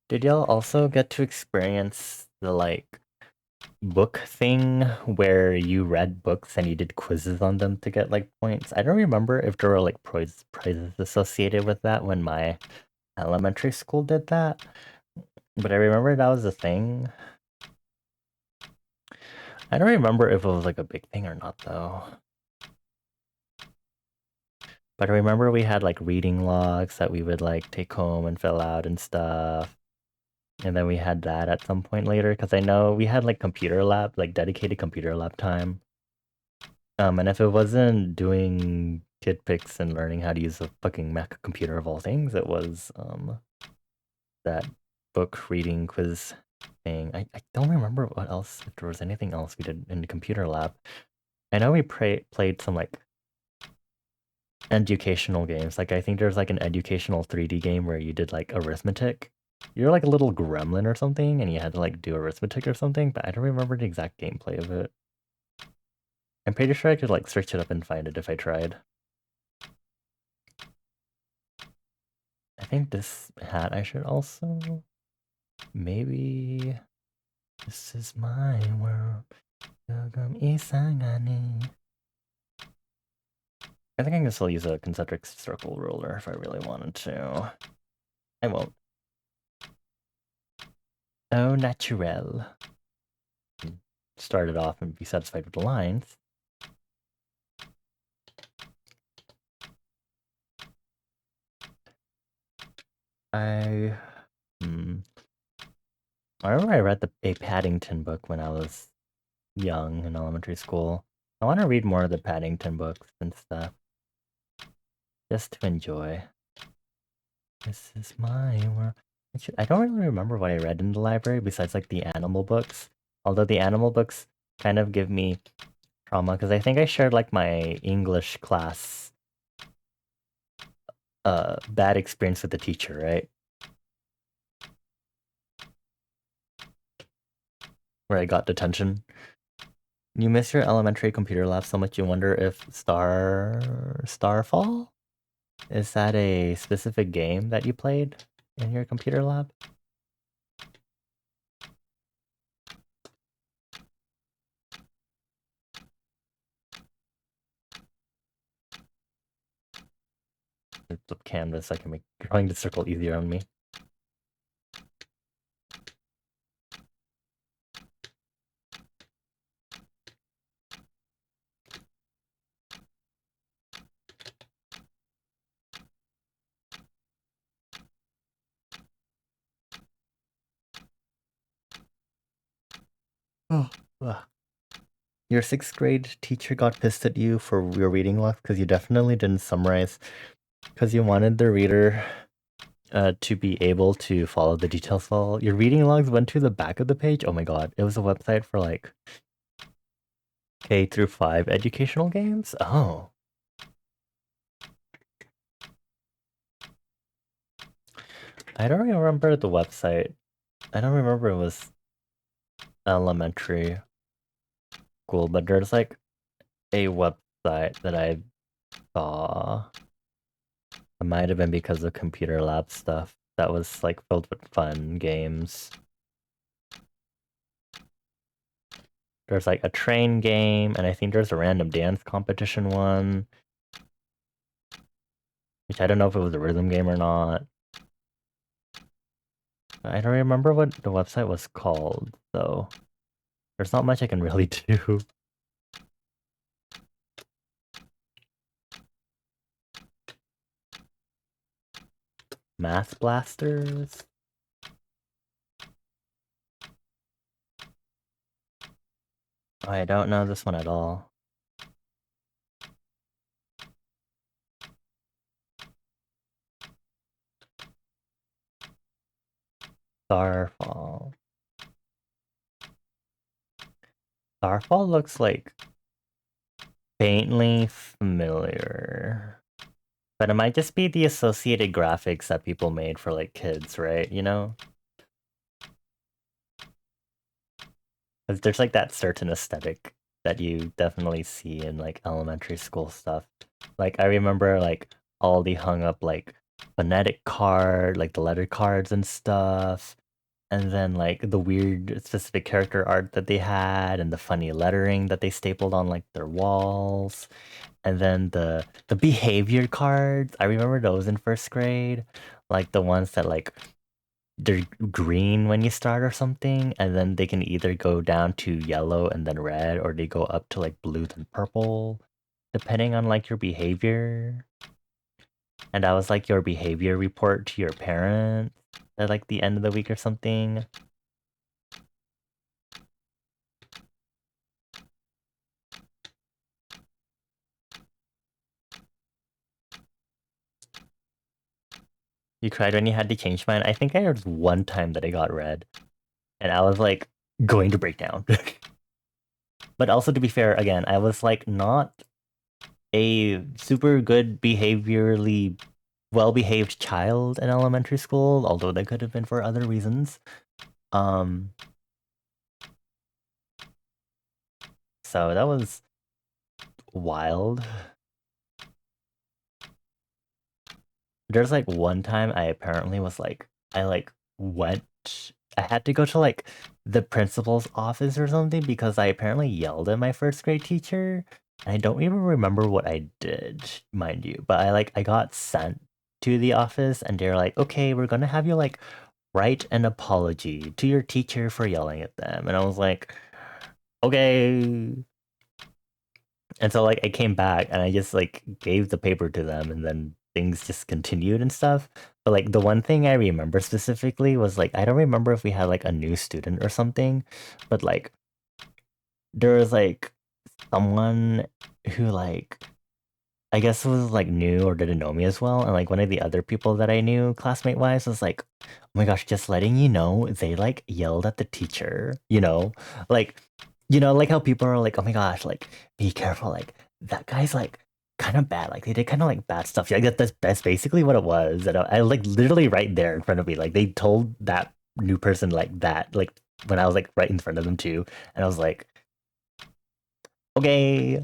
Did y'all also get to experience the like book thing where you read books and you did quizzes on them to get like points? I don't remember if there were like prizes associated with that when my elementary school did that, but I remember that was a thing. I don't remember if it was like a big thing or not though. But I remember we had like reading logs that we would like take home and fill out and stuff. And then we had that at some point later because I know we had like computer lab, like dedicated computer lab time. And if it wasn't doing kid pics and learning how to use a fucking Mac computer of all things, it was that book reading quiz thing. I don't remember what else, if there was anything else we did in the computer lab. I know we played some like educational games. Like I think there's like an educational 3D game where you did like arithmetic. You're like a little gremlin or something, and you had to like do arithmetic or something, but I don't remember the exact gameplay of it. I'm pretty sure I could like search it up and find it if I tried. I think this hat I should also maybe. This is my world. 조금 이상하니. I think I can still use a concentric circle ruler if I really wanted to. I won't. Oh, naturel. Start it off and be satisfied with the lines. I I remember I read a Paddington book when I was young in elementary school. I want to read more of the Paddington books and stuff. Just to enjoy. This is my world. I don't really remember what I read in the library besides like the animal books. Although the animal books kind of give me trauma because I think I shared like my English class bad experience with the teacher, right? Where I got detention. You miss your elementary computer lab so much you wonder if Starfall? Is that a specific game that you played in your computer lab? The canvas, I can make drawing the circle easier on me. Oh. Ugh. Your 6th grade teacher got pissed at you for your reading logs because you definitely didn't summarize because you wanted the reader to be able to follow the details well. Your reading logs went to the back of the page. Oh my god, it was a website for like K through 5 educational games? Oh. I don't remember the website. I don't remember it was elementary school, but there's like a website that I saw. It might have been because of computer lab stuff that was like filled with fun games. There's like a train game, and I think there's a random dance competition one. Which I don't know if it was a rhythm game or not. I don't remember what the website was called, though. There's not much I can really do. Math Blasters? I don't know this one at all. Starfall. Starfall looks like faintly familiar. But it might just be the associated graphics that people made for like kids, right? You know? 'Cause there's like that certain aesthetic that you definitely see in like elementary school stuff. Like I remember like Aldi hung up like phonetic card, like the letter cards and stuff. And then like the weird specific character art that they had and the funny lettering that they stapled on like their walls. And then the behavior cards, I remember those in first grade. Like the ones that like they're green when you start or something, and then they can either go down to yellow and then red, or they go up to like blue then purple, depending on like your behavior. And that was like your behavior report to your parents at like the end of the week or something. You cried when you had to change mine. I think I heard one time that I got red, and I was like going to break down. But also to be fair, again, I was like not a super good behaviorally well-behaved child in elementary school, although that could have been for other reasons. Um, so that was wild. There's like one time I apparently was like, I like went, I had to go to like the principal's office or something because I apparently yelled at my first grade teacher. And I don't even remember what I did, mind you, but I got sent to the office and they're like, okay, we're gonna have you like write an apology to your teacher for yelling at them. And I was like, okay. And so like I came back and I just like gave the paper to them and then things just continued and stuff. But like the one thing I remember specifically was like I don't remember if we had like a new student or something, but like there was like someone who like I guess was like new or didn't know me as well. And like one of the other people that I knew, classmate wise, was like, oh my gosh, just letting you know, they like yelled at the teacher, you know? Like, you know, like how people are like, oh my gosh, like, be careful, like, that guy's like kind of bad. Like they did kind of like bad stuff. Yeah, like, that's basically what it was. And I like literally right there in front of me, like they told that new person like that, like when I was like right in front of them too. And I was like, okay.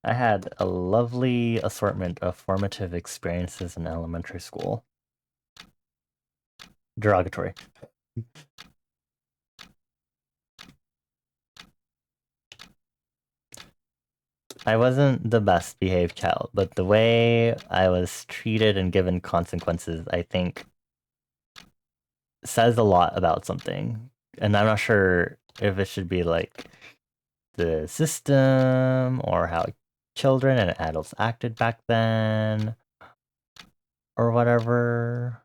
I had a lovely assortment of formative experiences in elementary school. Derogatory. I wasn't the best behaved child, but the way I was treated and given consequences, I think, says a lot about something. And I'm not sure if it should be like the system or how children and adults acted back then or whatever.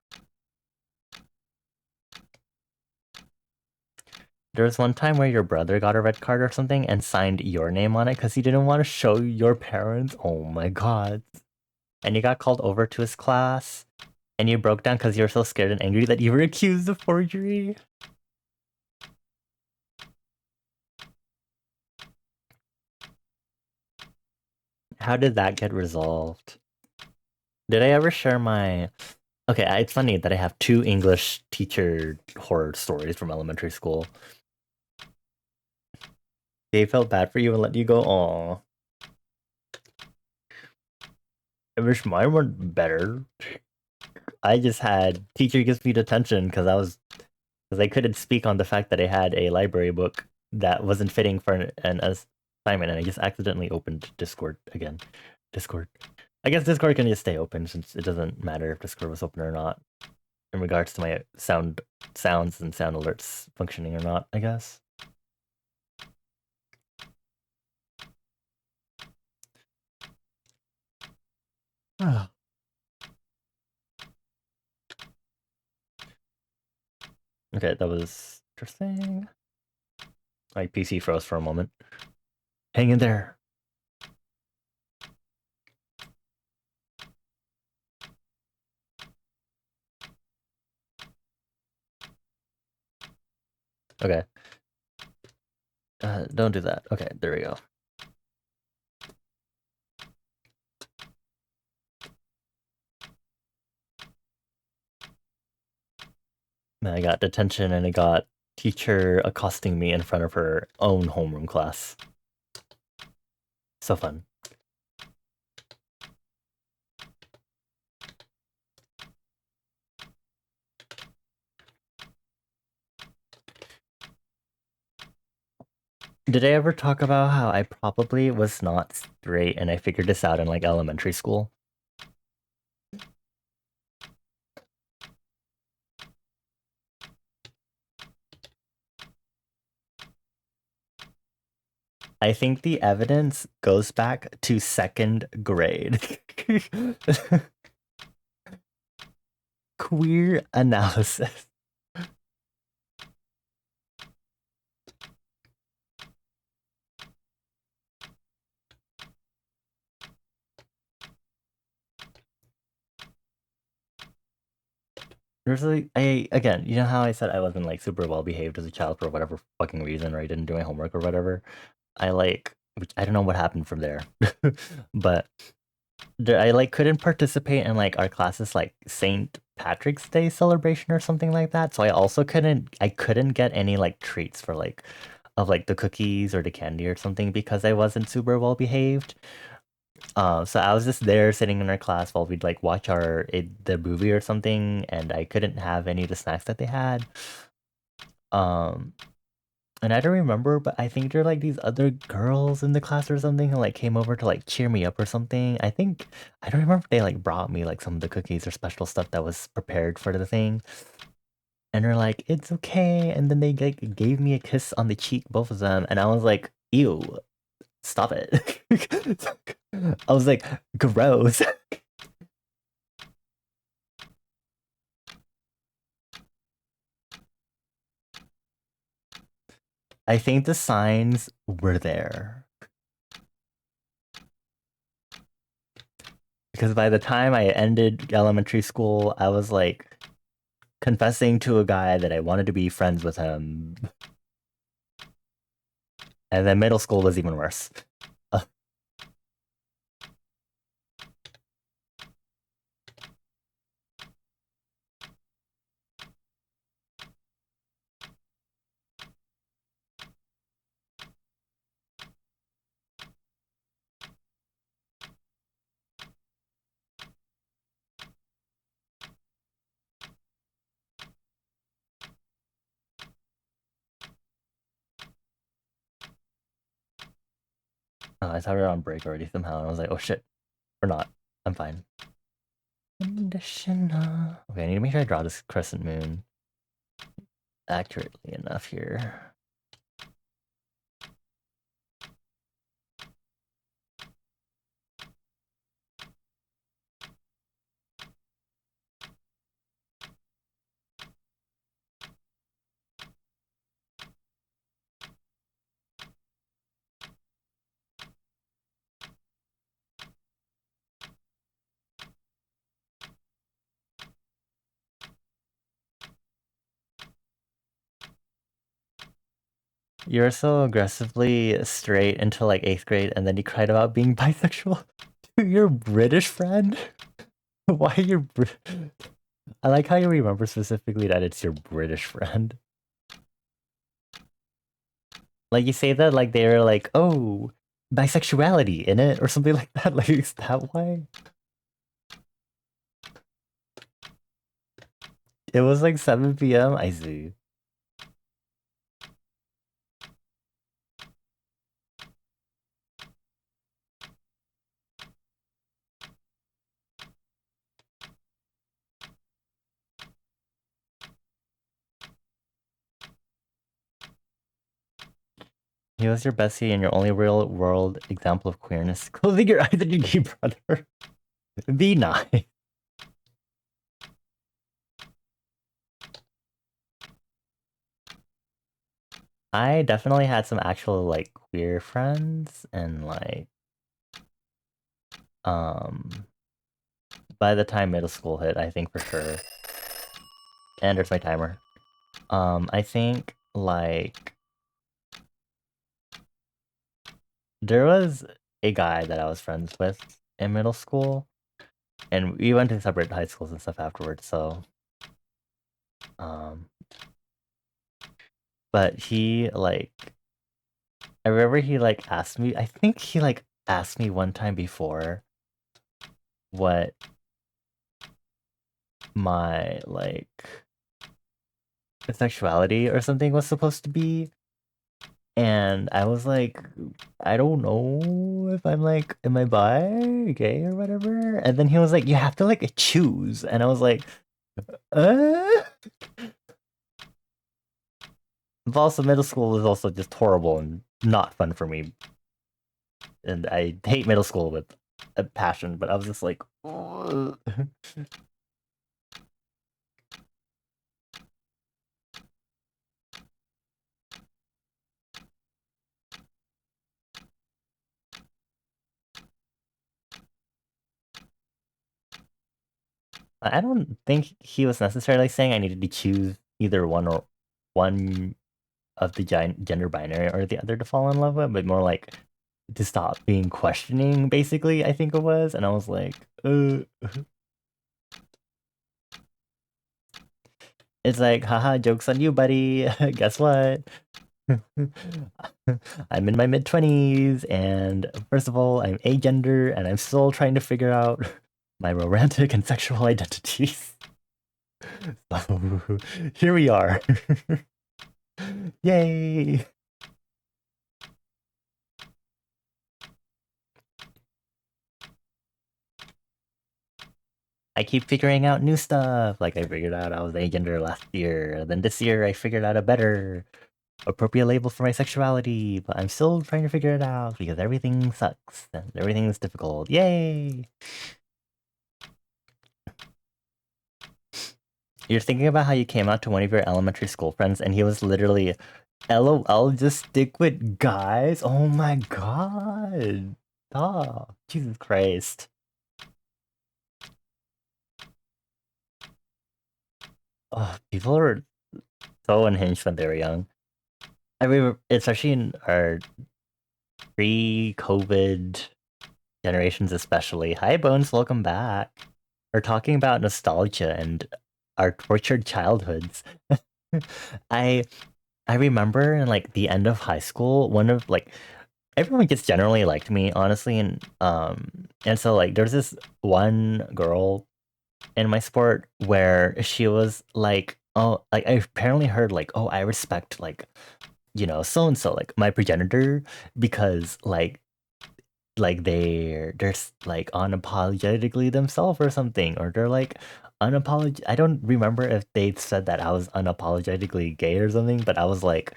There was one time where your brother got a red card or something and signed your name on it because he didn't want to show your parents. Oh my god. And you got called over to his class and you broke down because you were so scared and angry that you were accused of forgery. How did that get resolved? Did I ever share my. Okay, it's funny that I have two English teacher horror stories from elementary school. They felt bad for you and let you go. Aw. I wish mine were better. I just had teacher gives me detention because I couldn't speak on the fact that I had a library book that wasn't fitting for an assignment, and I just accidentally opened Discord again. Discord. I guess Discord can just stay open since it doesn't matter if Discord was open or not in regards to my sounds and sound alerts functioning or not, I guess. Okay, that was interesting. My PC froze for a moment. Hang in there. Okay. Don't do that. Okay, there we go. And I got detention and I got teacher accosting me in front of her own homeroom class. So fun. Did I ever talk about how I probably was not straight and I figured this out in like elementary school? I think the evidence goes back to second grade. Queer analysis. There's like again, you know how I said I wasn't like super well behaved as a child for whatever fucking reason, or I didn't do my homework or whatever. Which I don't know what happened from there, but I like couldn't participate in like our classes like Saint Patrick's Day celebration or something like that. So I couldn't get any like treats for like of like the cookies or the candy or something because I wasn't super well behaved. So I was just there sitting in our class while we'd like watch the movie or something, and I couldn't have any of the snacks that they had. Um, and I don't remember, but I think there are like these other girls in the class or something who like came over to like cheer me up or something. I don't remember if they like brought me like some of the cookies or special stuff that was prepared for the thing. And they're like, it's okay. And then they like gave me a kiss on the cheek, both of them, and I was like, ew, stop it. I was like, gross. I think the signs were there. Because by the time I ended elementary school, I was like confessing to a guy that I wanted to be friends with him. And then middle school was even worse. Uh, I thought we were on break already somehow. And I was like, oh shit, we're not. I'm fine. Conditioner. Okay, I need to make sure I draw this crescent moon accurately enough here. You're so aggressively straight until like 8th grade, and then you cried about being bisexual to your British friend? Why you're I like how you remember specifically that it's your British friend. Like you say that like they're like, oh, bisexuality in it or something like that. Like, is that why? It was like 7 p.m. I see. He was your bestie and your only real world example of queerness. Closing your eyes at your gay brother. Be nice. I definitely had some actual like queer friends and like um by the time middle school hit, I think for sure. And there's my timer. I think like there was a guy that I was friends with in middle school, and we went to separate high schools and stuff afterwards. So, um, but he like I remember he like asked me. I think he like asked me one time before what my like sexuality or something was supposed to be. And I was like, I don't know if I'm like, am I bi, gay, or whatever? And then he was like, you have to like choose. And I was like, uh? But also, middle school is also just horrible and not fun for me. And I hate middle school with a passion, but I was just like, ugh. I don't think he was necessarily saying I needed to choose either one or one of the gender binary or the other to fall in love with, but more like to stop being questioning, basically, I think it was. And I was like, it's like, haha, joke's on you, buddy. Guess what? I'm in my mid 20s, and first of all, I'm agender, and I'm still trying to figure out my romantic and sexual identities. So here we are. Yay! I keep figuring out new stuff. Like I figured out I was agender last year. Then this year I figured out a better appropriate label for my sexuality, but I'm still trying to figure it out because everything sucks and everything is difficult. Yay! You're thinking about how you came out to one of your elementary school friends and he was literally, LOL, just stick with guys? Oh my god. Stop. Jesus Christ. Oh, people are so unhinged when they were young. I mean, especially in our pre-COVID generations especially. Hi Bones, welcome back. We're talking about nostalgia and our tortured childhoods. I I remember in like the end of high school, one of like everyone just generally liked me, honestly, and so like there's this one girl in my sport where she was like, oh, like I apparently heard like, oh, I respect like, so and so, like my progenitor, because like they're like unapologetically themselves or something, or they're like I don't remember if they said that I was unapologetically gay or something, but I was like,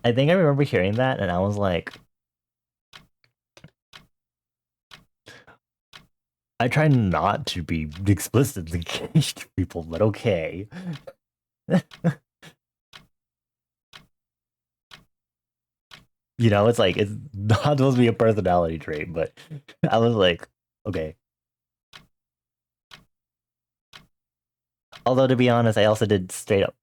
I think I remember hearing that and I was like, I try not to be explicitly gay to people, but okay. It's like it's not supposed to be a personality trait, but I was like, okay. Although to be honest, I also did straight up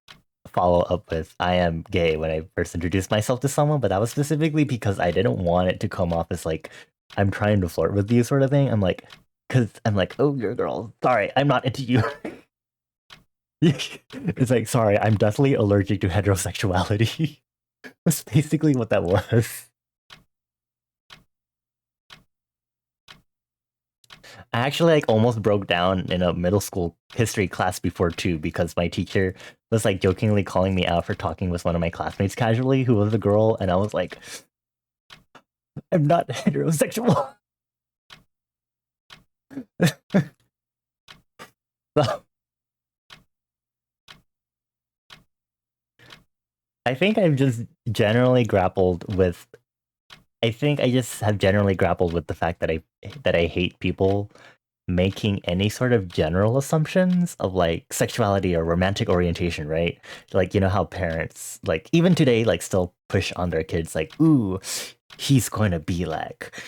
follow up with I am gay when I first introduced myself to someone, but that was specifically because I didn't want it to come off as like I'm trying to flirt with you sort of thing. Because I'm like, oh, you're a girl. Sorry, I'm not into you. It's like, sorry, I'm definitely allergic to heterosexuality. That's basically what that was. I actually like almost broke down in a middle school history class before too, because my teacher was like jokingly calling me out for talking with one of my classmates casually who was a girl, and I was like, I'm not heterosexual. So I think I've just generally grappled with. I think I just have generally grappled with the fact that I hate people making any sort of general assumptions of like sexuality or romantic orientation, right? Like, you know how parents like even today like still push on their kids like, ooh, he's going to be like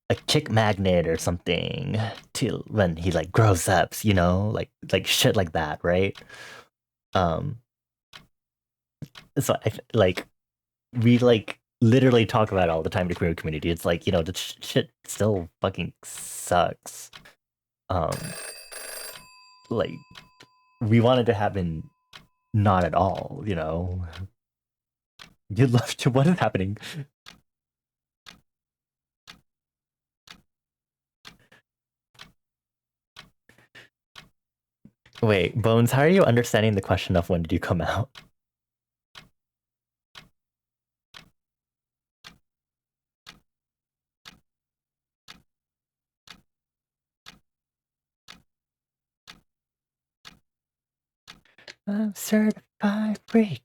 a chick magnet or something till when he like grows up, you know, like shit like that, right? Um, so like we like literally talk about it all the time in the queer community. It's like, you know, the shit still fucking sucks. Um, like we wanted to happen, not at all, you know. You'd love to. What is happening? Wait, Bones, how are you understanding the question of when did you come out? I'm certified freak,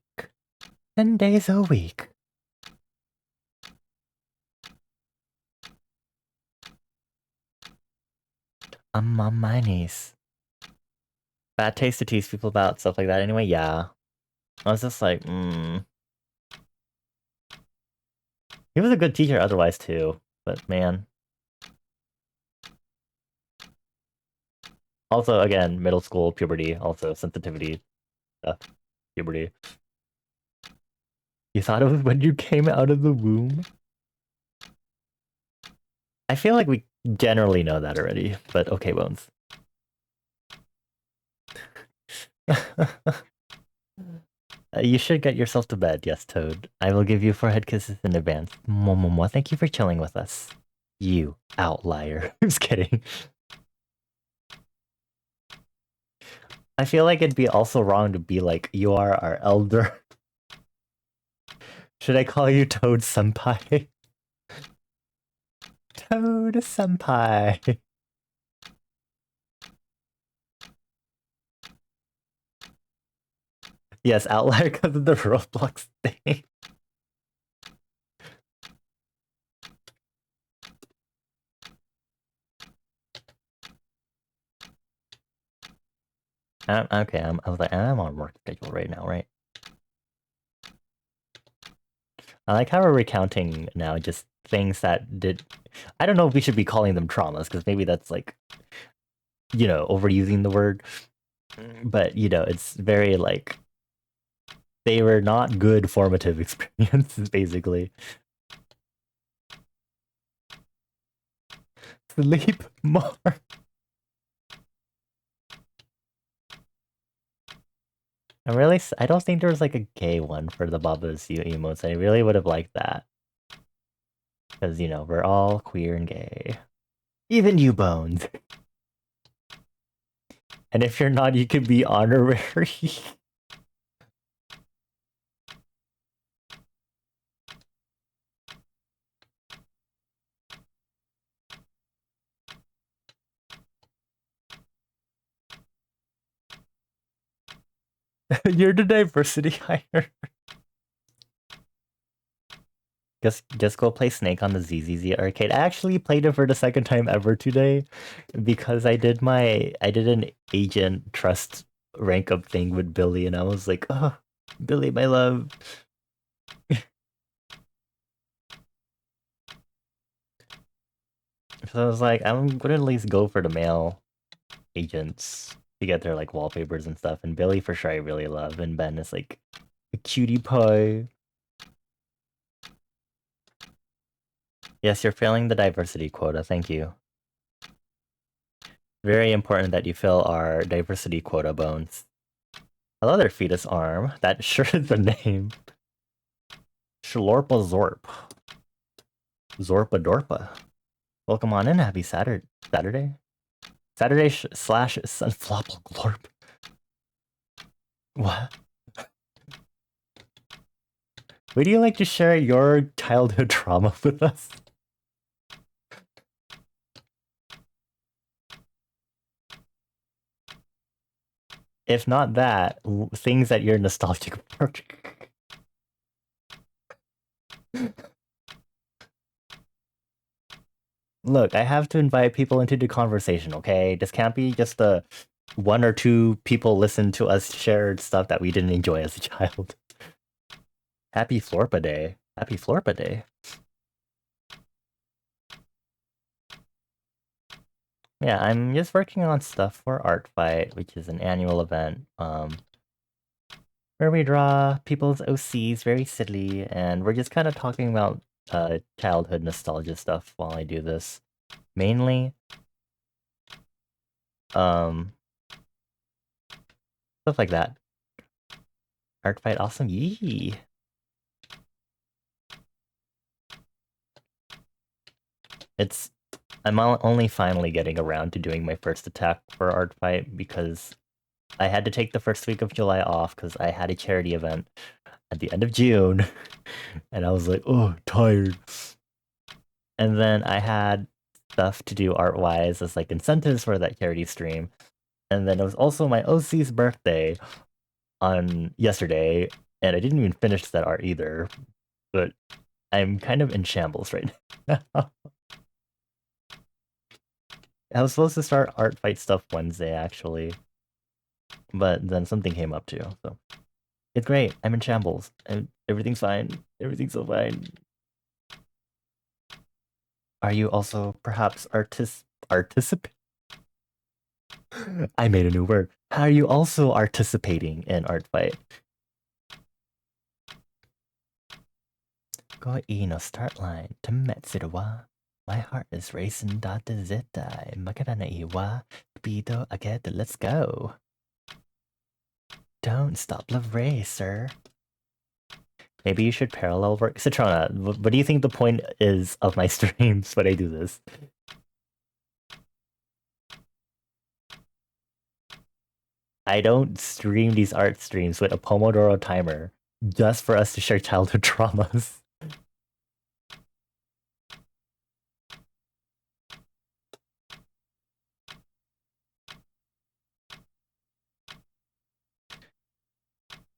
10 days a week. I'm on my knees. Bad taste to tease people about stuff like that anyway, yeah. I was just like, He was a good teacher otherwise too, but man. Also, again, middle school, puberty, also sensitivity stuff, puberty. You thought it was when you came out of the womb? I feel like we generally know that already, but okay, Bones. You should get yourself to bed, yes, Toad. I will give you forehead kisses in advance. Mwah, thank you for chilling with us. You outlier. Who's kidding? I feel like it'd be also wrong to be like, you are our elder. Should I call you Toad Senpai? Toad Senpai. Yes, outlier because of the Roblox thing. Okay, I was like, I'm on work schedule right now, right? I like how we're recounting now just things that did. I don't know if we should be calling them traumas because maybe that's like, you know, overusing the word. But, you know, it's very like they were not good formative experiences, basically. Sleep more. I don't think there was like a gay one for the Baba's emotes. I really would have liked that. Because, you know, we're all queer and gay. Even you, Bones. And if you're not, you could be honorary. You're the diversity hire. Just go play Snake on the ZZZ arcade. I actually played it for the second time ever today because I did an agent trust rank up thing with Billy and I was like, oh, Billy, my love. So I was like, I'm gonna at least go for the male agents to get their like wallpapers and stuff. And Billy for sure I really love. And Ben is like a cutie pie. Yes, you're failing the diversity quota. Thank you. Very important that you fill our diversity quota, Bones. Hello there, fetus arm. That sure is the name. Shlorpa Zorp. Zorpa Dorpa. Welcome on in. Happy Saturday. Saturday slash Sunflopple Glorp. What? Would you like to share your childhood trauma with us? if not that, things that you're nostalgic for. Look, I have to invite people into the conversation, okay? This can't be just the one or two people listen to us shared stuff that we didn't enjoy as a child. Happy Florpa Day. Happy Florpa Day. Yeah, I'm just working on stuff for Art Fight, which is an annual event, where we draw people's OCs very silly, and we're just kind of talking about childhood nostalgia stuff while I do this. Mainly, um, stuff like that. Art Fight awesome, yee! I'm only finally getting around to doing my first attack for Art Fight because I had to take the first week of July off because I had a charity event at the end of June, and I was like, oh, tired. And then I had stuff to do art-wise as like incentives for that charity stream. And then it was also my OC's birthday on yesterday, and I didn't even finish that art either. But I'm kind of in shambles right now. I was supposed to start art fight stuff Wednesday actually, but then something came up too. So it's great. I'm in shambles, and everything's fine. Everything's so fine. Are you also perhaps participate? I made a new word. Are you also participating in art fight? Go no start line to Metsuda wa. My heart is racing. Data zeta. Makarana iwa. Speedo agete. Let's go. Don't stop the race, sir. Maybe you should parallel work. Citrona, what do you think the point is of my streams when I do this? I don't stream these art streams with a Pomodoro timer just for us to share childhood traumas.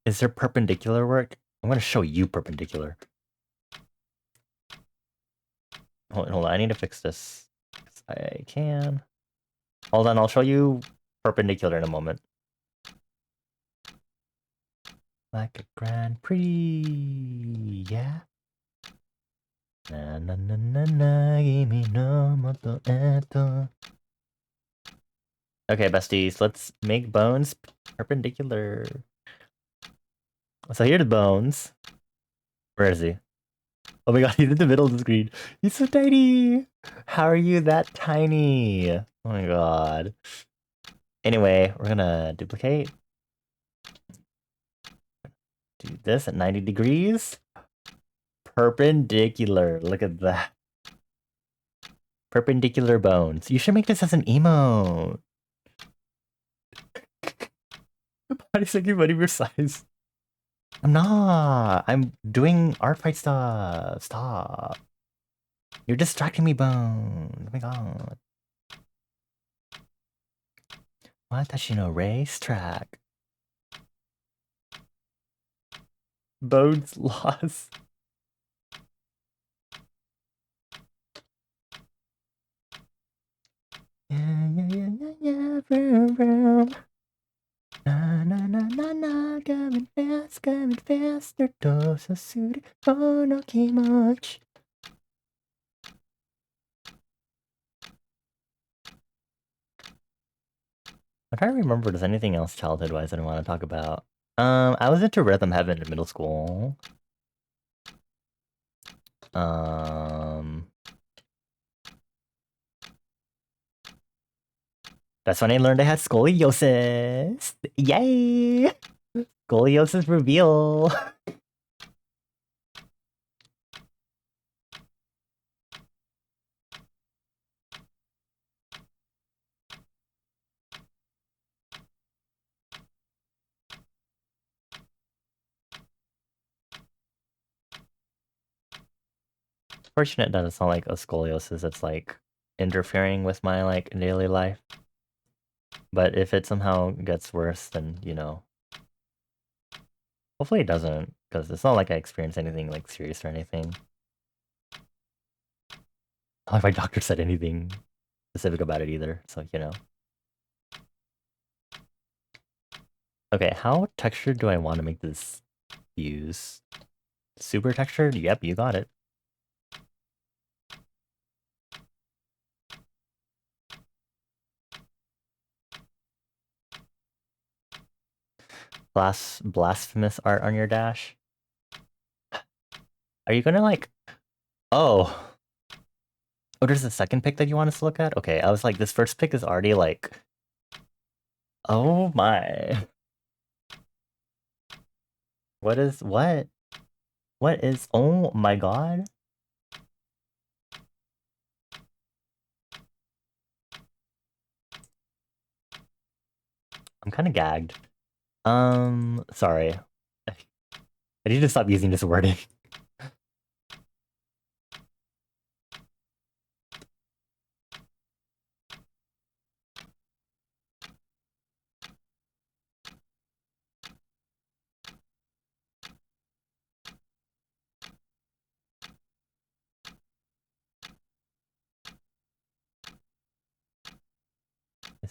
Is there perpendicular work? I'm gonna show you perpendicular. Hold on, I need to fix this. I can. Hold on, I'll show you perpendicular in a moment. Like a Grand Prix, yeah? Na na na na na, kimi no moto eto. Okay, besties, let's make bones perpendicular. So here are the bones. Where is he? Oh my god, he's in the middle of the screen. He's so tiny! How are you that tiny? Oh my god. Anyway, we're gonna duplicate. Do this at 90 degrees. Perpendicular. Look at that. Perpendicular bones. You should make this as an emote. Body's like your your size. I'm not. I'm doing art fight stuff. Stop. You're distracting me, Bones. Oh my god. Watashi no racetrack. Bones lost. Yeah, yeah, yeah, yeah, yeah, vroom, vroom. Na, na, na, na, na, coming faster. Dosa suru, oh no kimochi. I'm trying to remember if there's anything else childhood-wise I don't want to talk about. I was into Rhythm Heaven in middle school. That's when I learned I had scoliosis. Yay! Scoliosis reveal. Fortunate that it's not like a scoliosis that's like interfering with my like daily life. But if it somehow gets worse, then, you know, hopefully it doesn't, because it's not like I experienced anything like serious or anything. Not like my doctor said anything specific about it either, so you know. Okay, how textured do I want to make this fuse? Super textured? Yep, you got it. Blasphemous art on your dash? Are you gonna like... Oh. Oh, there's a second pick that you want us to look at? Okay, I was like, this first pick is already like... Oh my. What is... What? What is... Oh my god? I'm kind of gagged. Sorry. I need to stop using this wording.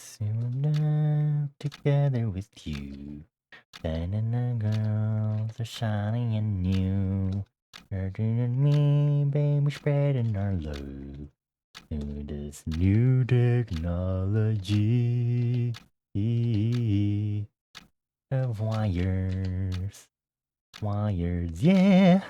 Soon together with you. And the girls are shining and new. Burden and me, baby, spreading our love. Through this new technology of wires. Wires, yeah.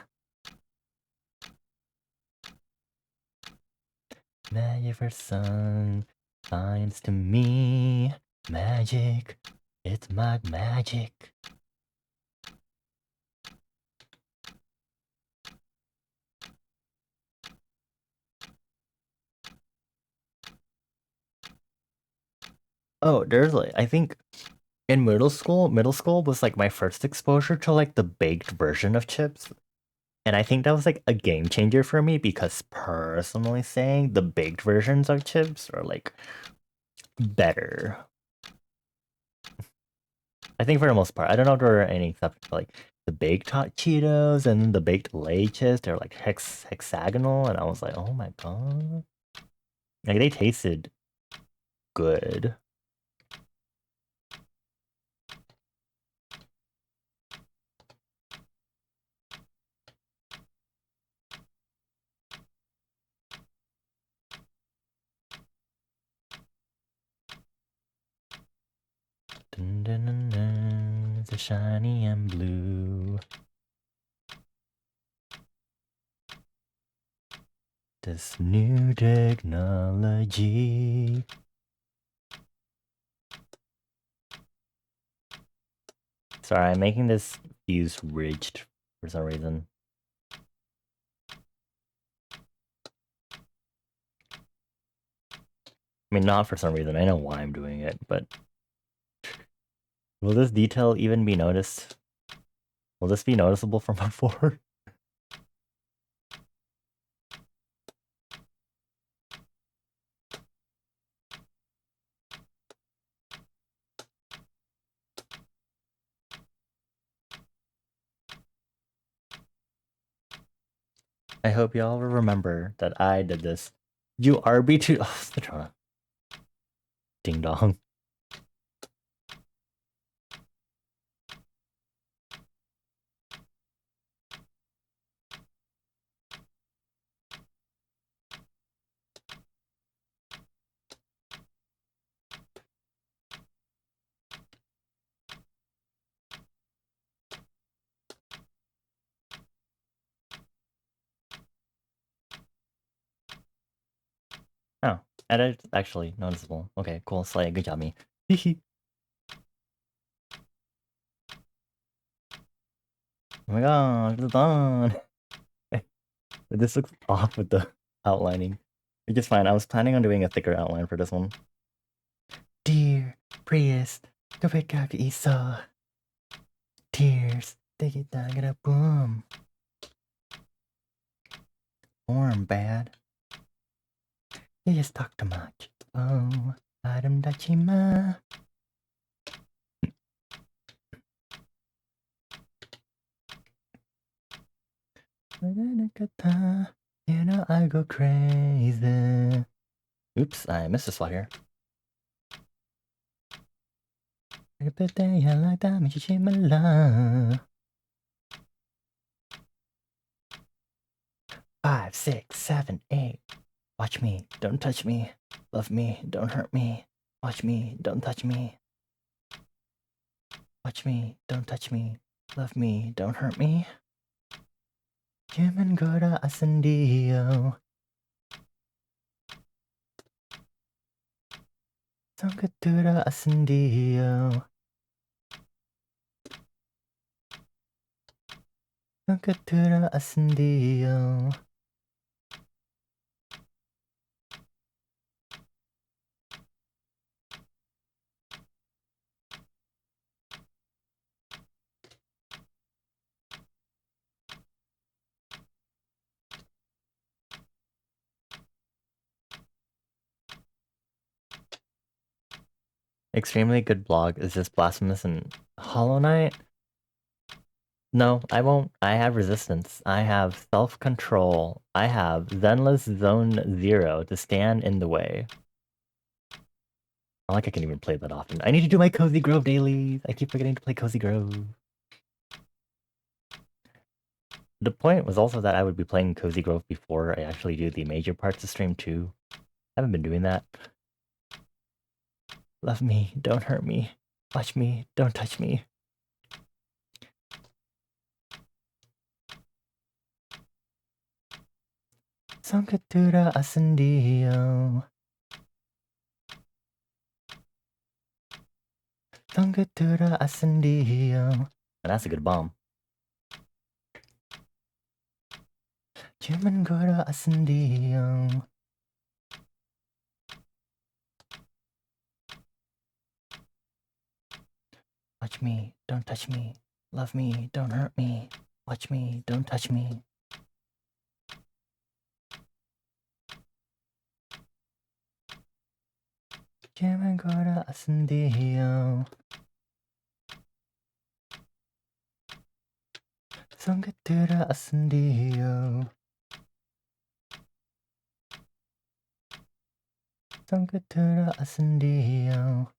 Magic for sun, science to me. Magic, it's my magic. Oh, there's like, I think in middle school was like my first exposure to like the baked version of chips. And I think that was like a game changer for me because personally saying the baked versions of chips are like better. I think for the most part. I don't know if there are any exceptions, like the baked hot Cheetos and then the baked Lay's, they're like hexagonal, and I was like, oh my god. Like they tasted good. Dun, dun, dun, dun. It's a shiny and blue. This new technology. Sorry, I'm making this fuse ridged for some reason. I mean, not for some reason. I know why I'm doing it, but... Will this detail even be noticed? Will this be noticeable from afar? I hope y'all will remember that I did this. You RB2... Oh, Citrona. Ding dong. Oh, and it's actually noticeable. Okay, cool. Slay, good job, me. Oh my god, it's done. This looks off with the outlining. Which is fine. I was planning on doing a thicker outline for this one. Dear Prius, go pick up Esau. Tears, take it down, get a boom. Warm, bad. You just talk too much. Oh. Aramdachima. You know I go crazy. Oops, I missed a spot here. 5, 6, 7, 8. Watch me, don't touch me. Love me, don't hurt me. Watch me, don't touch me. Watch me, don't touch me. Love me, don't hurt me. Human Gora Asendio. Sankatura Asendio. Sankatura Asendio. Extremely good blog. Is this Blasphemous and Hollow Knight? No, I won't. I have resistance. I have self-control. I have Zenless Zone 0 to stand in the way. Not like I can even play that often. I need to do my Cozy Grove dailies. I keep forgetting to play Cozy Grove. The point was also that I would be playing Cozy Grove before I actually do the major parts of stream too. I haven't been doing that. Love me, don't hurt me. Watch me, don't touch me. Sankatura Asendio. Sankatura Asendio. And that's a good bomb. Human Gora Asendio. Watch me, don't touch me. Love me, don't hurt me. Watch me, don't touch me. Human Gora Asendio. Sankatura Asendio. Sankatura Asendio.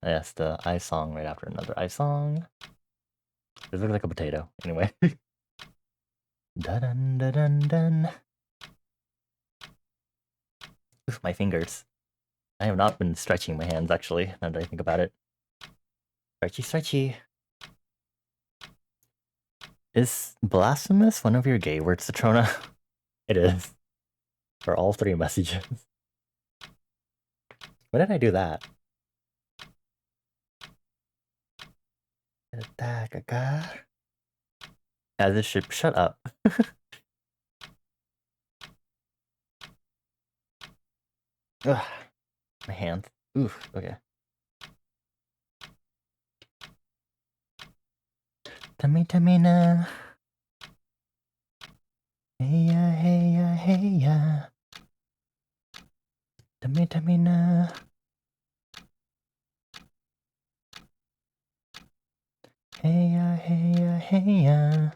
Yes, the ice song right after another ice song. This looks like a potato. Anyway. Dun dun dun dun. Oof, my fingers. I have not been stretching my hands actually, now that I think about it. Stretchy, stretchy. Is blasphemous one of your gay words, Citrona? It is. For all 3 messages. When did I do that? As it should. Shut up. Ugh, my hands. Oof, okay. Tamina. Hey ya, hey ya, hey ya. Tamina. Hey ya, hey ya, hey ya.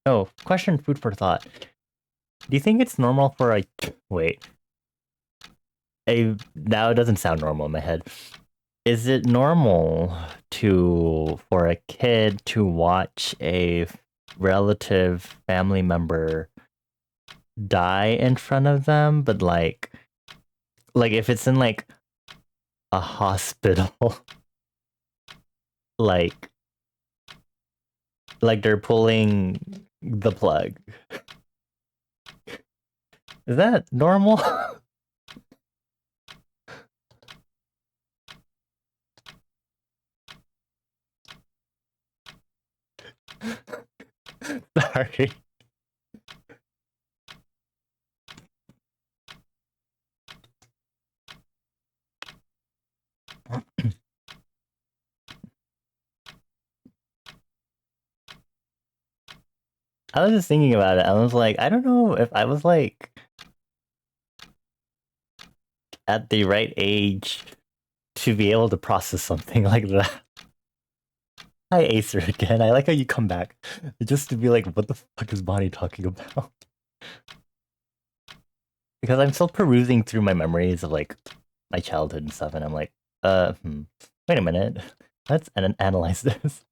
Oh, question, food for thought. Do you think it's normal for a... Wait. Now it doesn't sound normal in my head. Is it normal for a kid to watch a relative family member die in front of them, but like if it's in like a hospital, like like they're pulling the plug. Is that normal? Sorry. I was just thinking about it. I was like, I don't know if I was like at the right age to be able to process something like that. Hi, Acer again. I like how you come back just to be like, what the fuck is Bonnie talking about? Because I'm still perusing through my memories of like my childhood and stuff, and I'm like, wait a minute. Let's analyze this.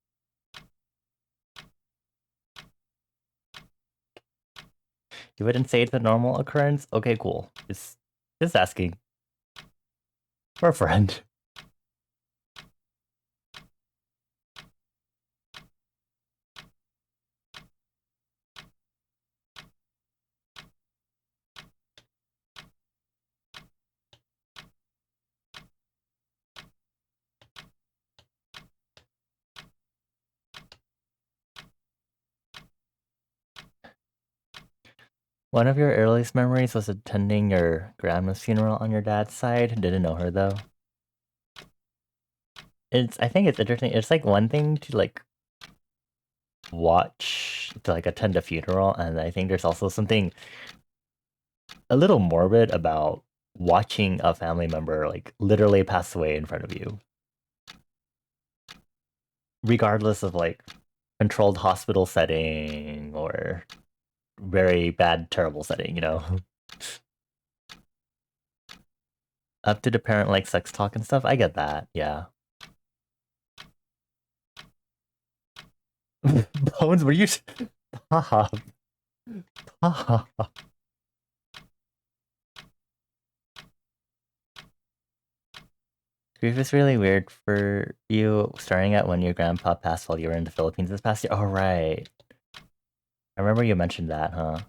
You wouldn't say it's a normal occurrence? Okay, cool. Just asking. For a friend. One of your earliest memories was attending your grandma's funeral on your dad's side. Didn't know her though. I think it's interesting. It's like one thing to like watch to like attend a funeral, and I think there's also something a little morbid about watching a family member like literally pass away in front of you, regardless of like controlled hospital setting or very bad, terrible setting, you know? Up to the parent like sex talk and stuff. I get that, yeah. Bones, were you stop? Stop. Grief is really weird for you starting at when your grandpa passed while you were in the Philippines this past year. Oh, right. I remember you mentioned that, huh?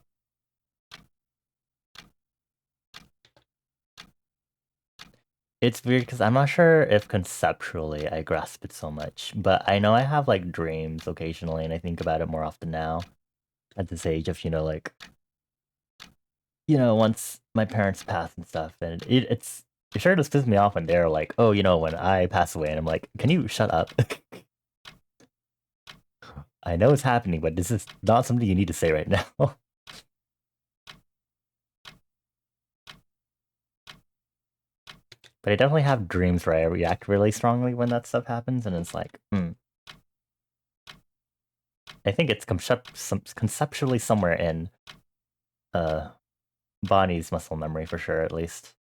It's weird because I'm not sure if conceptually I grasp it so much, but I know I have like dreams occasionally, and I think about it more often now at this age of, like, once my parents pass and stuff, and it sure does piss me off when they're like, oh, when I pass away, and I'm like, can you shut up? I know it's happening, but this is not something you need to say right now. But I definitely have dreams where I react really strongly when that stuff happens, and it's like, I think it's conceptually somewhere in uh Bonnie's muscle memory for sure, at least.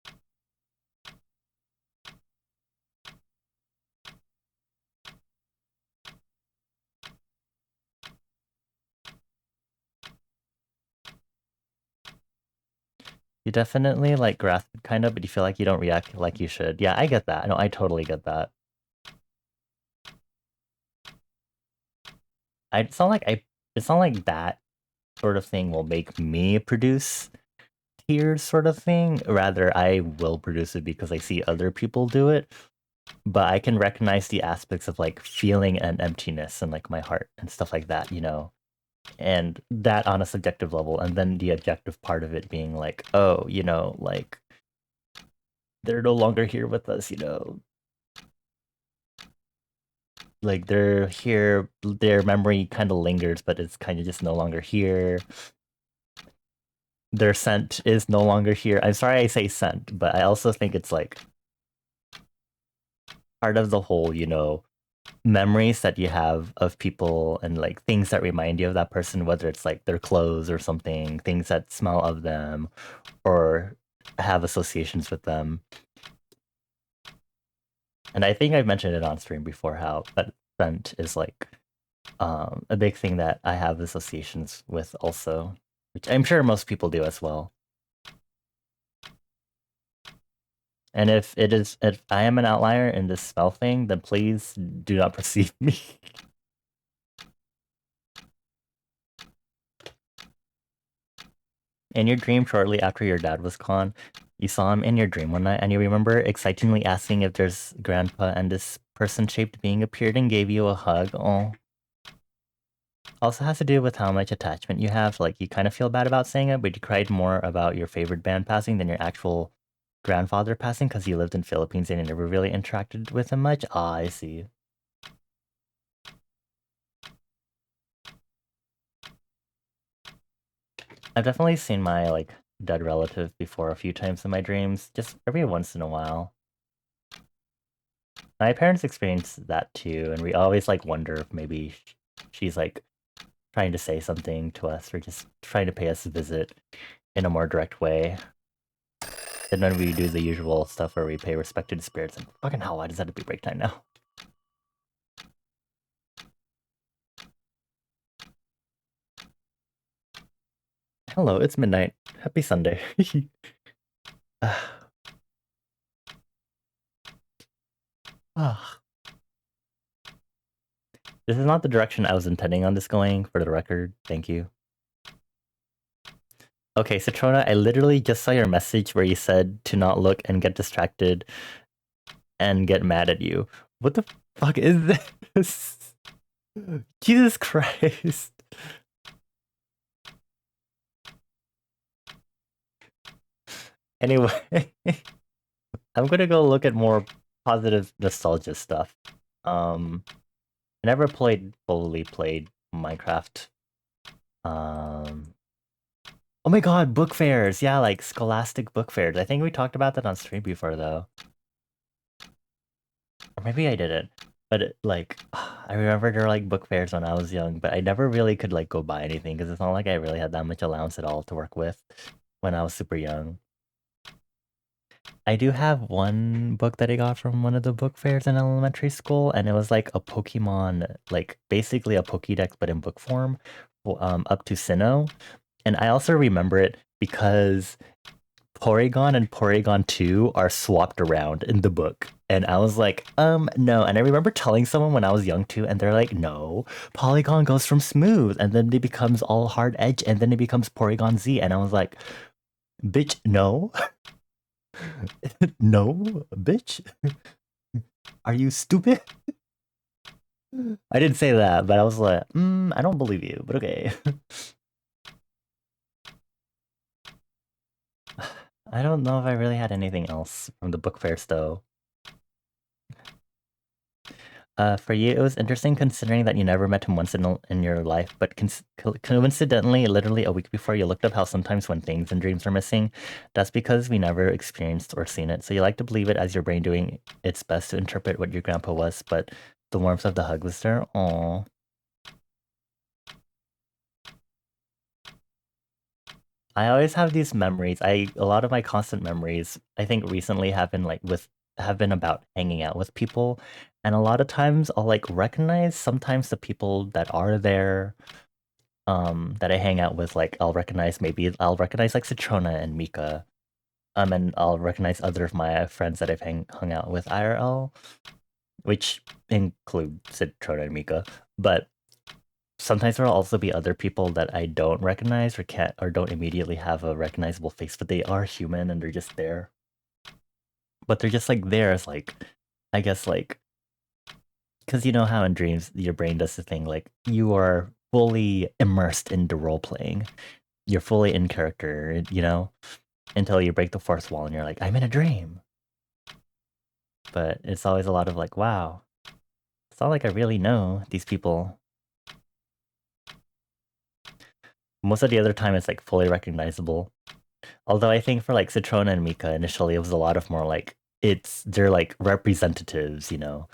You definitely like grasp it kind of, but you feel like you don't react like you should. Yeah, I get that. No, I totally get that. It's not like that sort of thing will make me produce tears sort of thing. Rather, I will produce it because I see other people do it. But I can recognize the aspects of like feeling an emptiness in like my heart and stuff like that. And that on a subjective level, and then the objective part of it being like, oh, like they're no longer here with us. Like they're here, their memory kind of lingers, but it's kind of just no longer here. Their scent is no longer here. I'm sorry I say scent, but I also think it's like part of the whole, memories that you have of people and like things that remind you of that person, whether it's like their clothes or something, things that smell of them or have associations with them. And I think I've mentioned it on stream before how that scent is like a big thing that I have associations with also. which I'm sure most people do as well. And if I am an outlier in this spell thing, then please do not perceive me. In your dream, shortly after your dad was gone, you saw him in your dream one night, and you remember excitingly asking if there's grandpa, and this person-shaped being appeared and gave you a hug. Oh. Also has to do with how much attachment you have. Like, you kind of feel bad about saying it, but you cried more about your favorite band passing than your actual grandfather passing because you lived in Philippines and you never really interacted with him much. Ah, I see. I've definitely seen my, like, dead relative before a few times in my dreams, just every once in a while. My parents experience that too, and we always, like, wonder if maybe she's, like, trying to say something to us or just trying to pay us a visit in a more direct way. And then we do the usual stuff where we pay respect to the spirits, and fucking hell, why does that have to be break time now? Hello, it's midnight. Happy Sunday. Ah. This is not the direction I was intending on this going, for the record. Thank you. Okay, Citrona, I literally just saw your message where you said to not look and get distracted and get mad at you. What the fuck is this? Jesus Christ. Anyway, I'm gonna go look at more positive nostalgia stuff. I never fully played Minecraft. Oh my god, book fairs! Yeah, like scholastic book fairs. I think we talked about that on stream before, though. Or maybe I didn't. But like, I remember there were like book fairs when I was young, but I never really could like go buy anything because it's not like I really had that much allowance at all to work with when I was super young. I do have one book that I got from one of the book fairs in elementary school, and it was like a Pokemon, like basically a Pokédex, but in book form, up to Sinnoh. And I also remember it because Porygon and Porygon 2 are swapped around in the book. And I was like, no. And I remember telling someone when I was young too, and they're like, no, Polygon goes from smooth, and then it becomes all hard edge, and then it becomes Porygon Z. And I was like, bitch, no. No, bitch. Are you stupid? I didn't say that, but I was like, I don't believe you, but okay. I don't know if I really had anything else from the book fairs though. For you, it was interesting considering that you never met him once in your life, but coincidentally, literally a week before, you looked up how sometimes when things in dreams are missing, that's because we never experienced or seen it. So you like to believe it as your brain doing its best to interpret what your grandpa was, but the warmth of the hug was there. Aww. I always have these memories. A lot of my constant memories, I think recently have been about hanging out with people. And a lot of times I'll like recognize sometimes the people that are there, that I hang out with, like maybe I'll recognize like Citrona and Mika. And I'll recognize other of my friends that I've hung out with IRL, which include Citrona and Mika. But sometimes there will also be other people that I don't recognize or can't or don't immediately have a recognizable face, but they are human and they're just there. But they're just like there as like, I guess like, because you know how in dreams your brain does the thing like you are fully immersed into role playing, you're fully in character, you know, until you break the fourth wall and you're like, I'm in a dream. But it's always a lot of like, wow, it's not like I really know these people. Most of the other time, it's like fully recognizable. Although I think for like Citrona and Mika, initially it was a lot of more like they're like representatives, you know.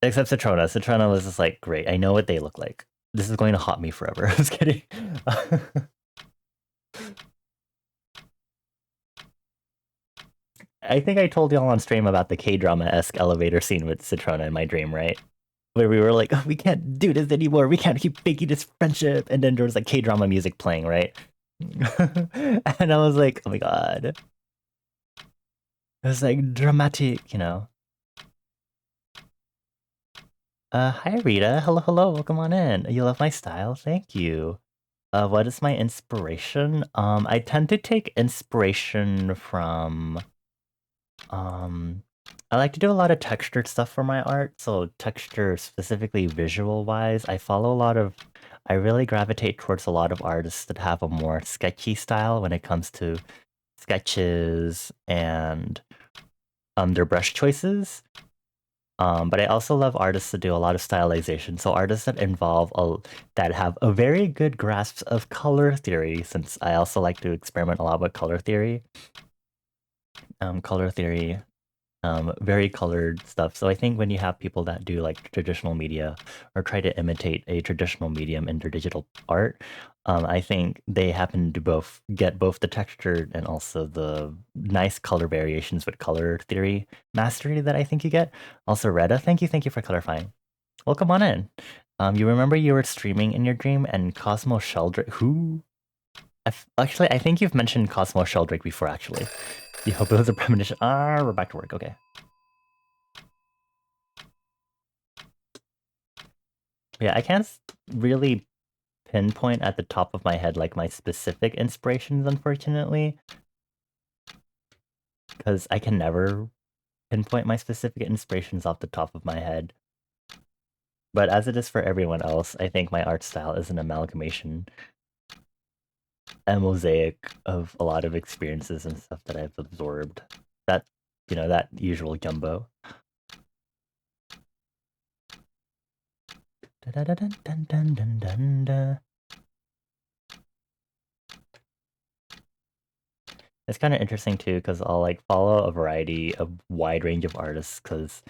Except Citrona. Citrona was just like, great, I know what they look like. This is going to haunt me forever. I was kidding. I think I told y'all on stream about the K-drama-esque elevator scene with Citrona in my dream, right? where we were like, oh, we can't do this anymore. We can't keep faking this friendship. And then there was like K-drama music playing, right? And I was like, oh my god. It was like dramatic, you know. Hi Rita. Hello, hello. Welcome on in. You love my style. Thank you. What is my inspiration? I tend to take inspiration from I like to do a lot of textured stuff for my art. So texture specifically visual wise. I really gravitate towards a lot of artists that have a more sketchy style when it comes to sketches and their brush choices. But I also love artists that do a lot of stylization. So artists that have a very good grasp of color theory, since I also like to experiment a lot with color theory. Color theory, very colored stuff. So I think when you have people that do like traditional media or try to imitate a traditional medium in their digital art, I think they happen to both get both the texture and also the nice color variations with color theory mastery that I think you get. Also, Retta, thank you for clarifying. Welcome on in. You remember you were streaming in your dream and Cosmo Sheldrake, who? Actually, I think you've mentioned Cosmo Sheldrake before, actually. You hope it was a premonition. Ah, we're back to work, okay. Yeah, I can't really pinpoint at the top of my head like my specific inspirations, unfortunately, because I can never pinpoint my specific inspirations off the top of my head. But as it is for everyone else, I think my art style is an amalgamation, a mosaic of a lot of experiences and stuff that I've absorbed. That, that usual jumbo. Dun, dun, dun, dun, dun, dun, dun. It's kind of interesting too, because I'll like follow a variety of wide range of artists. Because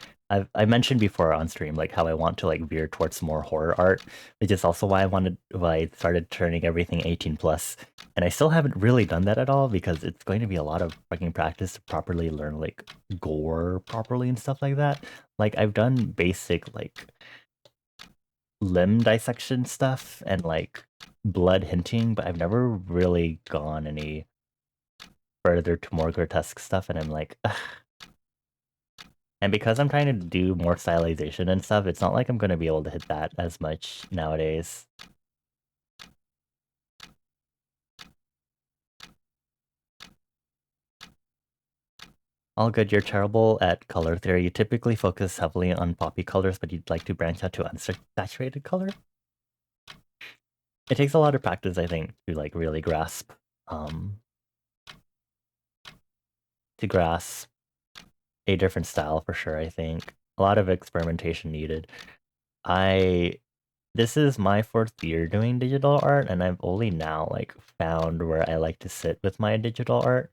I mentioned before on stream like how I want to like veer towards more horror art, which is also why I started turning everything 18 plus. And I still haven't really done that at all because it's going to be a lot of fucking practice to properly learn like gore properly and stuff like that. Like I've done basic like limb dissection stuff and like blood hinting, but I've never really gone any further to more grotesque stuff, and I'm like, ugh. And because I'm trying to do more stylization and stuff, it's not like I'm gonna be able to hit that as much nowadays. All good, you're terrible at color theory. You typically focus heavily on poppy colors, but you'd like to branch out to unsaturated color. It takes a lot of practice, I think, to like really um grasp a different style for sure, I think. A lot of experimentation needed. This is my fourth year doing digital art, and I've only now like found where I like to sit with my digital art.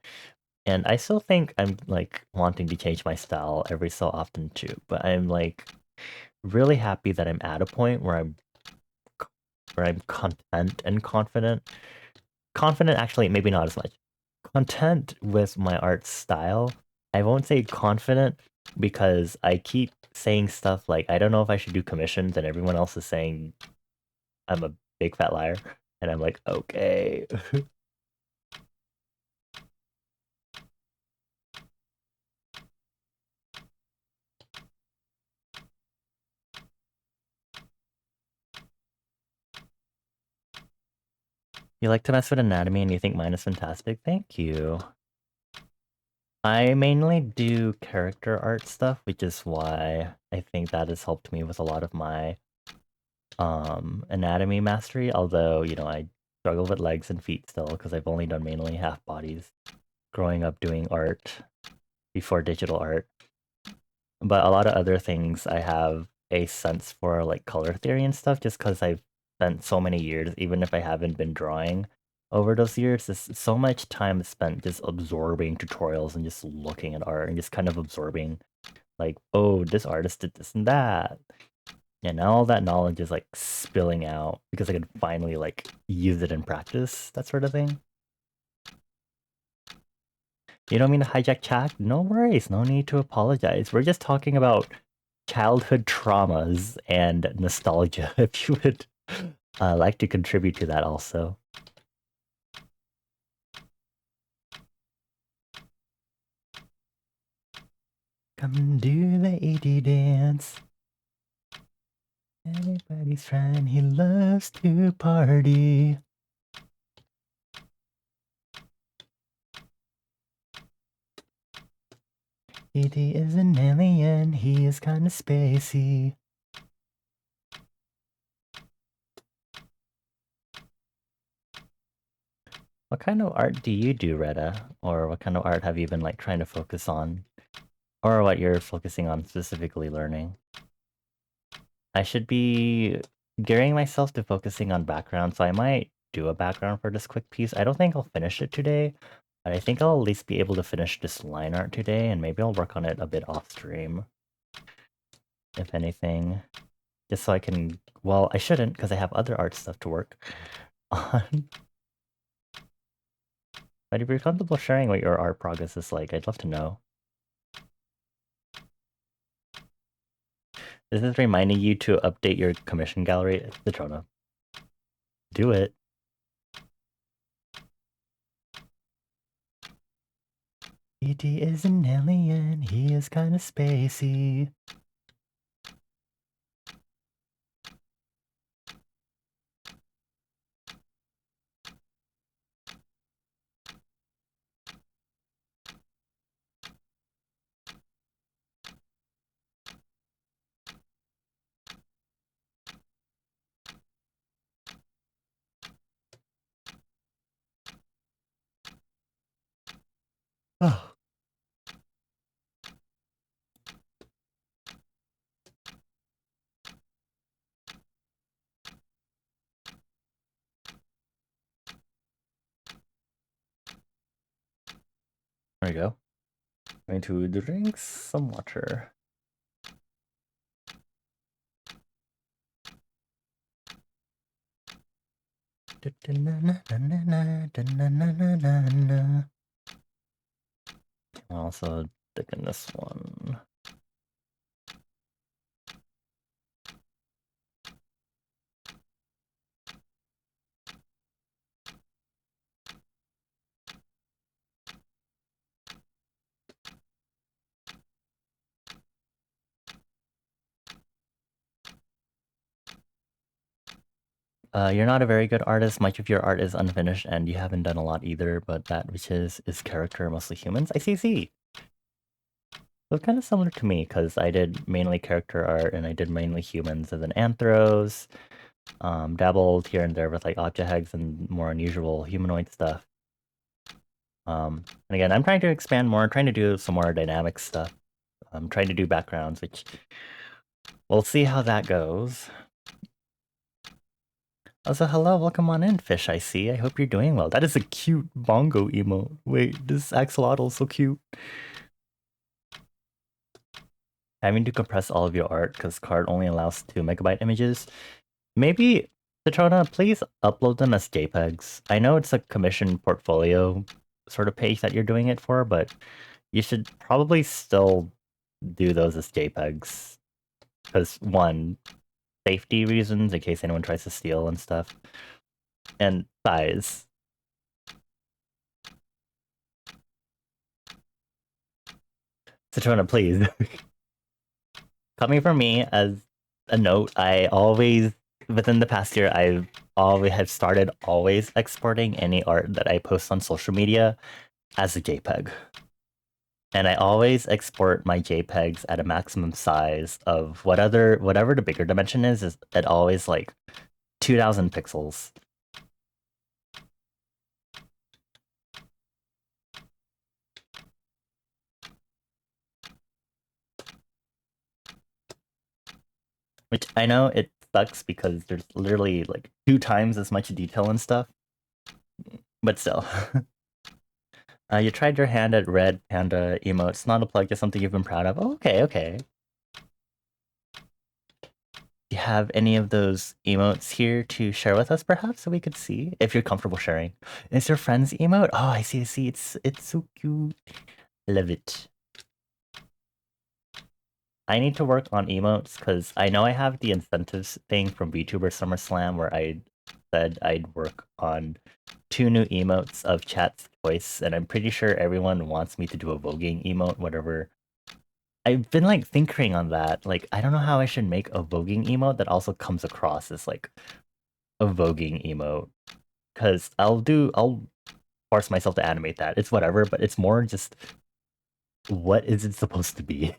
And I still think I'm like wanting to change my style every so often too. But I'm like really happy that I'm at a point where I'm content and confident. Confident actually, maybe not as much. Content with my art style. I won't say confident because I keep saying stuff like I don't know if I should do commissions, and everyone else is saying I'm a big fat liar. And I'm like, okay. You like to mess with anatomy and you think mine is fantastic? Thank you. I mainly do character art stuff, which is why I think that has helped me with a lot of my anatomy mastery, although, I struggle with legs and feet still because I've only done mainly half bodies growing up doing art before digital art. But a lot of other things I have a sense for like color theory and stuff just because I've spent so many years, even if I haven't been drawing over those years, so much time spent just absorbing tutorials and just looking at art and just kind of absorbing like, oh, this artist did this and that. And now all that knowledge is like spilling out because I can finally like use it in practice, that sort of thing. You don't mean to hijack chat? No worries, no need to apologize. We're just talking about childhood traumas and nostalgia if you would like to contribute to that also. Come and do the 80 dance. Everybody's trying, he loves to party. E.T. is an alien, he is kinda spacey. What kind of art do you do, Retta? Or what kind of art have you been like trying to focus on? Or what you're focusing on specifically learning? I should be gearing myself to focusing on background, so I might do a background for this quick piece. I don't think I'll finish it today, but I think I'll at least be able to finish this line art today, and maybe I'll work on it a bit off stream, if anything. Just so I can... Well, I shouldn't, because I have other art stuff to work on. But if you're comfortable sharing what your art progress is like, I'd love to know. This is reminding you to update your commission gallery. Citrona. Do it. E.T. is an alien, he is kinda spacey. Oh. There we go. Going to drink some water. Also digging this one. You're not a very good artist. Much of your art is unfinished, and you haven't done a lot either, but that which is character, mostly humans. I see. So it's kind of similar to me, because I did mainly character art, and I did mainly humans, and then anthros, dabbled here and there with like objects and more unusual humanoid stuff. And again, I'm trying to expand more, trying to do some more dynamic stuff. I'm trying to do backgrounds, which we'll see how that goes. Also, hello, welcome on in, Fish, I see. I hope you're doing well. That is a cute bongo emote. Wait, this axolotl is so cute. Having to compress all of your art because card only allows 2 megabyte images. Maybe, Citrona, please upload them as JPEGs. I know it's a commission portfolio sort of page that you're doing it for, but you should probably still do those as JPEGs. Because, one, safety reasons in case anyone tries to steal and stuff. And size. Citrona, please. Coming from me as a note, I always, within the past year, I've always have started always exporting any art that I post on social media as a JPEG. And I always export my JPEGs at a maximum size of whatever the bigger dimension is at always like 2000 pixels. Which I know it sucks because there's literally like 2 times as much detail and stuff. But still. You tried your hand at red panda emotes. Not a plug, just something you've been proud of. Oh, okay. Do you have any of those emotes here to share with us, perhaps, so we could see if you're comfortable sharing? Is your friend's emote? Oh, I see. It's so cute. Love it. I need to work on emotes because I know I have the incentives thing from VTuber SummerSlam where I said I'd work on 2 new emotes of chat's choice, and I'm pretty sure everyone wants me to do a voguing emote, whatever. I've been like thinking on that. Like, I don't know how I should make a voguing emote that also comes across as like a voguing emote. Because I'll force myself to animate that. It's whatever, but it's more just what is it supposed to be?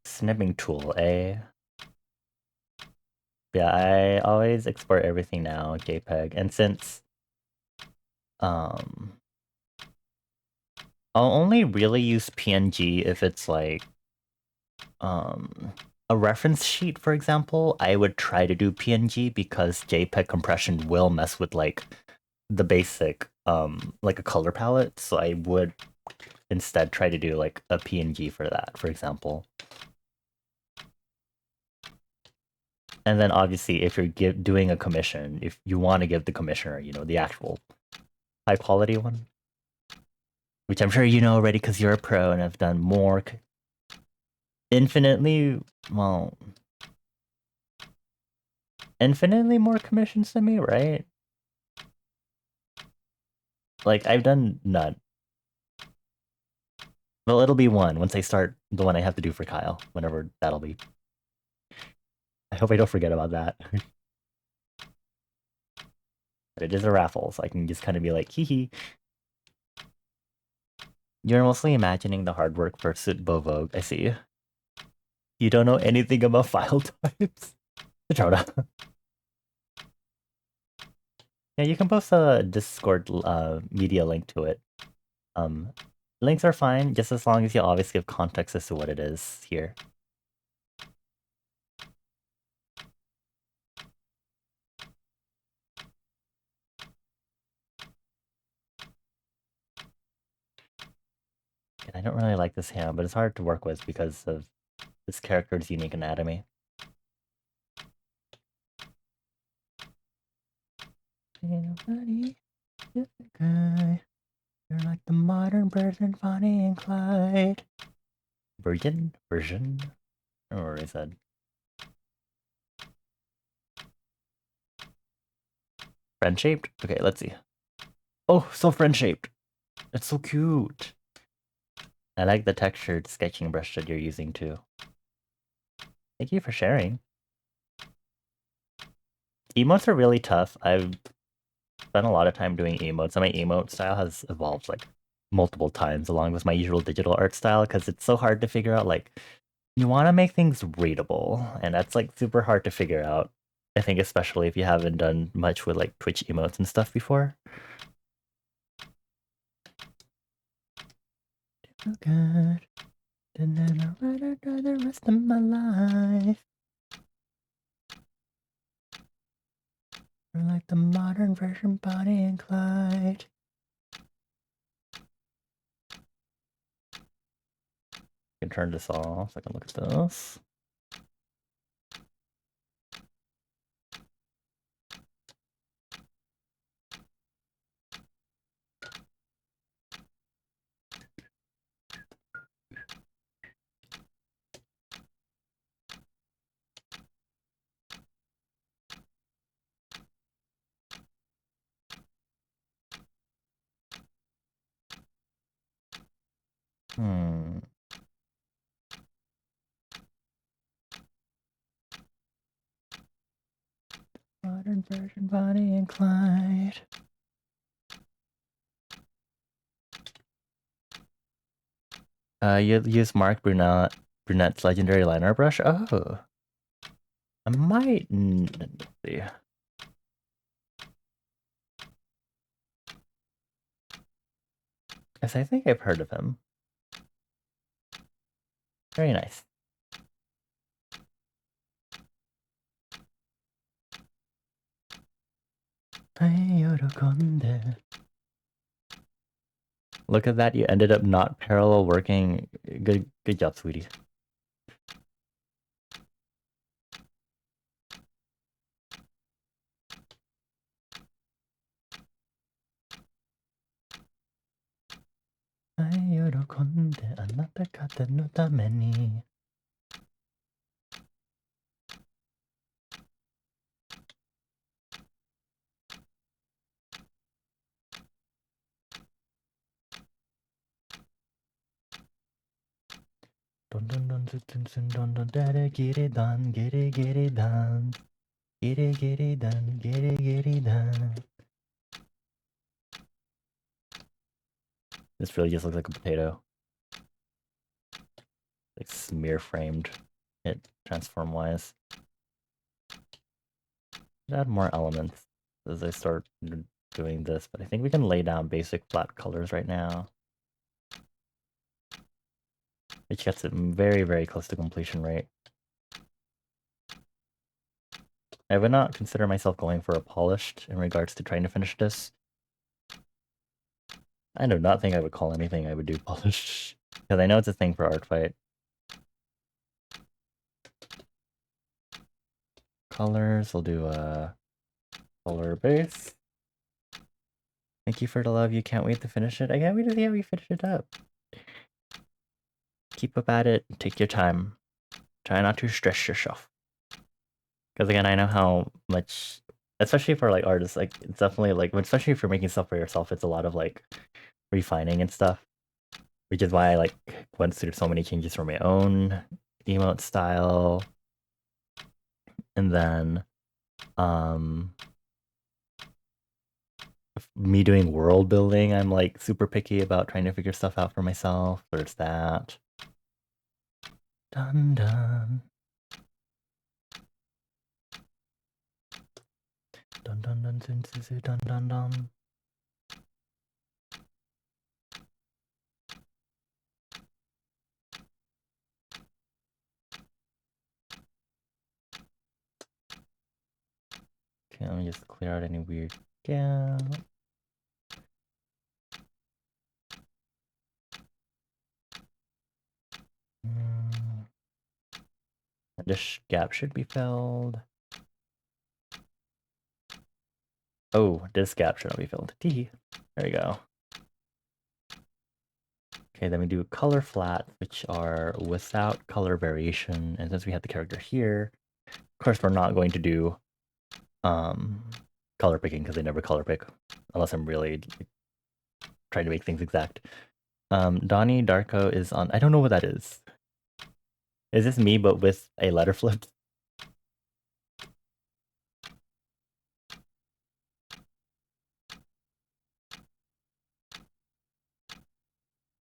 Snipping tool, eh? Yeah, I always export everything now, JPEG. And since um I'll only really use PNG if it's like a reference sheet, for example, I would try to do PNG because JPEG compression will mess with like the basic like a color palette. So I would instead try to do like a PNG for that, for example. And then obviously if you're doing a commission, if you want to give the commissioner, you know, the actual high quality one, which I'm sure you know already because you're a pro and have done more infinitely, well, infinitely more commissions than me, right? Like I've done none. Well, it'll be one once I start the one I have to do for Kyle, whenever that'll be. I hope I don't forget about that. But it is a raffle, so I can just kind of be like, hee hee. You're mostly imagining the hard work for Vogue. I see. You don't know anything about file types. Joda. Yeah, you can post a Discord media link to it. Um, Links are fine, just as long as you always give context as to what it is here. And I don't really like this hand, but it's hard to work with because of this character's unique anatomy. Nobody is a guy. You're like the modern version, Bonnie and Clyde. Version? I don't know what I said. Friend shaped? Okay, let's see. Oh, so friend shaped. It's so cute. I like the textured sketching brush that you're using too. Thank you for sharing. Emotes are really tough. I've spent a lot of time doing emotes, and my emote style has evolved like multiple times along with my usual digital art style because it's so hard to figure out. Like, you want to make things readable, and that's like super hard to figure out. I think especially if you haven't done much with like Twitch emotes and stuff before. So good. And then I'll ride or die the rest of my life. You're like the modern version Bonnie and Clyde. I can turn this off so I can look at this. Hmm. Modern version Bonnie and Clyde. You use Brunette's legendary liner brush? Oh. I might... Let's see. Yes, I think I've heard of him. Very nice. Look at that, you ended up not parallel working. Good job, sweetie. んであなた方のためにどんどんどんずんずんどんどんだれギリダンギリギリダンギリギリダンギリギリダン This really just looks like a potato. Like smear framed it transform wise. Add more elements as I start doing this, but I think we can lay down basic flat colors right now. Which gets it very, very close to completion rate. I would not consider myself going for a polished in regards to trying to finish this. I do not think I would call anything I would do polished. Because I know it's a thing for art fight. Colors, we'll do a color base. Thank you for the love, you can't wait to finish it. I can't wait to see how you finish it up. Keep up at it, take your time. Try not to stress yourself. Because again, I know how much, especially for like artists, like it's definitely like, especially if you're making stuff for yourself, it's a lot of like refining and stuff. Which is why I like went through so many changes for my own emote style. And then me doing world building, I'm like super picky about trying to figure stuff out for myself. There's that. Dun dun. Dun dun dun dun dun dun dun dun. Okay, let me just clear out any weird gap. This gap should be filled. Oh, this gap should not be filled. Tee. There we go. Okay, then we do color flat, which are without color variation. And since we have the character here, of course we're not going to do color picking because they never color pick unless I'm really trying to make things exact. Donnie Darko is on. I don't know what that is. Is this me but with a letter flip?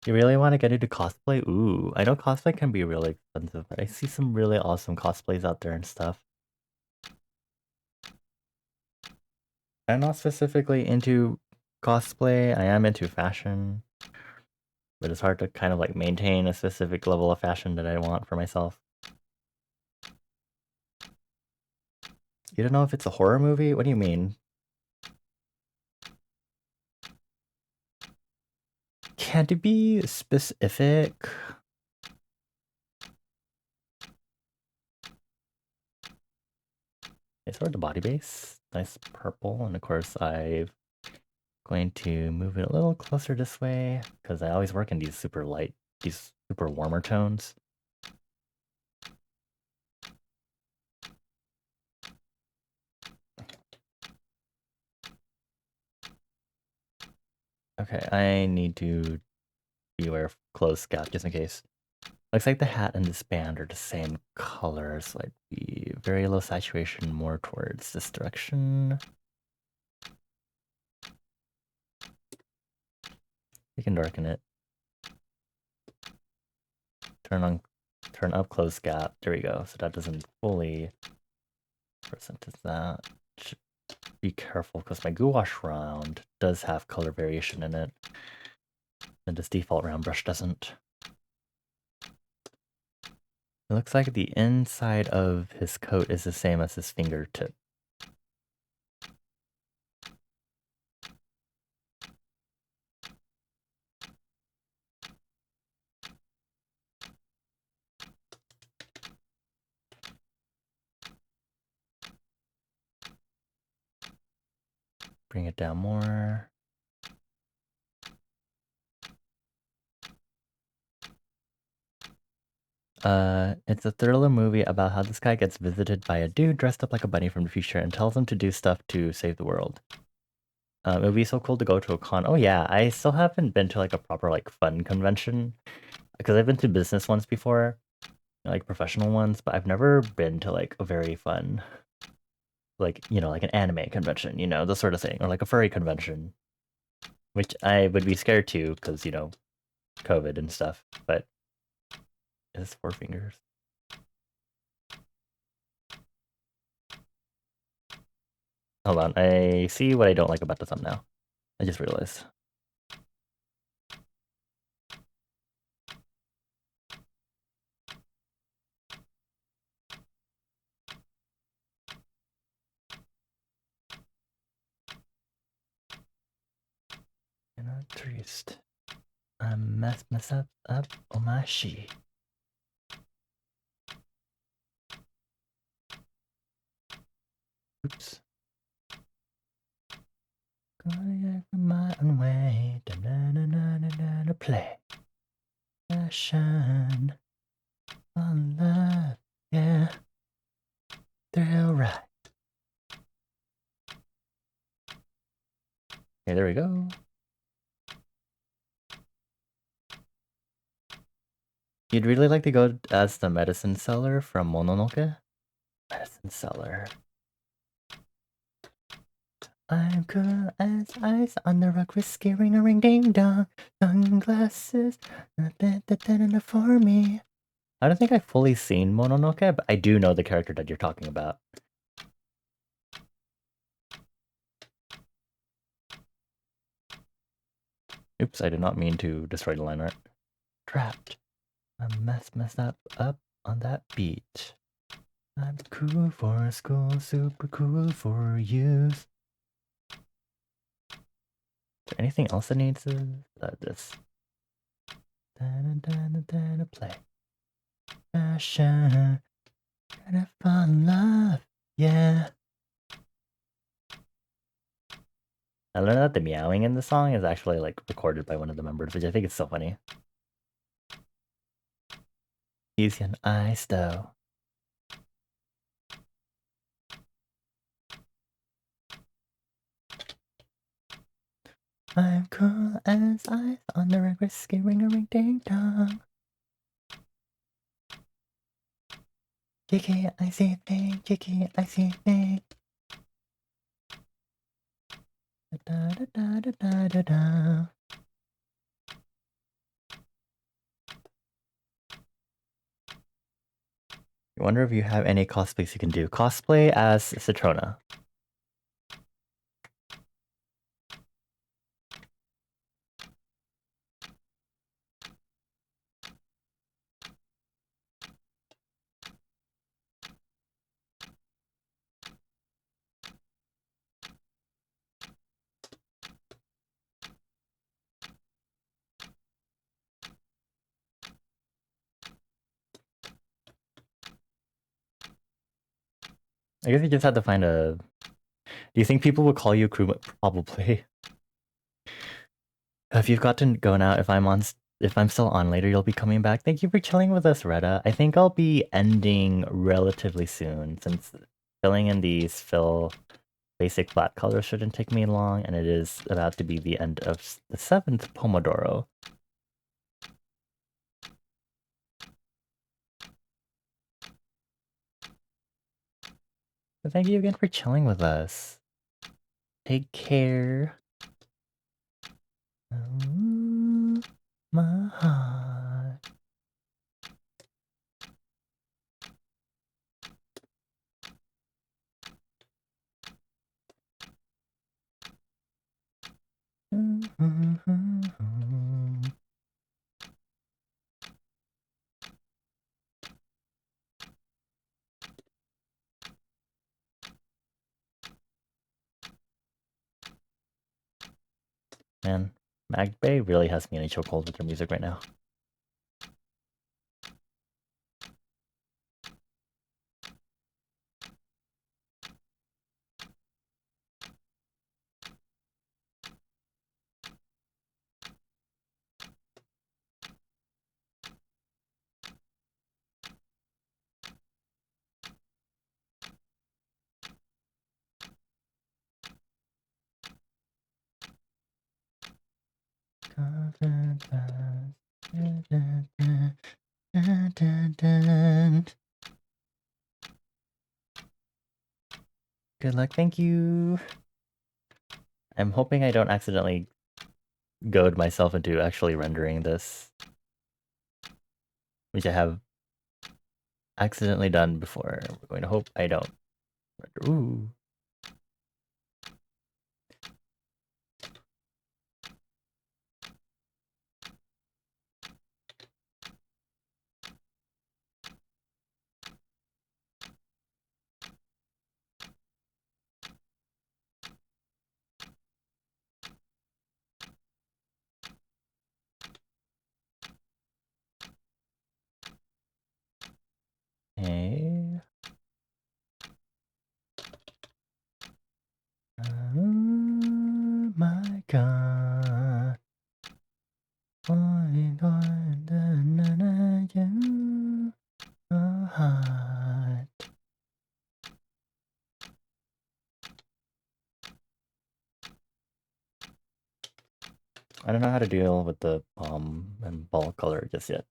You really want to get into cosplay? Ooh, I know cosplay can be really expensive, but I see some really awesome cosplays out there and stuff. I'm not specifically into cosplay. I am into fashion, but it's hard to kind of like maintain a specific level of fashion that I want for myself. You don't know if it's a horror movie? What do you mean? Can't it be specific? It's sort of the body base. Nice purple. And of course, I'm going to move it a little closer this way because I always work in these super light, these super warmer tones. Okay, I need to be aware of close gap just in case. Looks like the hat and this band are the same color, so I'd be very low saturation more towards this direction. We can darken it. Turn up close gap. There we go. So that doesn't fully present as that. Should be careful because my gouache round does have color variation in it. And this default round brush doesn't. It looks like the inside of his coat is the same as his fingertip. Bring it down more. It's a thriller movie about how this guy gets visited by a dude dressed up like a bunny from the future and tells him to do stuff to save the world. It would be so cool to go to a con. Oh yeah, I still haven't been to like a proper like fun convention because I've been to business ones before, like professional ones, but I've never been to like a very fun, like like an anime convention, this sort of thing, or like a furry convention, which I would be scared to because COVID and stuff. But it's four fingers. Hold on, I see what I don't like about the thumbnail. I just realized. And I'm triste. I messed myself up on my sheet. Oops. Going my own way. Da -da -da -da -da -da -da play. Passion. On love. Yeah. Thrill right. Okay, there we go. You'd really like to go as the medicine seller from Mononoke? Medicine seller. I'm cool as ice on the rug, whiskey ring a ring ding dong. Sunglasses for me. I don't think I've fully seen Mononoke, but I do know the character that you're talking about. Oops, I did not mean to destroy the line art. Trapped. I messed up on that beat. I'm cool for school, super cool for use. Is there anything else that needs this? Play. Passion. Gotta fall in love. Yeah. I learned that the meowing in the song is actually like recorded by one of the members, which I think is so funny. Easy on ice though. I'm cool as ice on the ring, whiskey ring a ring ding dong. Kiki, I see thing, Kiki, I see thing. Da da da da da da da. I wonder if you have any cosplays you can do. Cosplay as Citrona. I guess you just have to find a... Do you think people will call you crew? Probably. If you've got to go now, if I'm still on later, you'll be coming back. Thank you for chilling with us, Retta. I think I'll be ending relatively soon since filling in these basic flat colors shouldn't take me long, and it is about to be the end of the 7th Pomodoro. But thank you again for chilling with us. Take care. My heart. Man, Mag Bay really has me in a chokehold with their music right now. Good luck, thank you. I'm hoping I don't accidentally goad myself into actually rendering this, which I have accidentally done before. We're going to hope I don't render. Ooh. Okay. Oh my god. Hot. I don't know how to deal with the and ball color just yet.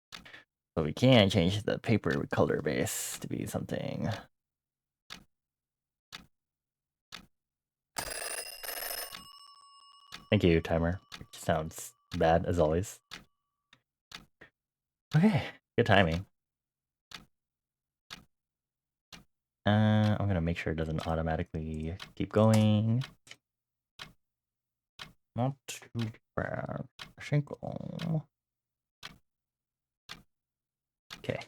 But we can change the paper color base to be something. Thank you, timer. Which sounds bad as always. Okay, good timing. I'm gonna make sure it doesn't automatically keep going. Not too bad. Shinkle. Okay.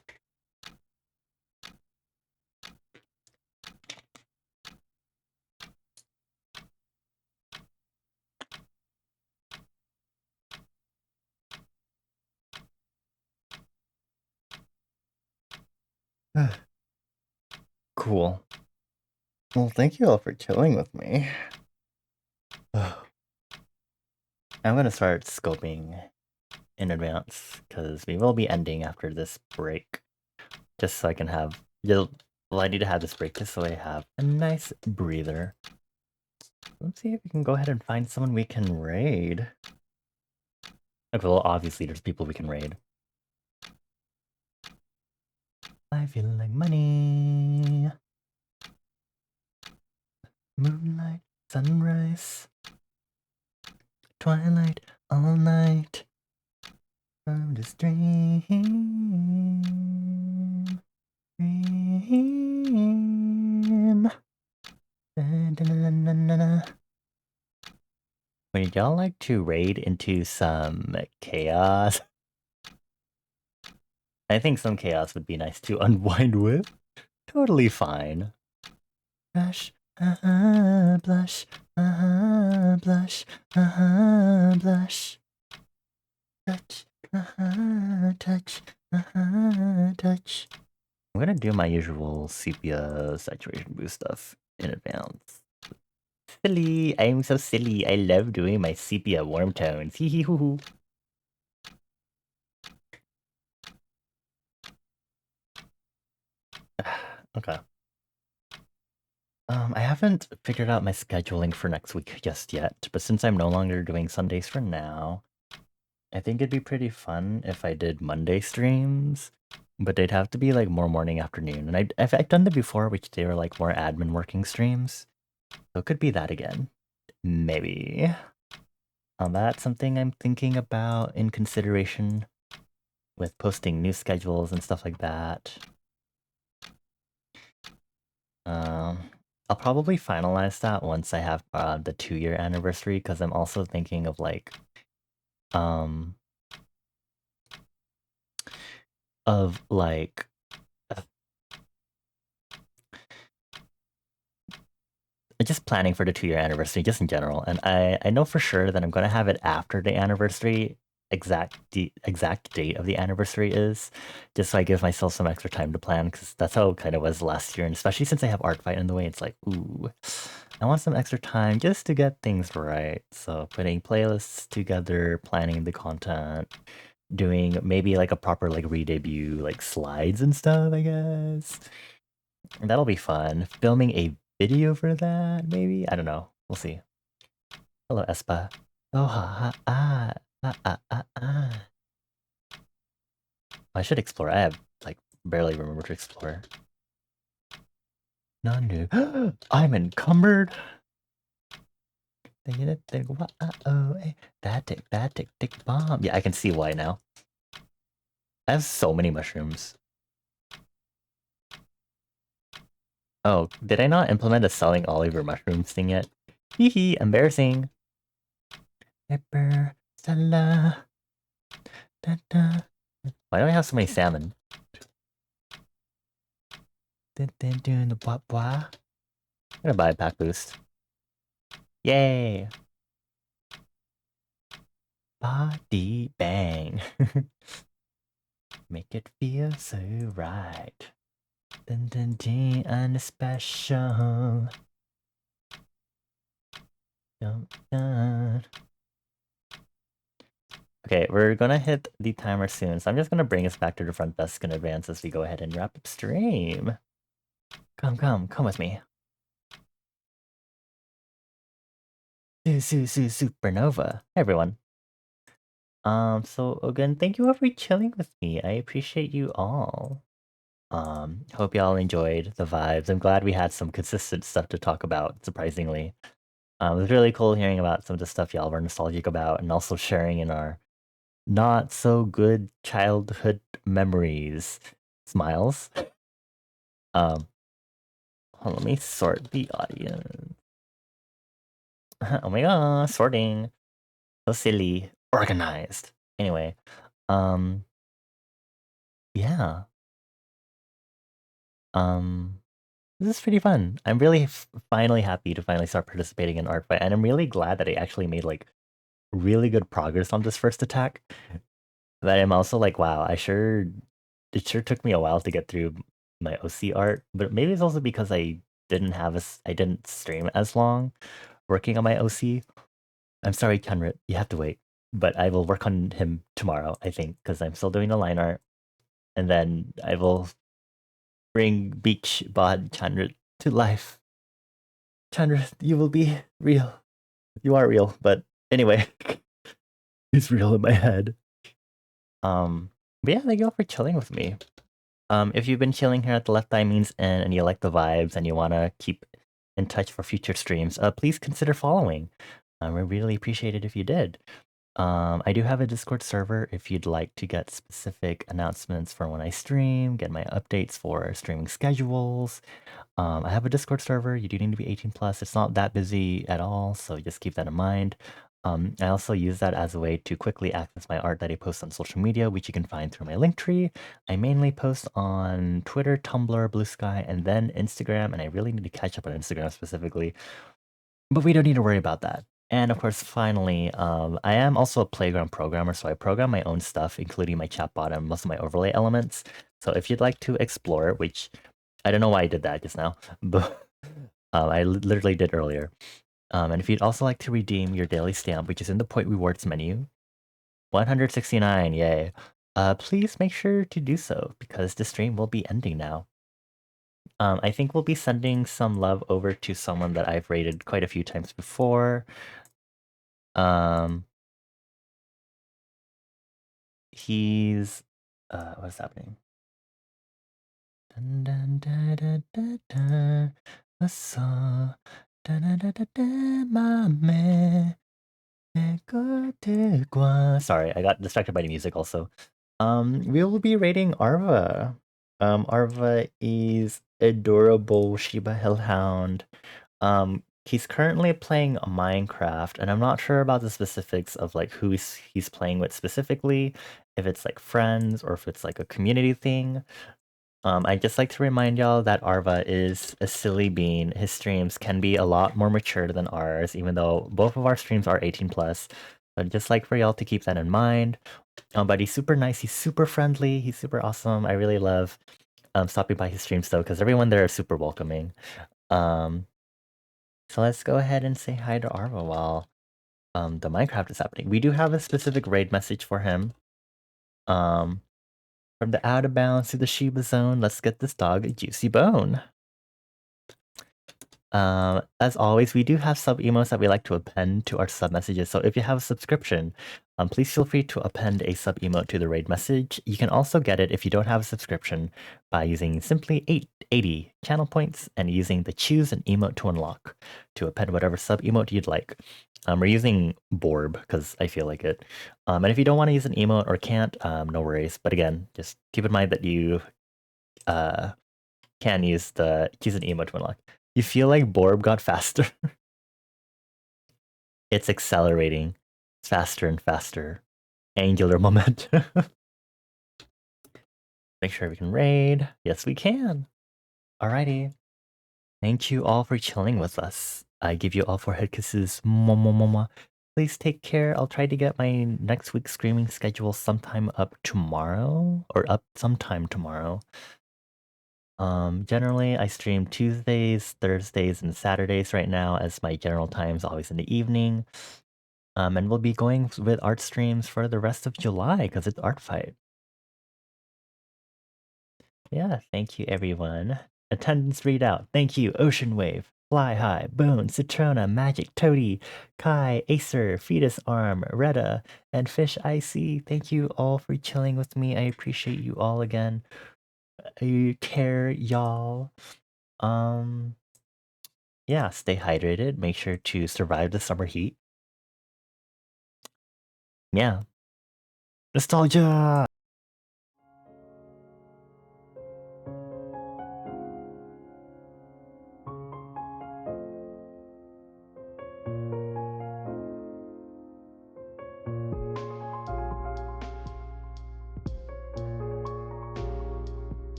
Cool. Well, thank you all for chilling with me. I'm gonna start scoping in advance because we will be ending after this break. Just so I can have. Well, I need to have this break just so I have a nice breather. Let's see if we can go ahead and find someone we can raid. Okay, well, obviously there's people we can raid. I feel like money. Moonlight, sunrise, twilight, all night. From this dream. Would y'all like to raid into some chaos? I think some chaos would be nice to unwind with. Totally fine. Blush, blush, blush, blush. Touch, touch, touch. I'm gonna do my usual sepia saturation boost stuff in advance. Silly, I'm so silly. I love doing my sepia warm tones. Hee hee hoo hoo. Okay. I haven't figured out my scheduling for next week just yet, but since I'm no longer doing Sundays for now, I think it'd be pretty fun if I did Monday streams, but they'd have to be like more morning afternoon. And I've done them before, which they were like more admin working streams, so it could be that again, maybe. That's something I'm thinking about in consideration with posting new schedules and stuff like that. I'll probably finalize that once I have the 2-year anniversary, because I'm also thinking of like um of like just planning for the 2-year anniversary just in general. And I know for sure that I'm gonna have it after the anniversary. The exact date of the anniversary is, just so I give myself some extra time to plan, because that's how it kind of was last year. And especially since I have art fight in the way, it's like, ooh, I want some extra time just to get things right. So putting playlists together, planning the content, doing maybe like a proper like re-debut like slides and stuff, I guess. And that'll be fun. Filming a video for that, maybe? I don't know. We'll see. Hello, Espa. Oh, ha, ha, ah. I should explore. I have like barely remember to explore. Nanu. I'm encumbered. That tick bomb. Yeah, I can see why now. I have so many mushrooms. Oh, did I not implement a selling all of your mushrooms thing yet? Hee hee, embarrassing. Pepper, Stella. Da, da. Why do I have so many salmon? Doing the blah blah. I'm gonna buy a pack boost. Yay! Body bang. Make it feel so right. Dun dun dun, and special. Dun, dun. Okay, we're gonna hit the timer soon, so I'm just gonna bring us back to the front desk in advance as we go ahead and wrap up stream. Come with me. Supernova. Hey everyone. So again, thank you all for chilling with me. I appreciate you all. Hope y'all enjoyed the vibes. I'm glad we had some consistent stuff to talk about, surprisingly. It was really cool hearing about some of the stuff y'all were nostalgic about and also sharing in our not so good childhood memories. Smiles. Um, hold on, let me sort the audience. Oh my god, sorting. So silly. Organized. Anyway, yeah. This is pretty fun. I'm really finally happy to finally start participating in art fight, and I'm really glad that I actually made like really good progress on this first attack. That I'm also like, wow, it sure took me a while to get through my OC art, but maybe it's also because I didn't stream as long working on my OC. I'm sorry, Kenrit, you have to wait, but I will work on him tomorrow, I think, because I'm still doing the line art, and then I will bring Beach Bod Chandra to life. Chandra, you will be real. You are real, but anyway, he's real in my head. But yeah, thank you all for chilling with me. If you've been chilling here at the Left Eye Means End and you like the vibes and you want to keep in touch for future streams, please consider following. I really appreciate it if you did. I do have a Discord server if you'd like to get specific announcements for when I stream, get my updates for streaming schedules. I have a Discord server. You do need to be 18 plus. It's not that busy at all, so just keep that in mind. I also use that as a way to quickly access my art that I post on social media, which you can find through my link tree. I mainly post on Twitter, Tumblr, Blue Sky, and then Instagram, and I really need to catch up on Instagram specifically. But we don't need to worry about that. And of course, finally, I am also a playground programmer, so I program my own stuff, including my chatbot and most of my overlay elements. So if you'd like to explore, which I don't know why I did that just now, but I literally did earlier. And if you'd also like to redeem your daily stamp, which is in the Point Rewards menu, 169, yay. Please make sure to do so because the stream will be ending now. I think we'll be sending some love over to someone that I've rated quite a few times before. He's what's happening? Dun, dun, da, da, da, da. I saw da, da, da, da, da, my man. Sorry, I got distracted by the music also. We will be rating Arva. Arva is adorable Shiba Hellhound. He's currently playing Minecraft, and I'm not sure about the specifics of like who he's playing with specifically, if it's like friends or if it's like a community thing. I'd just like to remind y'all that Arva is a silly bean. His streams can be a lot more mature than ours, even though both of our streams are 18 plus. But just like for y'all to keep that in mind. But he's super nice. He's super friendly. He's super awesome. I really love stopping by his streams though, because everyone there is super welcoming. So let's go ahead and say hi to Arva while the Minecraft is happening. We do have a specific raid message for him. From the out of bounds to the Shiba zone, let's get this dog a juicy bone. As always, we do have sub emotes that we like to append to our sub messages. So if you have a subscription, please feel free to append a sub emote to the raid message. You can also get it if you don't have a subscription by using simply 80 channel points and using the choose an emote to unlock to append whatever sub emote you'd like. We're using Borb because I feel like it. And if you don't want to use an emote or can't, no worries. But again, just keep in mind that you can use the choose an emote to unlock. You feel like Borb got faster. It's accelerating. It's faster and faster. Angular momentum. Make sure we can raid. Yes, we can. Alrighty. Thank you all for chilling with us. I give you all 4 head kisses. Mwah. Please take care. I'll try to get my next week's streaming schedule sometime up tomorrow. Or up sometime tomorrow. Generally I stream Tuesdays, Thursdays, and Saturdays right now, as my general time's always in the evening. And we'll be going with art streams for the rest of July because it's Art Fight. Yeah, thank you everyone. Attendance readout. Thank you, Ocean Wave, Fly High, Bone, Citrona, Magic, Toady, Kai, Acer, Fetus Arm, Retta, and Fish IC. Thank you all for chilling with me. I appreciate you all again. You care, y'all. Yeah, stay hydrated. Make sure to survive the summer heat. Yeah. Nostalgia!